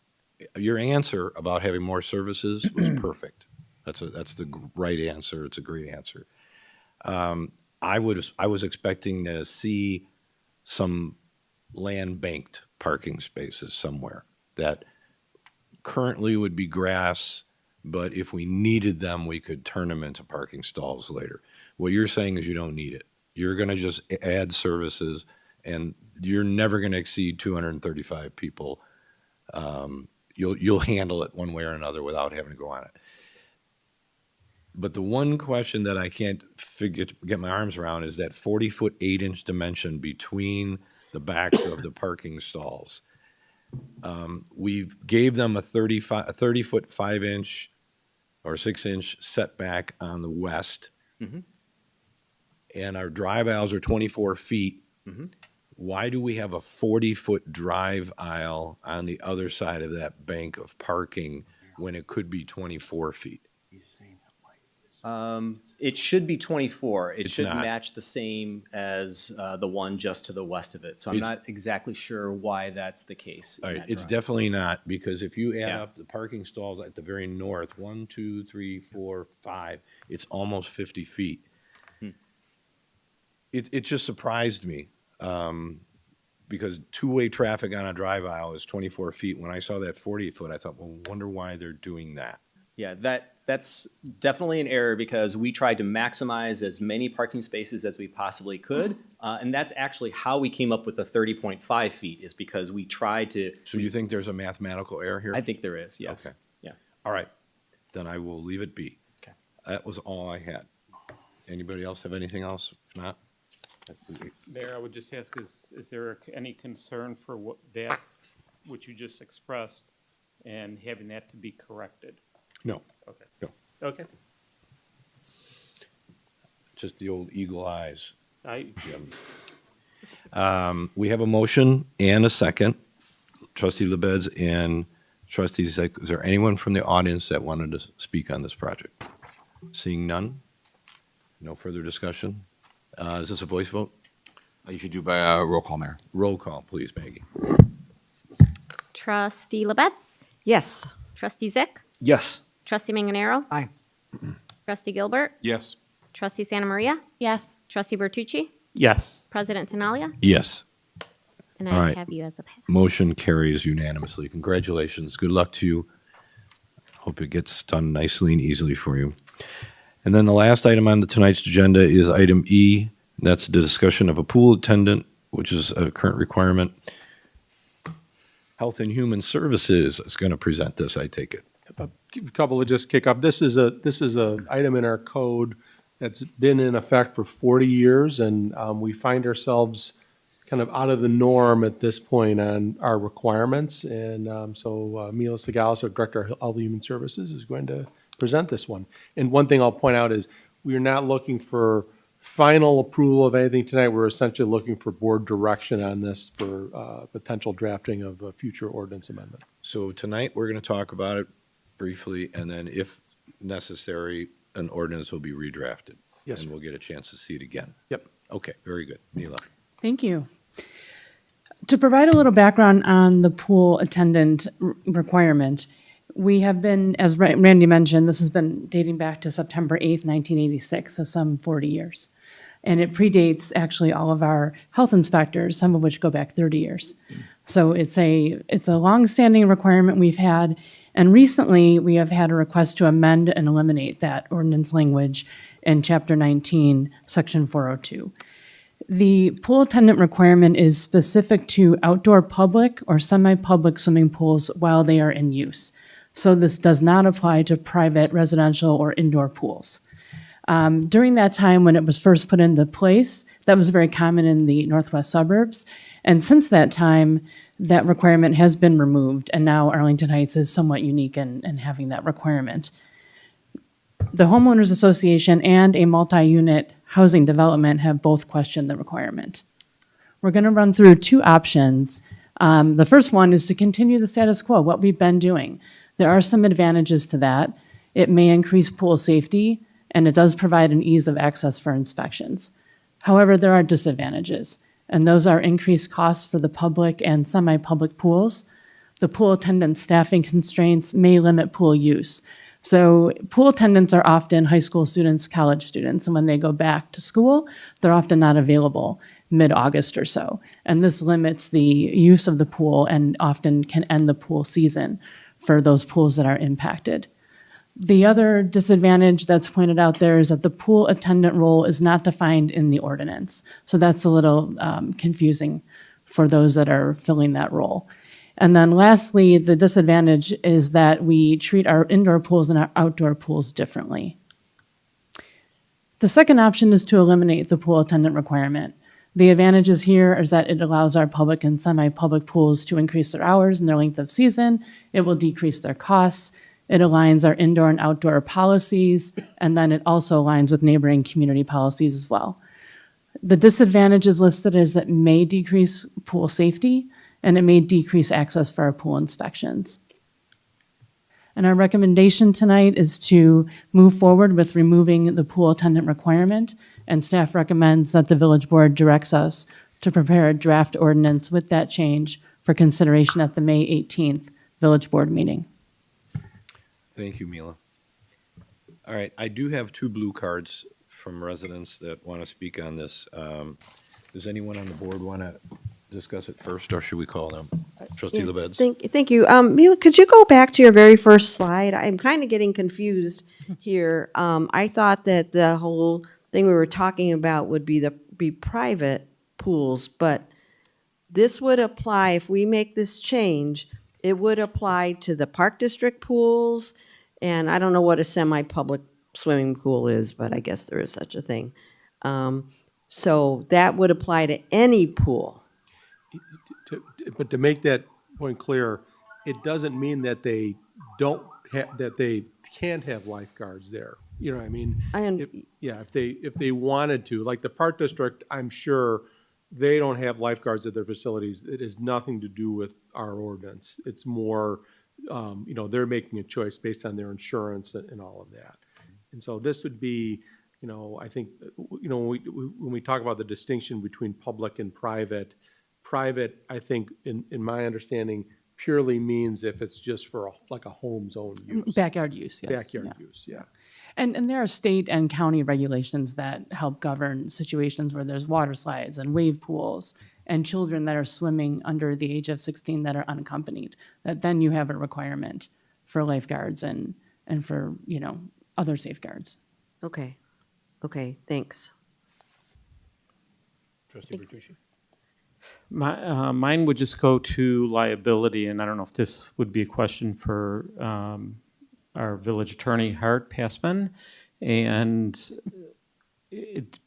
your answer about having more services was perfect. That's the right answer. It's a great answer. I was expecting to see some land banked parking spaces somewhere that currently would be grass, but if we needed them, we could turn them into parking stalls later. What you're saying is you don't need it. You're going to just add services, and you're never going to exceed 235 people. You'll handle it one way or another without having to go on it. But the one question that I can't get my arms around is that 40-foot 8-inch dimension between the backs of the parking stalls. We gave them a 30-foot 5-inch or 6-inch setback on the west, and our drive aisles are 24 feet. Why do we have a 40-foot drive aisle on the other side of that bank of parking when it could be 24 feet? It should be 24. It It's should not. match the same as the one just to the west of it. So I'm It's- not exactly sure why that's the case. All in right, that it's drawing. definitely not, because if you add Yeah. up the parking stalls at the very north, 1, 2, 3, 4, 5, it's almost 50 feet. It just surprised me, because two-way traffic on a drive aisle is 24 feet. When I saw that 40-foot, I thought, well, wonder why they're doing that. Yeah, that's definitely an error because we tried to maximize as many parking spaces as we possibly could. And that's actually how we came up with the 30.5 feet is because we tried to. So you think there's a mathematical error here? I think there is, yes. Okay. Yeah. All right, then I will leave it be. Okay. That was all I had. Anybody else have anything else? If not, Mayor, I would just ask, is there any concern for what that, which you just expressed, and having that to be corrected? no, Okay. no, Okay. just the old eagle eyes. I, We have a motion and a second. Trustee LaBedz and Trustee Zyck. Is there anyone from the audience that wanted to speak on this project? Seeing none? No further discussion? Is this a voice vote? You should do by roll call, Mayor. Roll call, please, Maggie. Trustee LaBedz? Yes. Trustee Zyck? Yes. Trustee Manganaro? Aye. Trustee Gilbert? Yes. Trustee Santa Maria? Yes. Trustee Bertucci? yes. President Tinaglia? Yes. And All I right. have you as a pass. Motion carries unanimously. Congratulations. Good luck to you. Hope it gets done nicely and easily for you. And then the last item on tonight's agenda is item E. That's the discussion of a pool attendant, which is a current requirement. Health and Human Services is going to present this, I take it. A couple of just kick up. This is a item in our code that's been in effect for 40 years, and we find ourselves kind of out of the norm at this point on our requirements. And so Mila Segalis, our Director of Health and Human Services, is going to present this one. And one thing I'll point out is we are not looking for final approval of anything tonight. We're essentially looking for board direction on this for potential drafting of a future ordinance amendment. So tonight, we're going to talk about it briefly, and then if necessary, an ordinance will be redrafted. Yes, And sir. we'll get a chance to see it again. Yep. Okay, very good. Mila. Thank you. To provide a little background on the pool attendant requirement, we have been, as Randy mentioned, this has been dating back to September 8th, 1986, so some 40 years. And it predates actually all of our health inspectors, some of which go back 30 years. So it's a longstanding requirement we've had. And recently, we have had a request to amend and eliminate that ordinance language in Chapter 19, Section 402. The pool attendant requirement is specific to outdoor public or semi-public swimming pools while they are in use. So this does not apply to private residential or indoor pools. During that time when it was first put into place, that was very common in the northwest suburbs. And since that time, that requirement has been removed, and now Arlington Heights is somewhat unique in having that requirement. The Homeowners Association and a multi-unit housing development have both questioned the requirement. We're going to run through two options. The first one is to continue the status quo, what we've been doing. There are some advantages to that. It may increase pool safety, and it does provide an ease of access for inspections. However, there are disadvantages, and those are increased costs for the public and semi-public pools. The pool attendant staffing constraints may limit pool use. So pool attendants are often high school students, college students, and when they go back to school, they're often not available mid-August or so. And this limits the use of the pool and often can end the pool season for those pools that are impacted. The other disadvantage that's pointed out there is that the pool attendant role is not defined in the ordinance. So that's a little confusing for those that are filling that role. And then lastly, the disadvantage is that we treat our indoor pools and our outdoor pools differently. The second option is to eliminate the pool attendant requirement. The advantages here is that it allows our public and semi-public pools to increase their hours and their length of season. It will decrease their costs. It aligns our indoor and outdoor policies, and then it also aligns with neighboring community policies as well. The disadvantages listed is it may decrease pool safety, and it may decrease access for our pool inspections. And our recommendation tonight is to move forward with removing the pool attendant requirement, and staff recommends that the village board directs us to prepare a draft ordinance with that change for consideration at the May 18th village board meeting. Thank you, Mila. All right, I do have 2 blue cards from residents that want to speak on this. Does anyone on the board want to discuss it first, or should we call them? Trustee LaBedz? Thank you. Mila, could you go back to your very first slide? I'm kind of getting confused here. I thought that the whole thing we were talking about would be private pools, but this would apply, if we make this change, it would apply to the Park District pools, and I don't know what a semi-public swimming pool is, but I guess there is such a thing. So that would apply to any pool. But to make that point clear, it doesn't mean that they don't have, that they can't have lifeguards there. You know what I mean? If they wanted to, like the Park District, I'm sure they don't have lifeguards at their facilities. It has nothing to do with our ordinance. It's more, they're making a choice based on their insurance and all of that. And so this would be, I think, when we talk about the distinction between public and private, I think, in my understanding, purely means if it's just for like a home's own use. Backyard use, yes. Backyard use, yeah. And there are state and county regulations that help govern situations where there's water slides and wave pools and children that are swimming under the age of 16 that are unaccompanied, that then you have a requirement for lifeguards and for, other safeguards. Okay, thanks. Trustee Bertucci? Mine would just go to liability, and I don't know if this would be a question for our village attorney, Hart Passman. And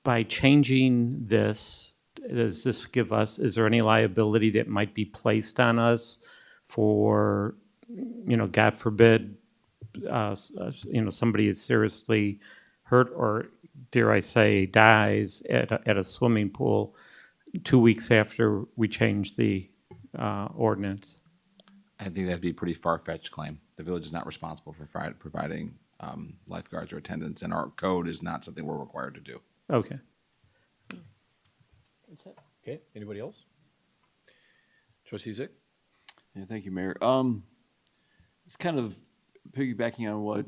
by changing this, does this give us, is there any liability that might be placed on us for, God forbid, somebody is seriously hurt or, dare I say, dies at a swimming pool 2 weeks after we change the ordinance? I think that'd be a pretty far-fetched claim. The village is not responsible for providing lifeguards or attendants, and our code is not something we're required to do. Okay. Okay, anybody else? Trustee Zyck? Yeah, thank you, Mayor. It's kind of piggybacking on what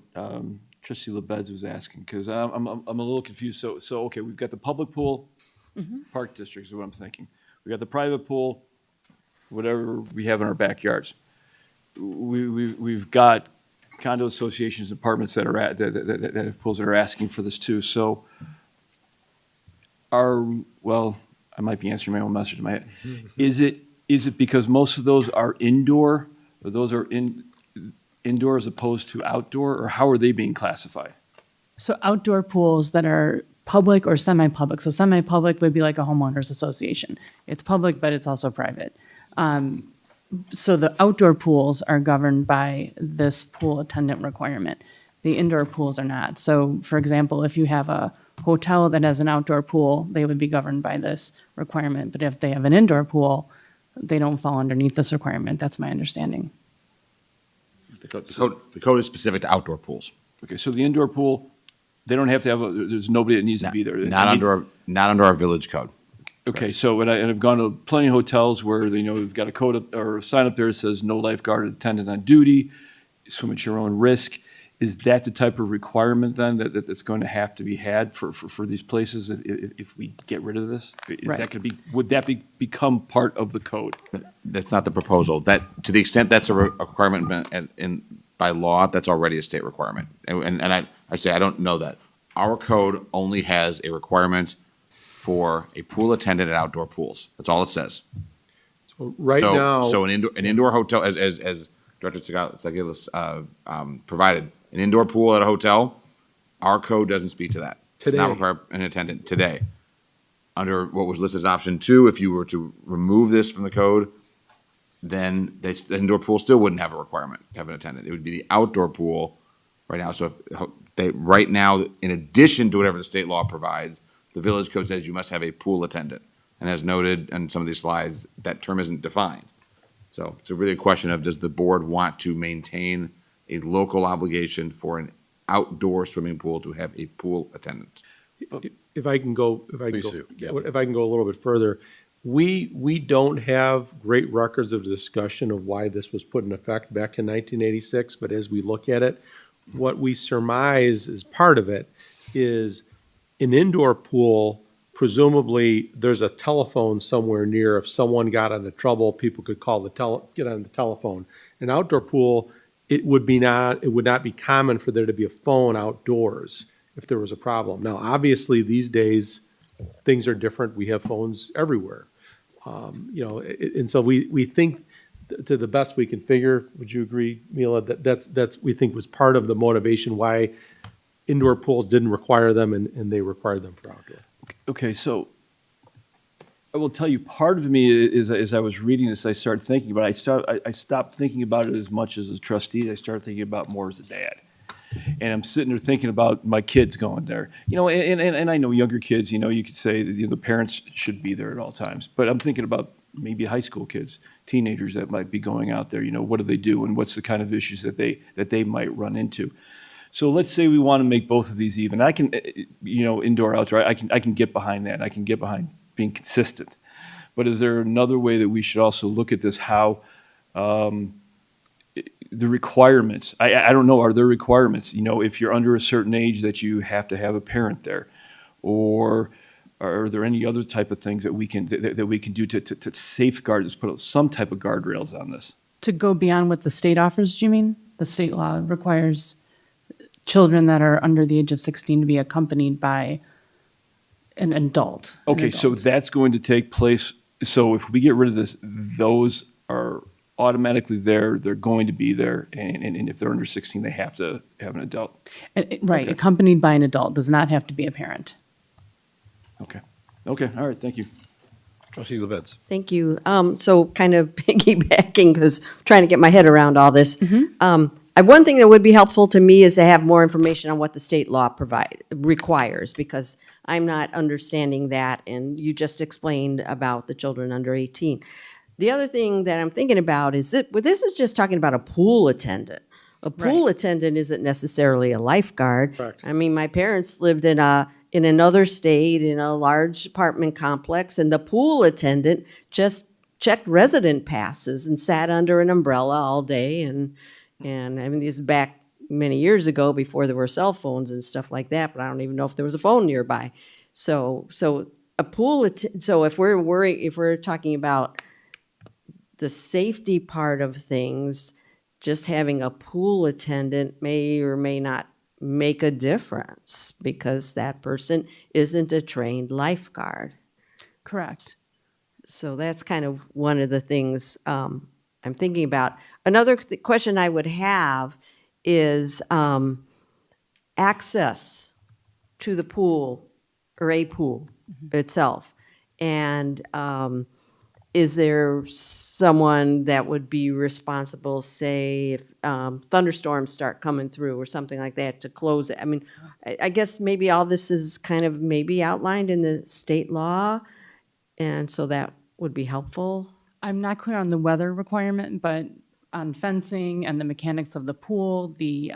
Trustee LaBedz was asking, because I'm a little confused. So okay, we've got the public pool, Park District is what I'm thinking. We got the private pool, whatever we have in our backyards. We've got condo associations, apartments that have pools that are asking for this too. So I might be answering my own message in my head. Is it because most of those are indoor, or those are indoor as opposed to outdoor, or how are they being classified? So outdoor pools that are public or semi-public. So semi-public would be like a homeowners association. It's public, but it's also private. So the outdoor pools are governed by this pool attendant requirement. The indoor pools are not. So for example, if you have a hotel that has an outdoor pool, they would be governed by this requirement. But if they have an indoor pool, they don't fall underneath this requirement. That's my understanding. The code is specific to outdoor pools. Okay, so the indoor pool, they don't have to have, there's nobody that needs to be there. Not under our village code. Okay, so, and I've gone to plenty of hotels where, we've got a code or a sign up there that says no lifeguard attendant on duty, swim at your own risk. Is that the type of requirement then that's going to have to be had for these places if we get rid of this? Is that going to be, would that become part of the code? That's not the proposal. That, to the extent that's a requirement by law, that's already a state requirement. And I say I don't know that. Our code only has a requirement for a pool attendant at outdoor pools. That's all it says. So now. So an indoor hotel, as Director Tsagalis provided, an indoor pool at a hotel, our code doesn't speak to that. Today. It's not require an attendant today. Under what was listed as option 2, if you were to remove this from the code, then the indoor pool still wouldn't have a requirement to have an attendant. It would be the outdoor pool right now. So right now, in addition to whatever the state law provides, the village code says you must have a pool attendant. And as noted on some of these slides, that term isn't defined. So it's really a question of, does the board want to maintain a local obligation for an outdoor swimming pool to have a pool attendant. If I can go, Please do, yeah. if I can go a little bit further, we don't have great records of discussion of why this was put in effect back in 1986, but as we look at it, what we surmise as part of it is an indoor pool, presumably there's a telephone somewhere near. If someone got into trouble, people could call get on the telephone. An outdoor pool, it would not be common for there to be a phone outdoors if there was a problem. Now, obviously, these days, things are different. We have phones everywhere. And so we think, to the best we can figure, would you agree, Mila, that's we think was part of the motivation why indoor pools didn't require them and they required them for outdoor? Okay, so I will tell you, part of me is, as I was reading this, I started thinking about it. I stopped thinking about it as much as a trustee. I started thinking about more as a dad. And I'm sitting there thinking about my kids going there. And I know younger kids, you could say that, the parents should be there at all times. But I'm thinking about maybe high school kids, teenagers that might be going out there. What do they do, and what's the kind of issues that they might run into? So let's say we want to make both of these even. I can, indoor, outdoor, I can get behind that. I can get behind being consistent. But is there another way that we should also look at this, how the requirements, I don't know, are there requirements, if you're under a certain age that you have to have a parent there? Or are there any other type of things that we can do to safeguard this, put some type of guardrails on this? To go beyond what the state offers, do you mean? The state law requires children that are under the age of 16 to be accompanied by an adult. Okay, so that's going to take place. So if we get rid of this, those are automatically there. They're going to be there. And if they're under 16, they have to have an adult. Right, Okay. accompanied by an adult, does not have to be a parent. Okay, all right, thank you. Trustee LaBedz. Thank you. So kind of piggybacking, because trying to get my head around all this. One thing that would be helpful to me is to have more information on what the state law requires, because I'm not understanding that, and you just explained about the children under 18. The other thing that I'm thinking about is that, well, this is just talking about a pool attendant. A pool attendant isn't necessarily a lifeguard. Correct. I mean, my parents lived in another state in a large apartment complex, and the pool attendant just checked resident passes and sat under an umbrella all day. And I mean, this is back many years ago before there were cell phones and stuff like that, but I don't even know if there was a phone nearby. So a pool, so if we're talking about the safety part of things, just having a pool attendant may or may not make a difference because that person isn't a trained lifeguard. Correct. So that's kind of one of the things I'm thinking about. Another question I would have is access to the pool or a pool itself. And is there someone that would be responsible, say, if thunderstorms start coming through or something like that, to close it? I mean, I guess maybe all this is kind of maybe outlined in the state law, and so that would be helpful. I'm not clear on the weather requirement, but on fencing and the mechanics of the pool, the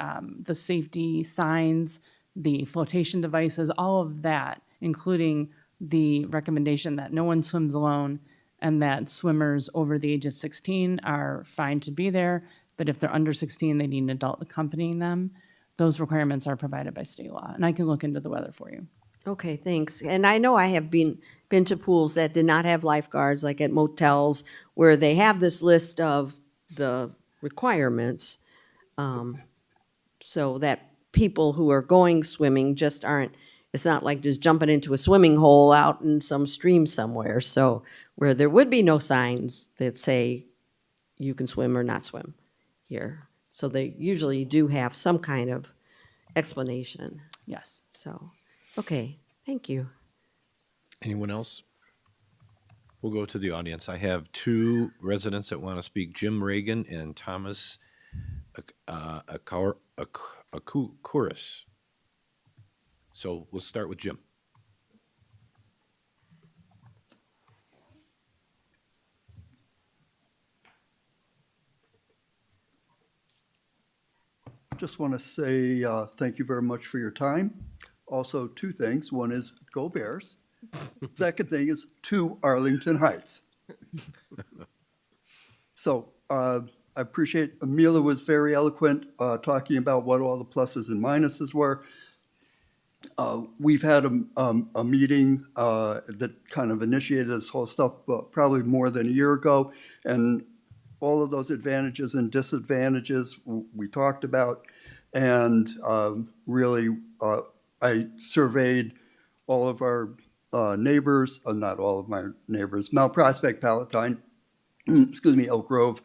safety signs, the flotation devices, all of that, including the recommendation that no one swims alone and that swimmers over the age of 16 are fine to be there, but if they're under 16, they need an adult accompanying them. Those requirements are provided by state law, and I can look into the weather for you. Okay, thanks. And I know I have been to pools that did not have lifeguards, like at motels, where they have this list of the requirements, so that people who are going swimming just aren't, it's not like just jumping into a swimming hole out in some stream somewhere. So where there would be no signs that say you can swim or not swim here. So they usually do have some kind of explanation. Yes. So, okay, thank you. Anyone else? We'll go to the audience. I have two residents that want to speak, Jim Reagan and Thomas Akouris. So we'll start with Jim. Just want to say thank you very much for your time. Also, two things. One is go Bears. Second thing is to Arlington Heights. So I appreciate, Amelia was very eloquent talking about what all the pluses and minuses were. We've had a meeting that kind of initiated this whole stuff probably more than a year ago, and all of those advantages and disadvantages we talked about, and really I surveyed all of our neighbors, not all of my neighbors, Mount Prospect, Palatine, excuse me, Oak Grove,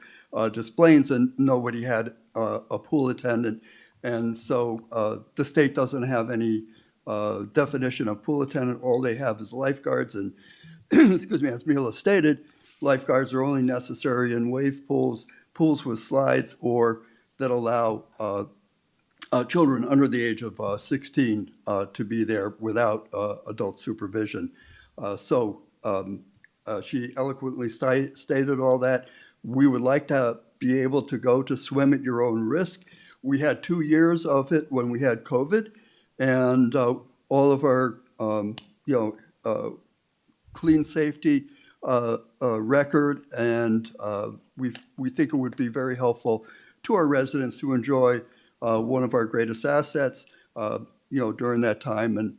Des Plaines, and nobody had a pool attendant. And so the state doesn't have any definition of pool attendant. All they have is lifeguards. And excuse me, as Mila stated, lifeguards are only necessary in wave pools, pools with slides, or that allow children under the age of 16 to be there without adult supervision. She eloquently stated all that. We would like to be able to go to swim at your own risk. We had 2 years of it when we had COVID, and all of our clean safety record, and we think it would be very helpful to our residents to enjoy one of our greatest assets, during that time, and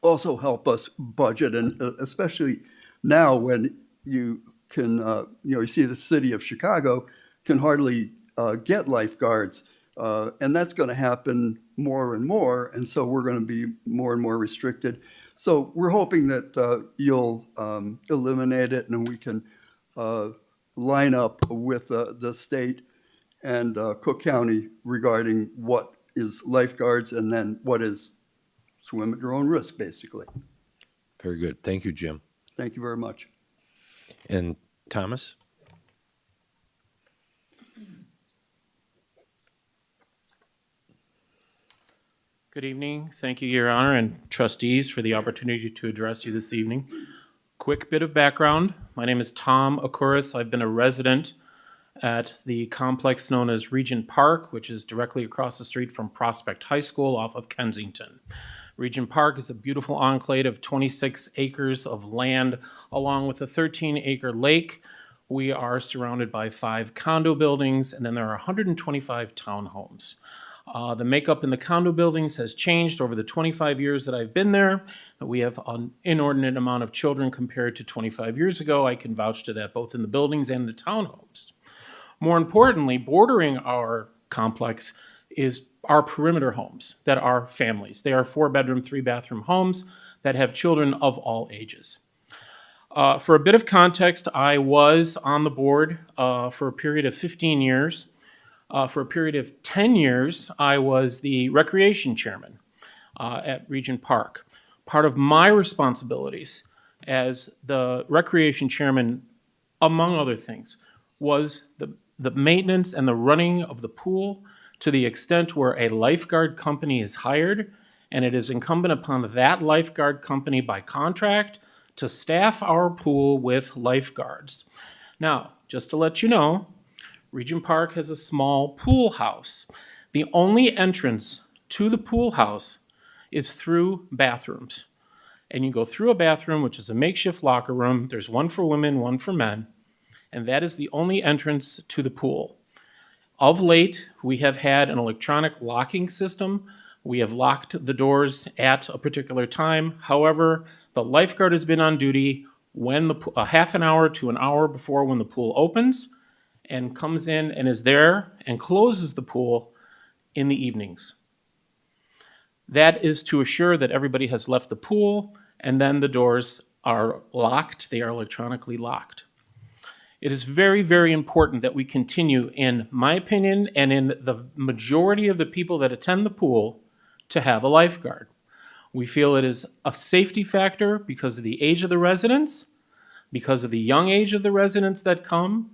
also help us budget, and especially now when you can, you see the city of Chicago can hardly get lifeguards, and that's going to happen more and more, and so we're going to be more and more restricted. So we're hoping that you'll eliminate it, and we can line up with the state and Cook County regarding what is lifeguards and then what is swim at your own risk, basically. Very good. Thank you, Jim. Thank you very much. And Thomas? Good evening. Thank you, Your Honor, and trustees for the opportunity to address you this evening. Quick bit of background. My name is Tom Akuris. I've been a resident at the complex known as Regent Park, which is directly across the street from Prospect High School off of Kensington. Regent Park is a beautiful enclave of 26 acres of land along with a 13-acre lake. We are surrounded by 5 condo buildings, and then there are 125 townhomes. The makeup in the condo buildings has changed over the 25 years that I've been there. We have an inordinate amount of children compared to 25 years ago. I can vouch to that both in the buildings and the townhomes. More importantly, bordering our complex is our perimeter homes that are families. They are 4-bedroom, 3-bathroom homes that have children of all ages. For a bit of context, I was on the board for a period of 15 years. For a period of 10 years, I was the recreation chairman at Regent Park. Part of my responsibilities as the recreation chairman, among other things, was the maintenance and the running of the pool to the extent where a lifeguard company is hired, and it is incumbent upon that lifeguard company by contract to staff our pool with lifeguards. Now, just to let you know, Regent Park has a small pool house. The only entrance to the pool house is through bathrooms. And you go through a bathroom, which is a makeshift locker room. There's one for women, one for men. And that is the only entrance to the pool. Of late, we have had an electronic locking system. We have locked the doors at a particular time. However, the lifeguard has been on duty when a half an hour to an hour before when the pool opens, and comes in and is there and closes the pool in the evenings. That is to assure that everybody has left the pool, and then the doors are locked. They are electronically locked. It is very, very important that we continue, in my opinion, and in the majority of the people that attend the pool, to have a lifeguard. We feel it is a safety factor because of the age of the residents, because of the young age of the residents that come.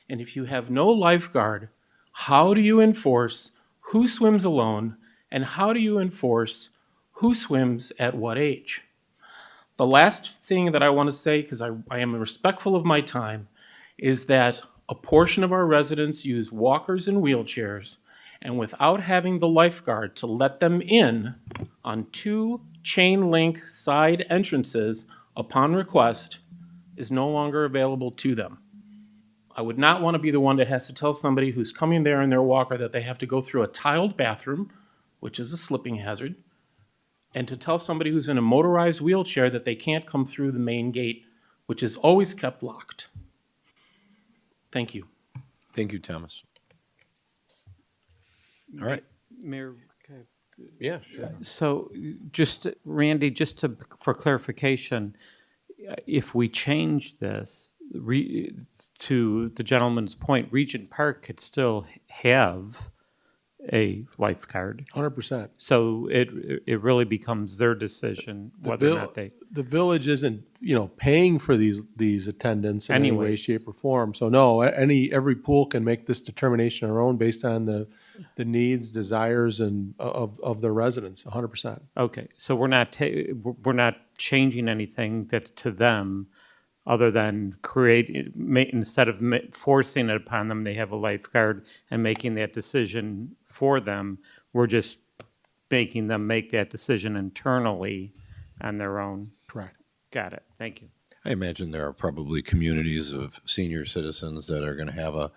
And if you have no lifeguard, how do you enforce who swims alone, and how do you enforce who swims at what age? The last thing that I want to say, because I am respectful of my time, is that a portion of our residents use walkers and wheelchairs, and without having the lifeguard to let them in on 2 chain link side entrances upon request is no longer available to them. I would not want to be the one that has to tell somebody who's coming there in their walker that they have to go through a tiled bathroom, which is a slipping hazard, and to tell somebody who's in a motorized wheelchair that they can't come through the main gate, which is always kept locked. Thank you. Thank you, Thomas. All right. Mayor, Yeah, sure. so just, Randy, for clarification, if we change this, to the gentleman's point, Regent Park could still have a lifeguard. 100%. So it really becomes their decision whether or not they. The village isn't, paying for these attendants in any way, Anyways. shape, or form. So no, every pool can make this determination on their own based on the needs, desires, and of their residents. 100%. Okay, so we're not changing anything that to them, other than instead of forcing it upon them, they have a lifeguard and making that decision for them. We're just making them make that decision internally on their own. Correct. Got it. Thank you. I imagine there are probably communities of senior citizens that are going to have a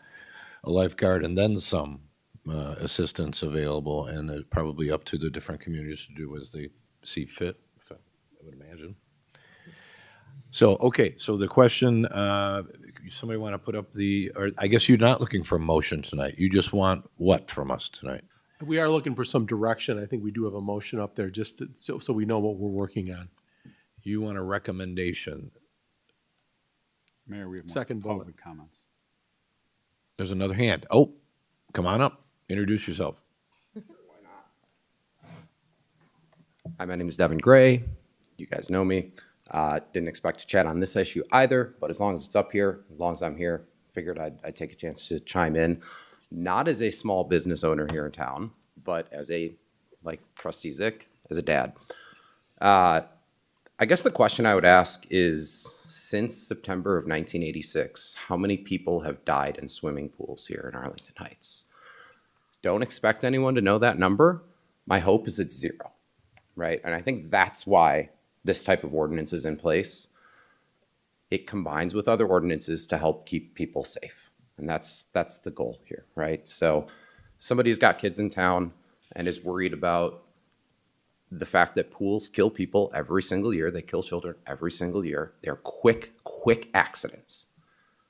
lifeguard and then some assistance available, and it's probably up to the different communities to do as they see fit, I would imagine. So, okay, so the question, somebody want to put up or I guess you're not looking for a motion tonight. You just want what from us tonight? We are looking for some direction. I think we do have a motion up there just so we know what we're working on. You want a recommendation? Mayor, we have more Second bullet. public comments. There's another hand. Oh, come on up. Introduce yourself. Hi, my name is Devin Gray. You guys know me. Didn't expect to chat on this issue either, but as long as it's up here, as long as I'm here, figured I'd take a chance to chime in. Not as a small business owner here in town, but as like Trustee Zyck, as a dad. I guess the question I would ask is, since September of 1986, how many people have died in swimming pools here in Arlington Heights? Don't expect anyone to know that number. My hope is it's 0, right? And I think that's why this type of ordinance is in place. It combines with other ordinances to help keep people safe. And that's the goal here, right? So somebody who's got kids in town and is worried about the fact that pools kill people every single year. They kill children every single year. They're quick accidents.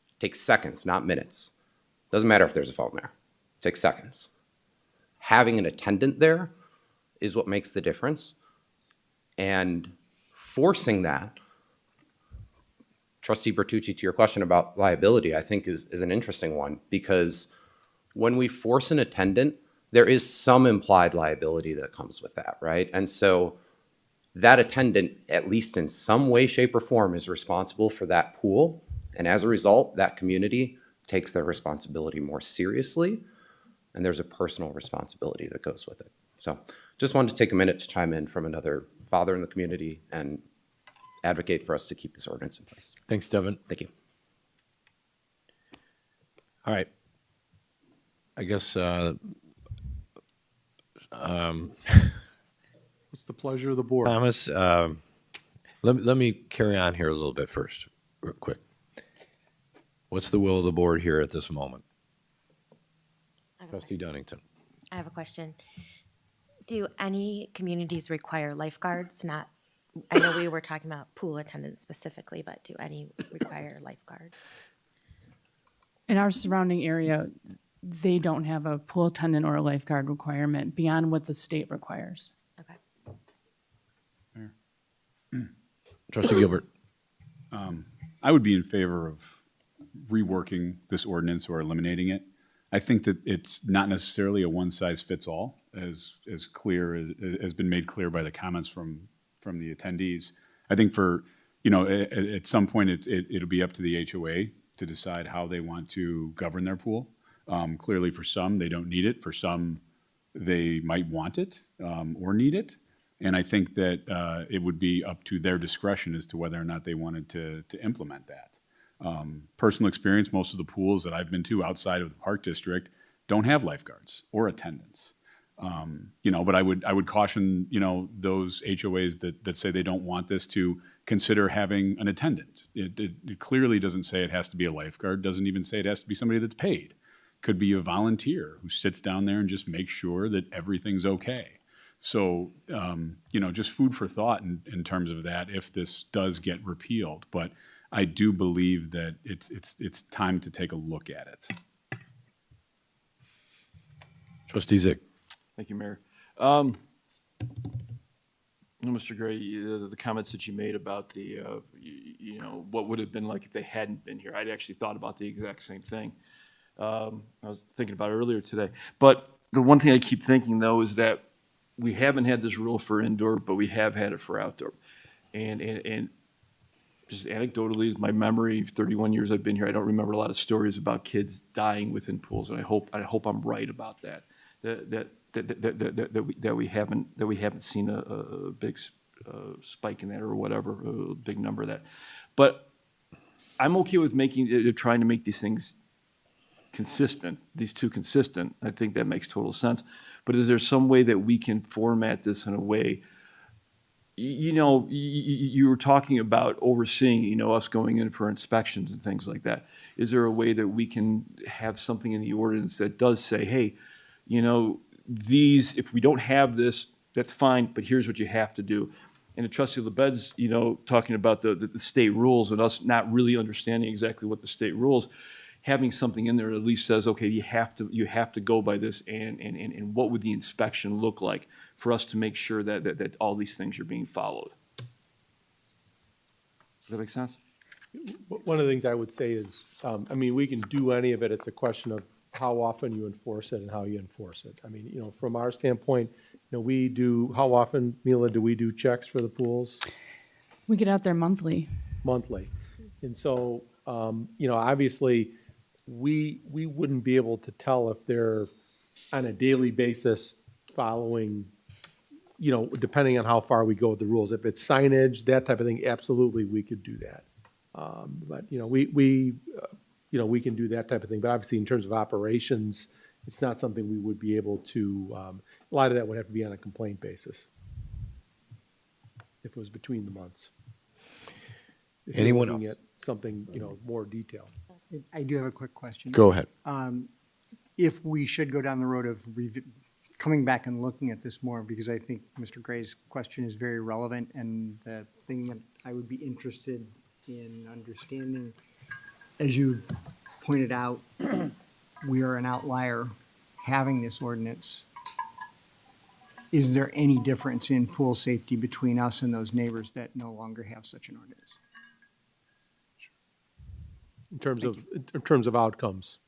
It takes seconds, not minutes. Doesn't matter if there's a phone there. It takes seconds. Having an attendant there is what makes the difference. And forcing that, Trustee Bertucci, to your question about liability, I think is an interesting one, because when we force an attendant, there is some implied liability that comes with that, right? And so that attendant, at least in some way, shape, or form, is responsible for that pool. And as a result, that community takes their responsibility more seriously, and there's a personal responsibility that goes with it. So just wanted to take a minute to chime in from another father in the community and advocate for us to keep this ordinance in place. Thanks, Devin. Thank you. All right. I guess What's the pleasure of the board? Thomas, let me carry on here a little bit first, real quick. What's the will of the board here at this moment? Trustee Dunnington. I have a question. Do any communities require lifeguards? I know we were talking about pool attendants specifically, but do any require lifeguards? In our surrounding area, they don't have a pool attendant or a lifeguard requirement beyond what the state requires. Okay. Trustee Gilbert. I would be in favor of reworking this ordinance or eliminating it. I think that it's not necessarily a one-size-fits-all, as clear as has been made clear by the comments from the attendees. I think at some point it'll be up to the HOA to decide how they want to govern their pool. Clearly, for some, they don't need it. For some, they might want it or need it. And I think that it would be up to their discretion as to whether or not they wanted to implement that. Personal experience, most of the pools that I've been to outside of the Park District don't have lifeguards or attendants. You know, but I would caution, you know, those HOAs that say they don't want this to consider having an attendant. It clearly doesn't say it has to be a lifeguard, doesn't even say it has to be somebody that's paid. Could be a volunteer who sits down there and just makes sure that everything's okay. So, you know, just food for thought in terms of that if this does get repealed. But I do believe that it's time to take a look at it. Trustee Zyck. Thank you, Mayor. Mr. Gray, the comments that you made about the, you know, what would have been like if they hadn't been here, I'd actually thought about the exact same thing. I was thinking about it earlier today. But the one thing I keep thinking, though, is that we haven't had this rule for indoor, but we have had it for outdoor. And just anecdotally, my memory, 31 years I've been here, I don't remember a lot of stories about kids dying within pools, and I hope I'm right about that. That we haven't seen a big spike in that or whatever, a big number of that. But I'm okay with trying to make these things consistent, these two consistent. I think that makes total sense. But is there some way that we can format this in a way? You know, you were talking about overseeing, you know, us going in for inspections and things like that. Is there a way that we can have something in the ordinance that does say, hey, you know, these, if we don't have this, that's fine, but here's what you have to do. And the trustee LaBedz, you know, talking about the state rules and us not really understanding exactly what the state rules, having something in there that at least says, okay, you have to go by this, and what would the inspection look like for us to make sure that all these things are being followed. Does that make sense? One of the things I would say is, I mean, we can do any of it. It's a question of how often you enforce it and how you enforce it. I mean, you know, from our standpoint, you know, we do, how often, Mila, do we do checks for the pools? We get out there monthly. Monthly. And so, you know, obviously, we wouldn't be able to tell if they're on a daily basis following, you know, depending on how far we go with the rules. If it's signage, that type of thing, absolutely, we could do that. But, you know, you know, we can do that type of thing, but obviously in terms of operations, it's not something we would be able to, a lot of that would have to be on a complaint basis if it was between the months. If you're Anyone looking else? at something, you know, more detailed. I do have a quick question. Go ahead. If we should go down the road of coming back and looking at this more, because I think Mr. Gray's question is very relevant, and the thing that I would be interested in understanding, as you pointed out, we are an outlier having this ordinance. Is there any difference in pool safety between us and those neighbors that no longer have such an ordinance? In terms of outcomes.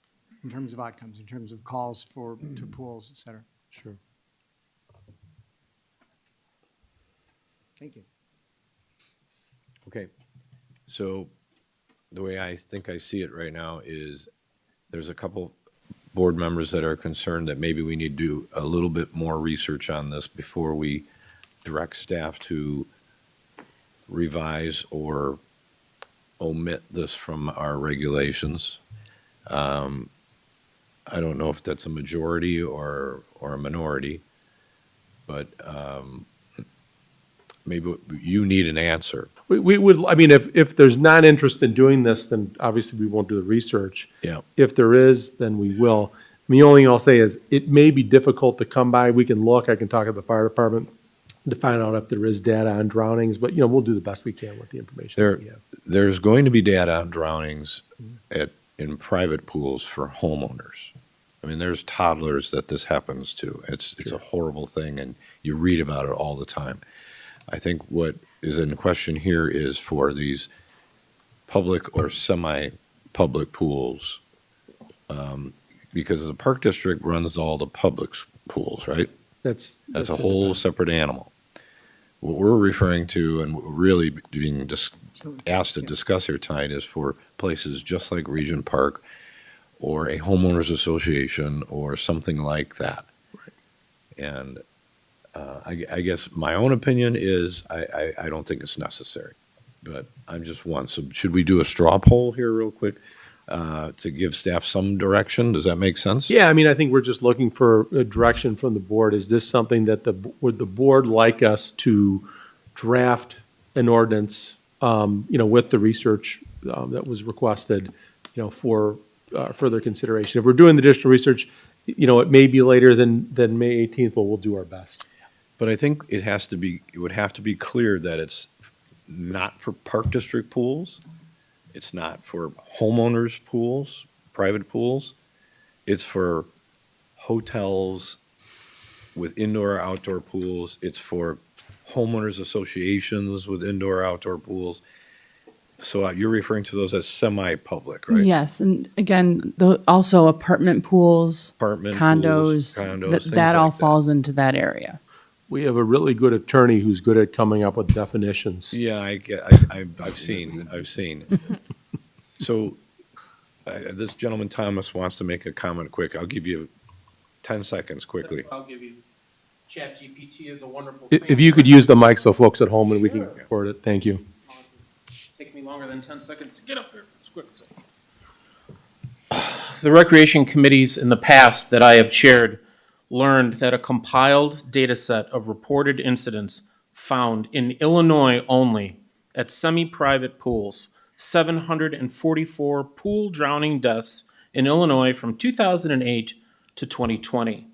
In terms of outcomes, in terms of calls to pools, et cetera? Sure. Thank you. Okay. So the way I think I see it right now is there's a couple board members that are concerned that maybe we need to do a little bit more research on this before we direct staff to revise or omit this from our regulations. I don't know if that's a majority or a minority, but maybe you need an answer. We would, I mean, if there's not interest in doing this, then obviously we won't do the research. Yeah. If there is, then we will. I mean, the only thing I'll say is it may be difficult to come by. We can look, I can talk to the fire department to find out if there is data on drownings, but, you know, we'll do the best we can with the information that we have. There's going to be data on drownings in private pools for homeowners. I mean, there's toddlers that this happens to. It's a horrible thing, and you read about it all the time. I think what is in question here is for these public or semi-public pools, because the park district runs all the public pools, right? That's a whole separate animal. What we're referring to and really being asked to discuss here tonight is for places just like Regent Park or a homeowners association or something like that. And I guess my own opinion is I don't think it's necessary, but I'm just one. So should we do a straw poll here real quick? to give staff some direction. Does that make sense? Yeah, I mean, I think we're just looking for a direction from the board. Is this something that would the board like us to draft an ordinance, with the research that was requested, for further consideration? If we're doing the additional research, it may be later than May 18th, but we'll do our best. But I think it would have to be clear that it's not for park district pools. It's not for homeowners' pools, private pools. It's for hotels with indoor or outdoor pools. It's for homeowners associations with indoor or outdoor pools. So you're referring to those as semi-public, right? Yes, and again, also apartment pools, condos, things that all like falls into that area. We have a really good attorney who's good at coming up with definitions. Yeah, I've seen. So this gentleman, Thomas, wants to make a comment quick. I'll give you 10 seconds quickly. I'll give you, ChatGPT is a wonderful. If you could use the mic so folks at home and we can record it, thank you. Take me longer than 10 seconds to get up here as quick as I can. The recreation committees in the past that I have chaired learned that a compiled data set of reported incidents found in Illinois only at semi-private pools, 744 pool drowning deaths in Illinois from 2008 to 2020.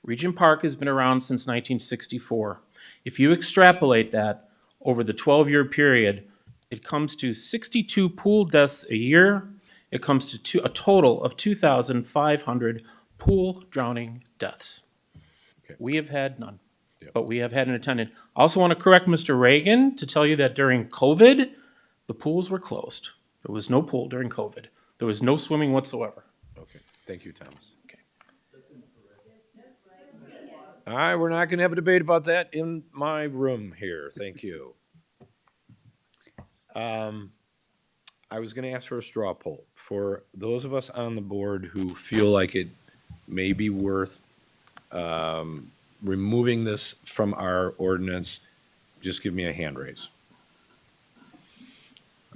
Regent Park has been around since 1964. If you extrapolate that over the 12-year period, it comes to 62 pool deaths a year. It comes to a total of 2,500 pool drowning deaths. Okay. We have had none, but we have had an attendant. I also want to correct Mr. Reagan to tell you that during COVID, the pools were closed. There was no pool during COVID. There was no swimming whatsoever. Okay, thank you, Thomas. Okay. All right, we're not going to have a debate about that in my room here. Thank you. I was going to ask for a straw poll. For those of us on the board who feel like it may be worth removing this from our ordinance, just give me a hand raise.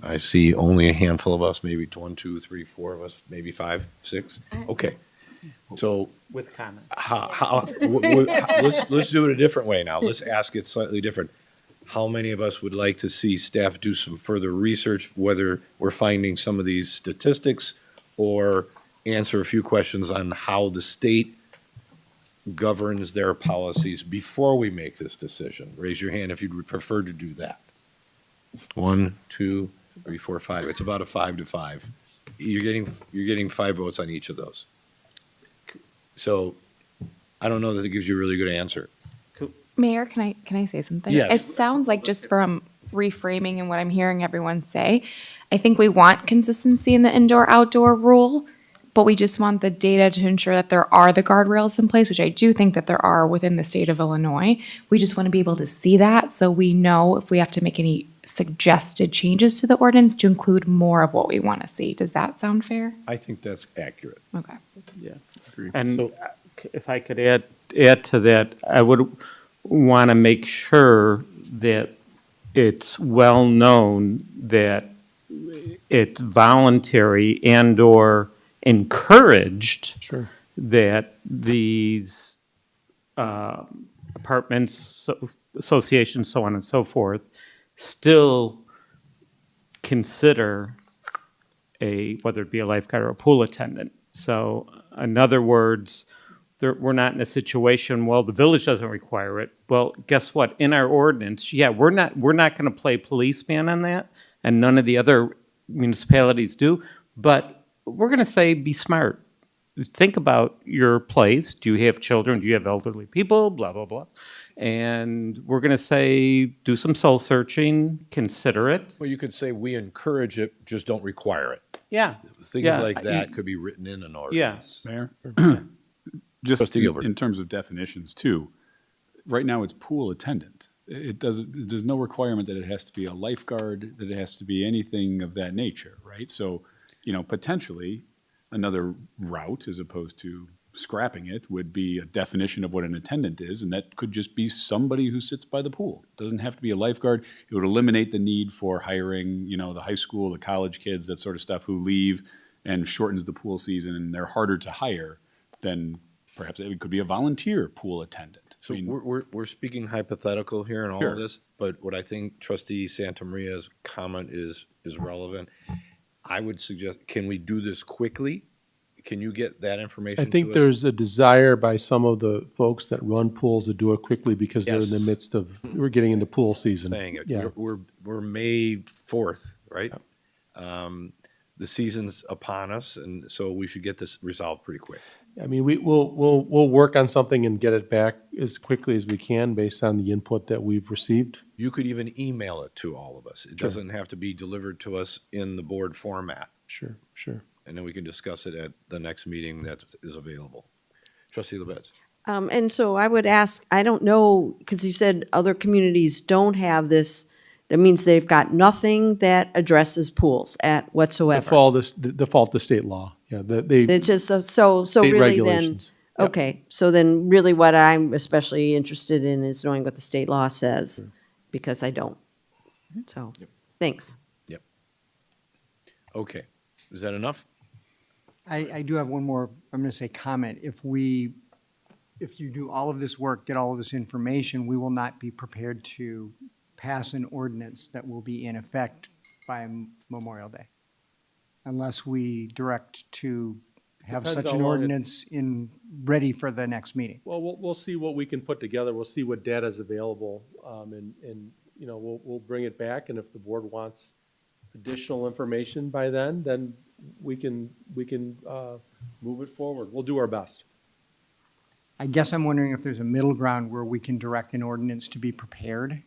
I see only a handful of us, maybe 1, 2, 3, 4 of us, maybe 5, 6. Okay. So With comment. let's do it a different way now. Let's ask it slightly different. How many of us would like to see staff do some further research, whether we're finding some of these statistics or answer a few questions on how the state governs their policies before we make this decision? Raise your hand if you'd prefer to do that. 1, 2, 3, 4, 5. It's about a 5 to 5. You're getting 5 votes on each of those. So I don't know that it gives you a really good answer. Mayor, can I say something? Yes. It sounds like, just from reframing and what I'm hearing everyone say, I think we want consistency in the indoor-outdoor rule, but we just want the data to ensure that there are the guardrails in place, which I do think that there are within the state of Illinois. We just want to be able to see that so we know if we have to make any suggested changes to the ordinance to include more of what we want to see. Does that sound fair? I think that's accurate. Okay. Yeah, and if I could add to that, I would want to make sure that it's well known that it's voluntary and/or encouraged. Sure. That these apartments, associations, so on and so forth, still consider whether it be a lifeguard or a pool attendant. So in other words, we're not in a situation, well, the village doesn't require it. Well, guess what? In our ordinance, yeah, we're not going to play policeman on that, and none of the other municipalities do, but we're going to say be smart. Think about your place. Do you have children? Do you have elderly people? Blah, blah, blah. And we're going to say do some soul searching, consider it. Well, you could say we encourage it, just don't require it. Yeah. Things like that could be written in an ordinance. Mayor? Just Trustee Gilbert. in terms of definitions too, right now it's pool attendant. There's no requirement that it has to be a lifeguard, that it has to be anything of that nature, right? So, potentially another route as opposed to scrapping it would be a definition of what an attendant is, and that could just be somebody who sits by the pool. It doesn't have to be a lifeguard. It would eliminate the need for hiring, the high school, the college kids, that sort of stuff, who leave and shortens the pool season and they're harder to hire, then perhaps it could be a volunteer pool attendant. So we're speaking hypothetical here in all Sure. of this, but what I think trustee Santamaria's comment is relevant. I would suggest, can we do this quickly? Can you get that information I to think us? there's a desire by some of the folks that run pools to do it quickly because they're in the Yes. midst of, we're getting into pool season. Saying it. Yeah. We're May 4th, right? The season's upon us, and so we should get this resolved pretty quick. I mean, we'll work on something and get it back as quickly as we can based on the input that we've received. You could even email it to all of us. It Sure. doesn't have to be delivered to us in the board format. Sure, sure. And then we can discuss it at the next meeting that is available. Trustee LaBedz. And so I would ask, I don't know, because you said other communities don't have this, that means they've got nothing that addresses pools at whatsoever. Default to state law, yeah, they. It's just, so State really then, regulations. Yep. okay, so then really what I'm especially interested in is knowing what the state law says, because I don't. So, thanks. Yep. Okay. Is that enough? I do have one more, I'm going to say comment. If you do all of this work, get all of this information, we will not be prepared to pass an ordinance that will be in effect by Memorial Day, unless we direct to have Depends such how an long it- ordinance ready for the next meeting. Well, we'll see what we can put together. We'll see what data is available, and, you know, we'll bring it back, and if the board wants additional information by then we can move it forward. We'll do our best. I guess I'm wondering if there's a middle ground where we can direct an ordinance to be prepared,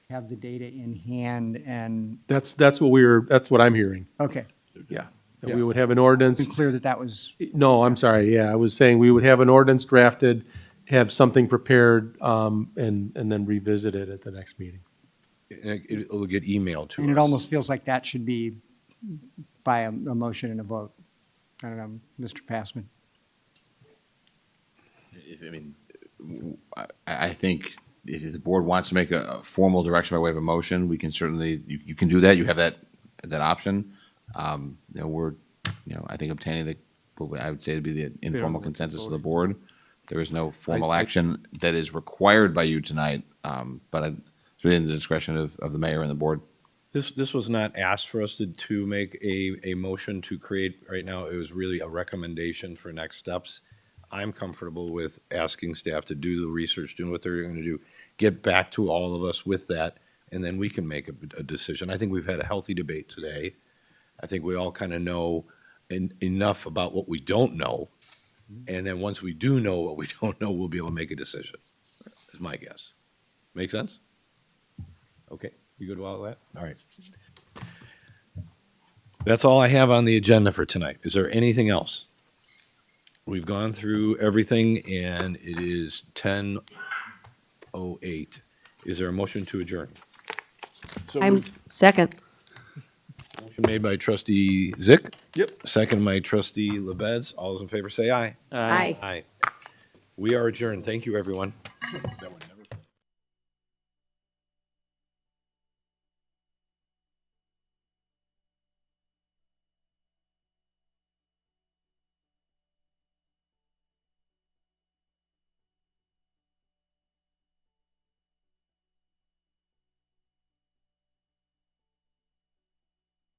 have the data in hand, and, That's what I'm hearing. okay. Yeah. That we would have an ordinance. It's clear that was, No, I'm sorry. Yeah, I was saying we would have an ordinance drafted, have something prepared, and then revisit it at the next meeting. And it'll get emailed to us. and it almost feels like that should be by a motion and a vote. I don't know, Mr. Passman. I mean, I think if the board wants to make a formal direction by way of a motion, we can certainly, you can do that. You have that option. I think obtaining what I would say to be the informal consensus of the board. There is no formal action that is required by you tonight, but it's within the discretion of the mayor and the board. This was not asked for us to make a motion to create right now. It was really a recommendation for next steps. I'm comfortable with asking staff to do the research, doing what they're going to do, get back to all of us with that, and then we can make a decision. I think we've had a healthy debate today. I think we all kind of know enough about what we don't know, and then once we do know what we don't know, we'll be able to make a decision, is my guess. Make sense? Okay, you good with all that? All right. That's all I have on the agenda for tonight. Is there anything else? We've gone through everything, and it is 10:08. Is there a motion to adjourn? I'm second. Motion made by trustee Zyck. Yep. Second by trustee LaBedz. All those in favor say aye. Aye. Aye. We are adjourned. Thank you, everyone. That one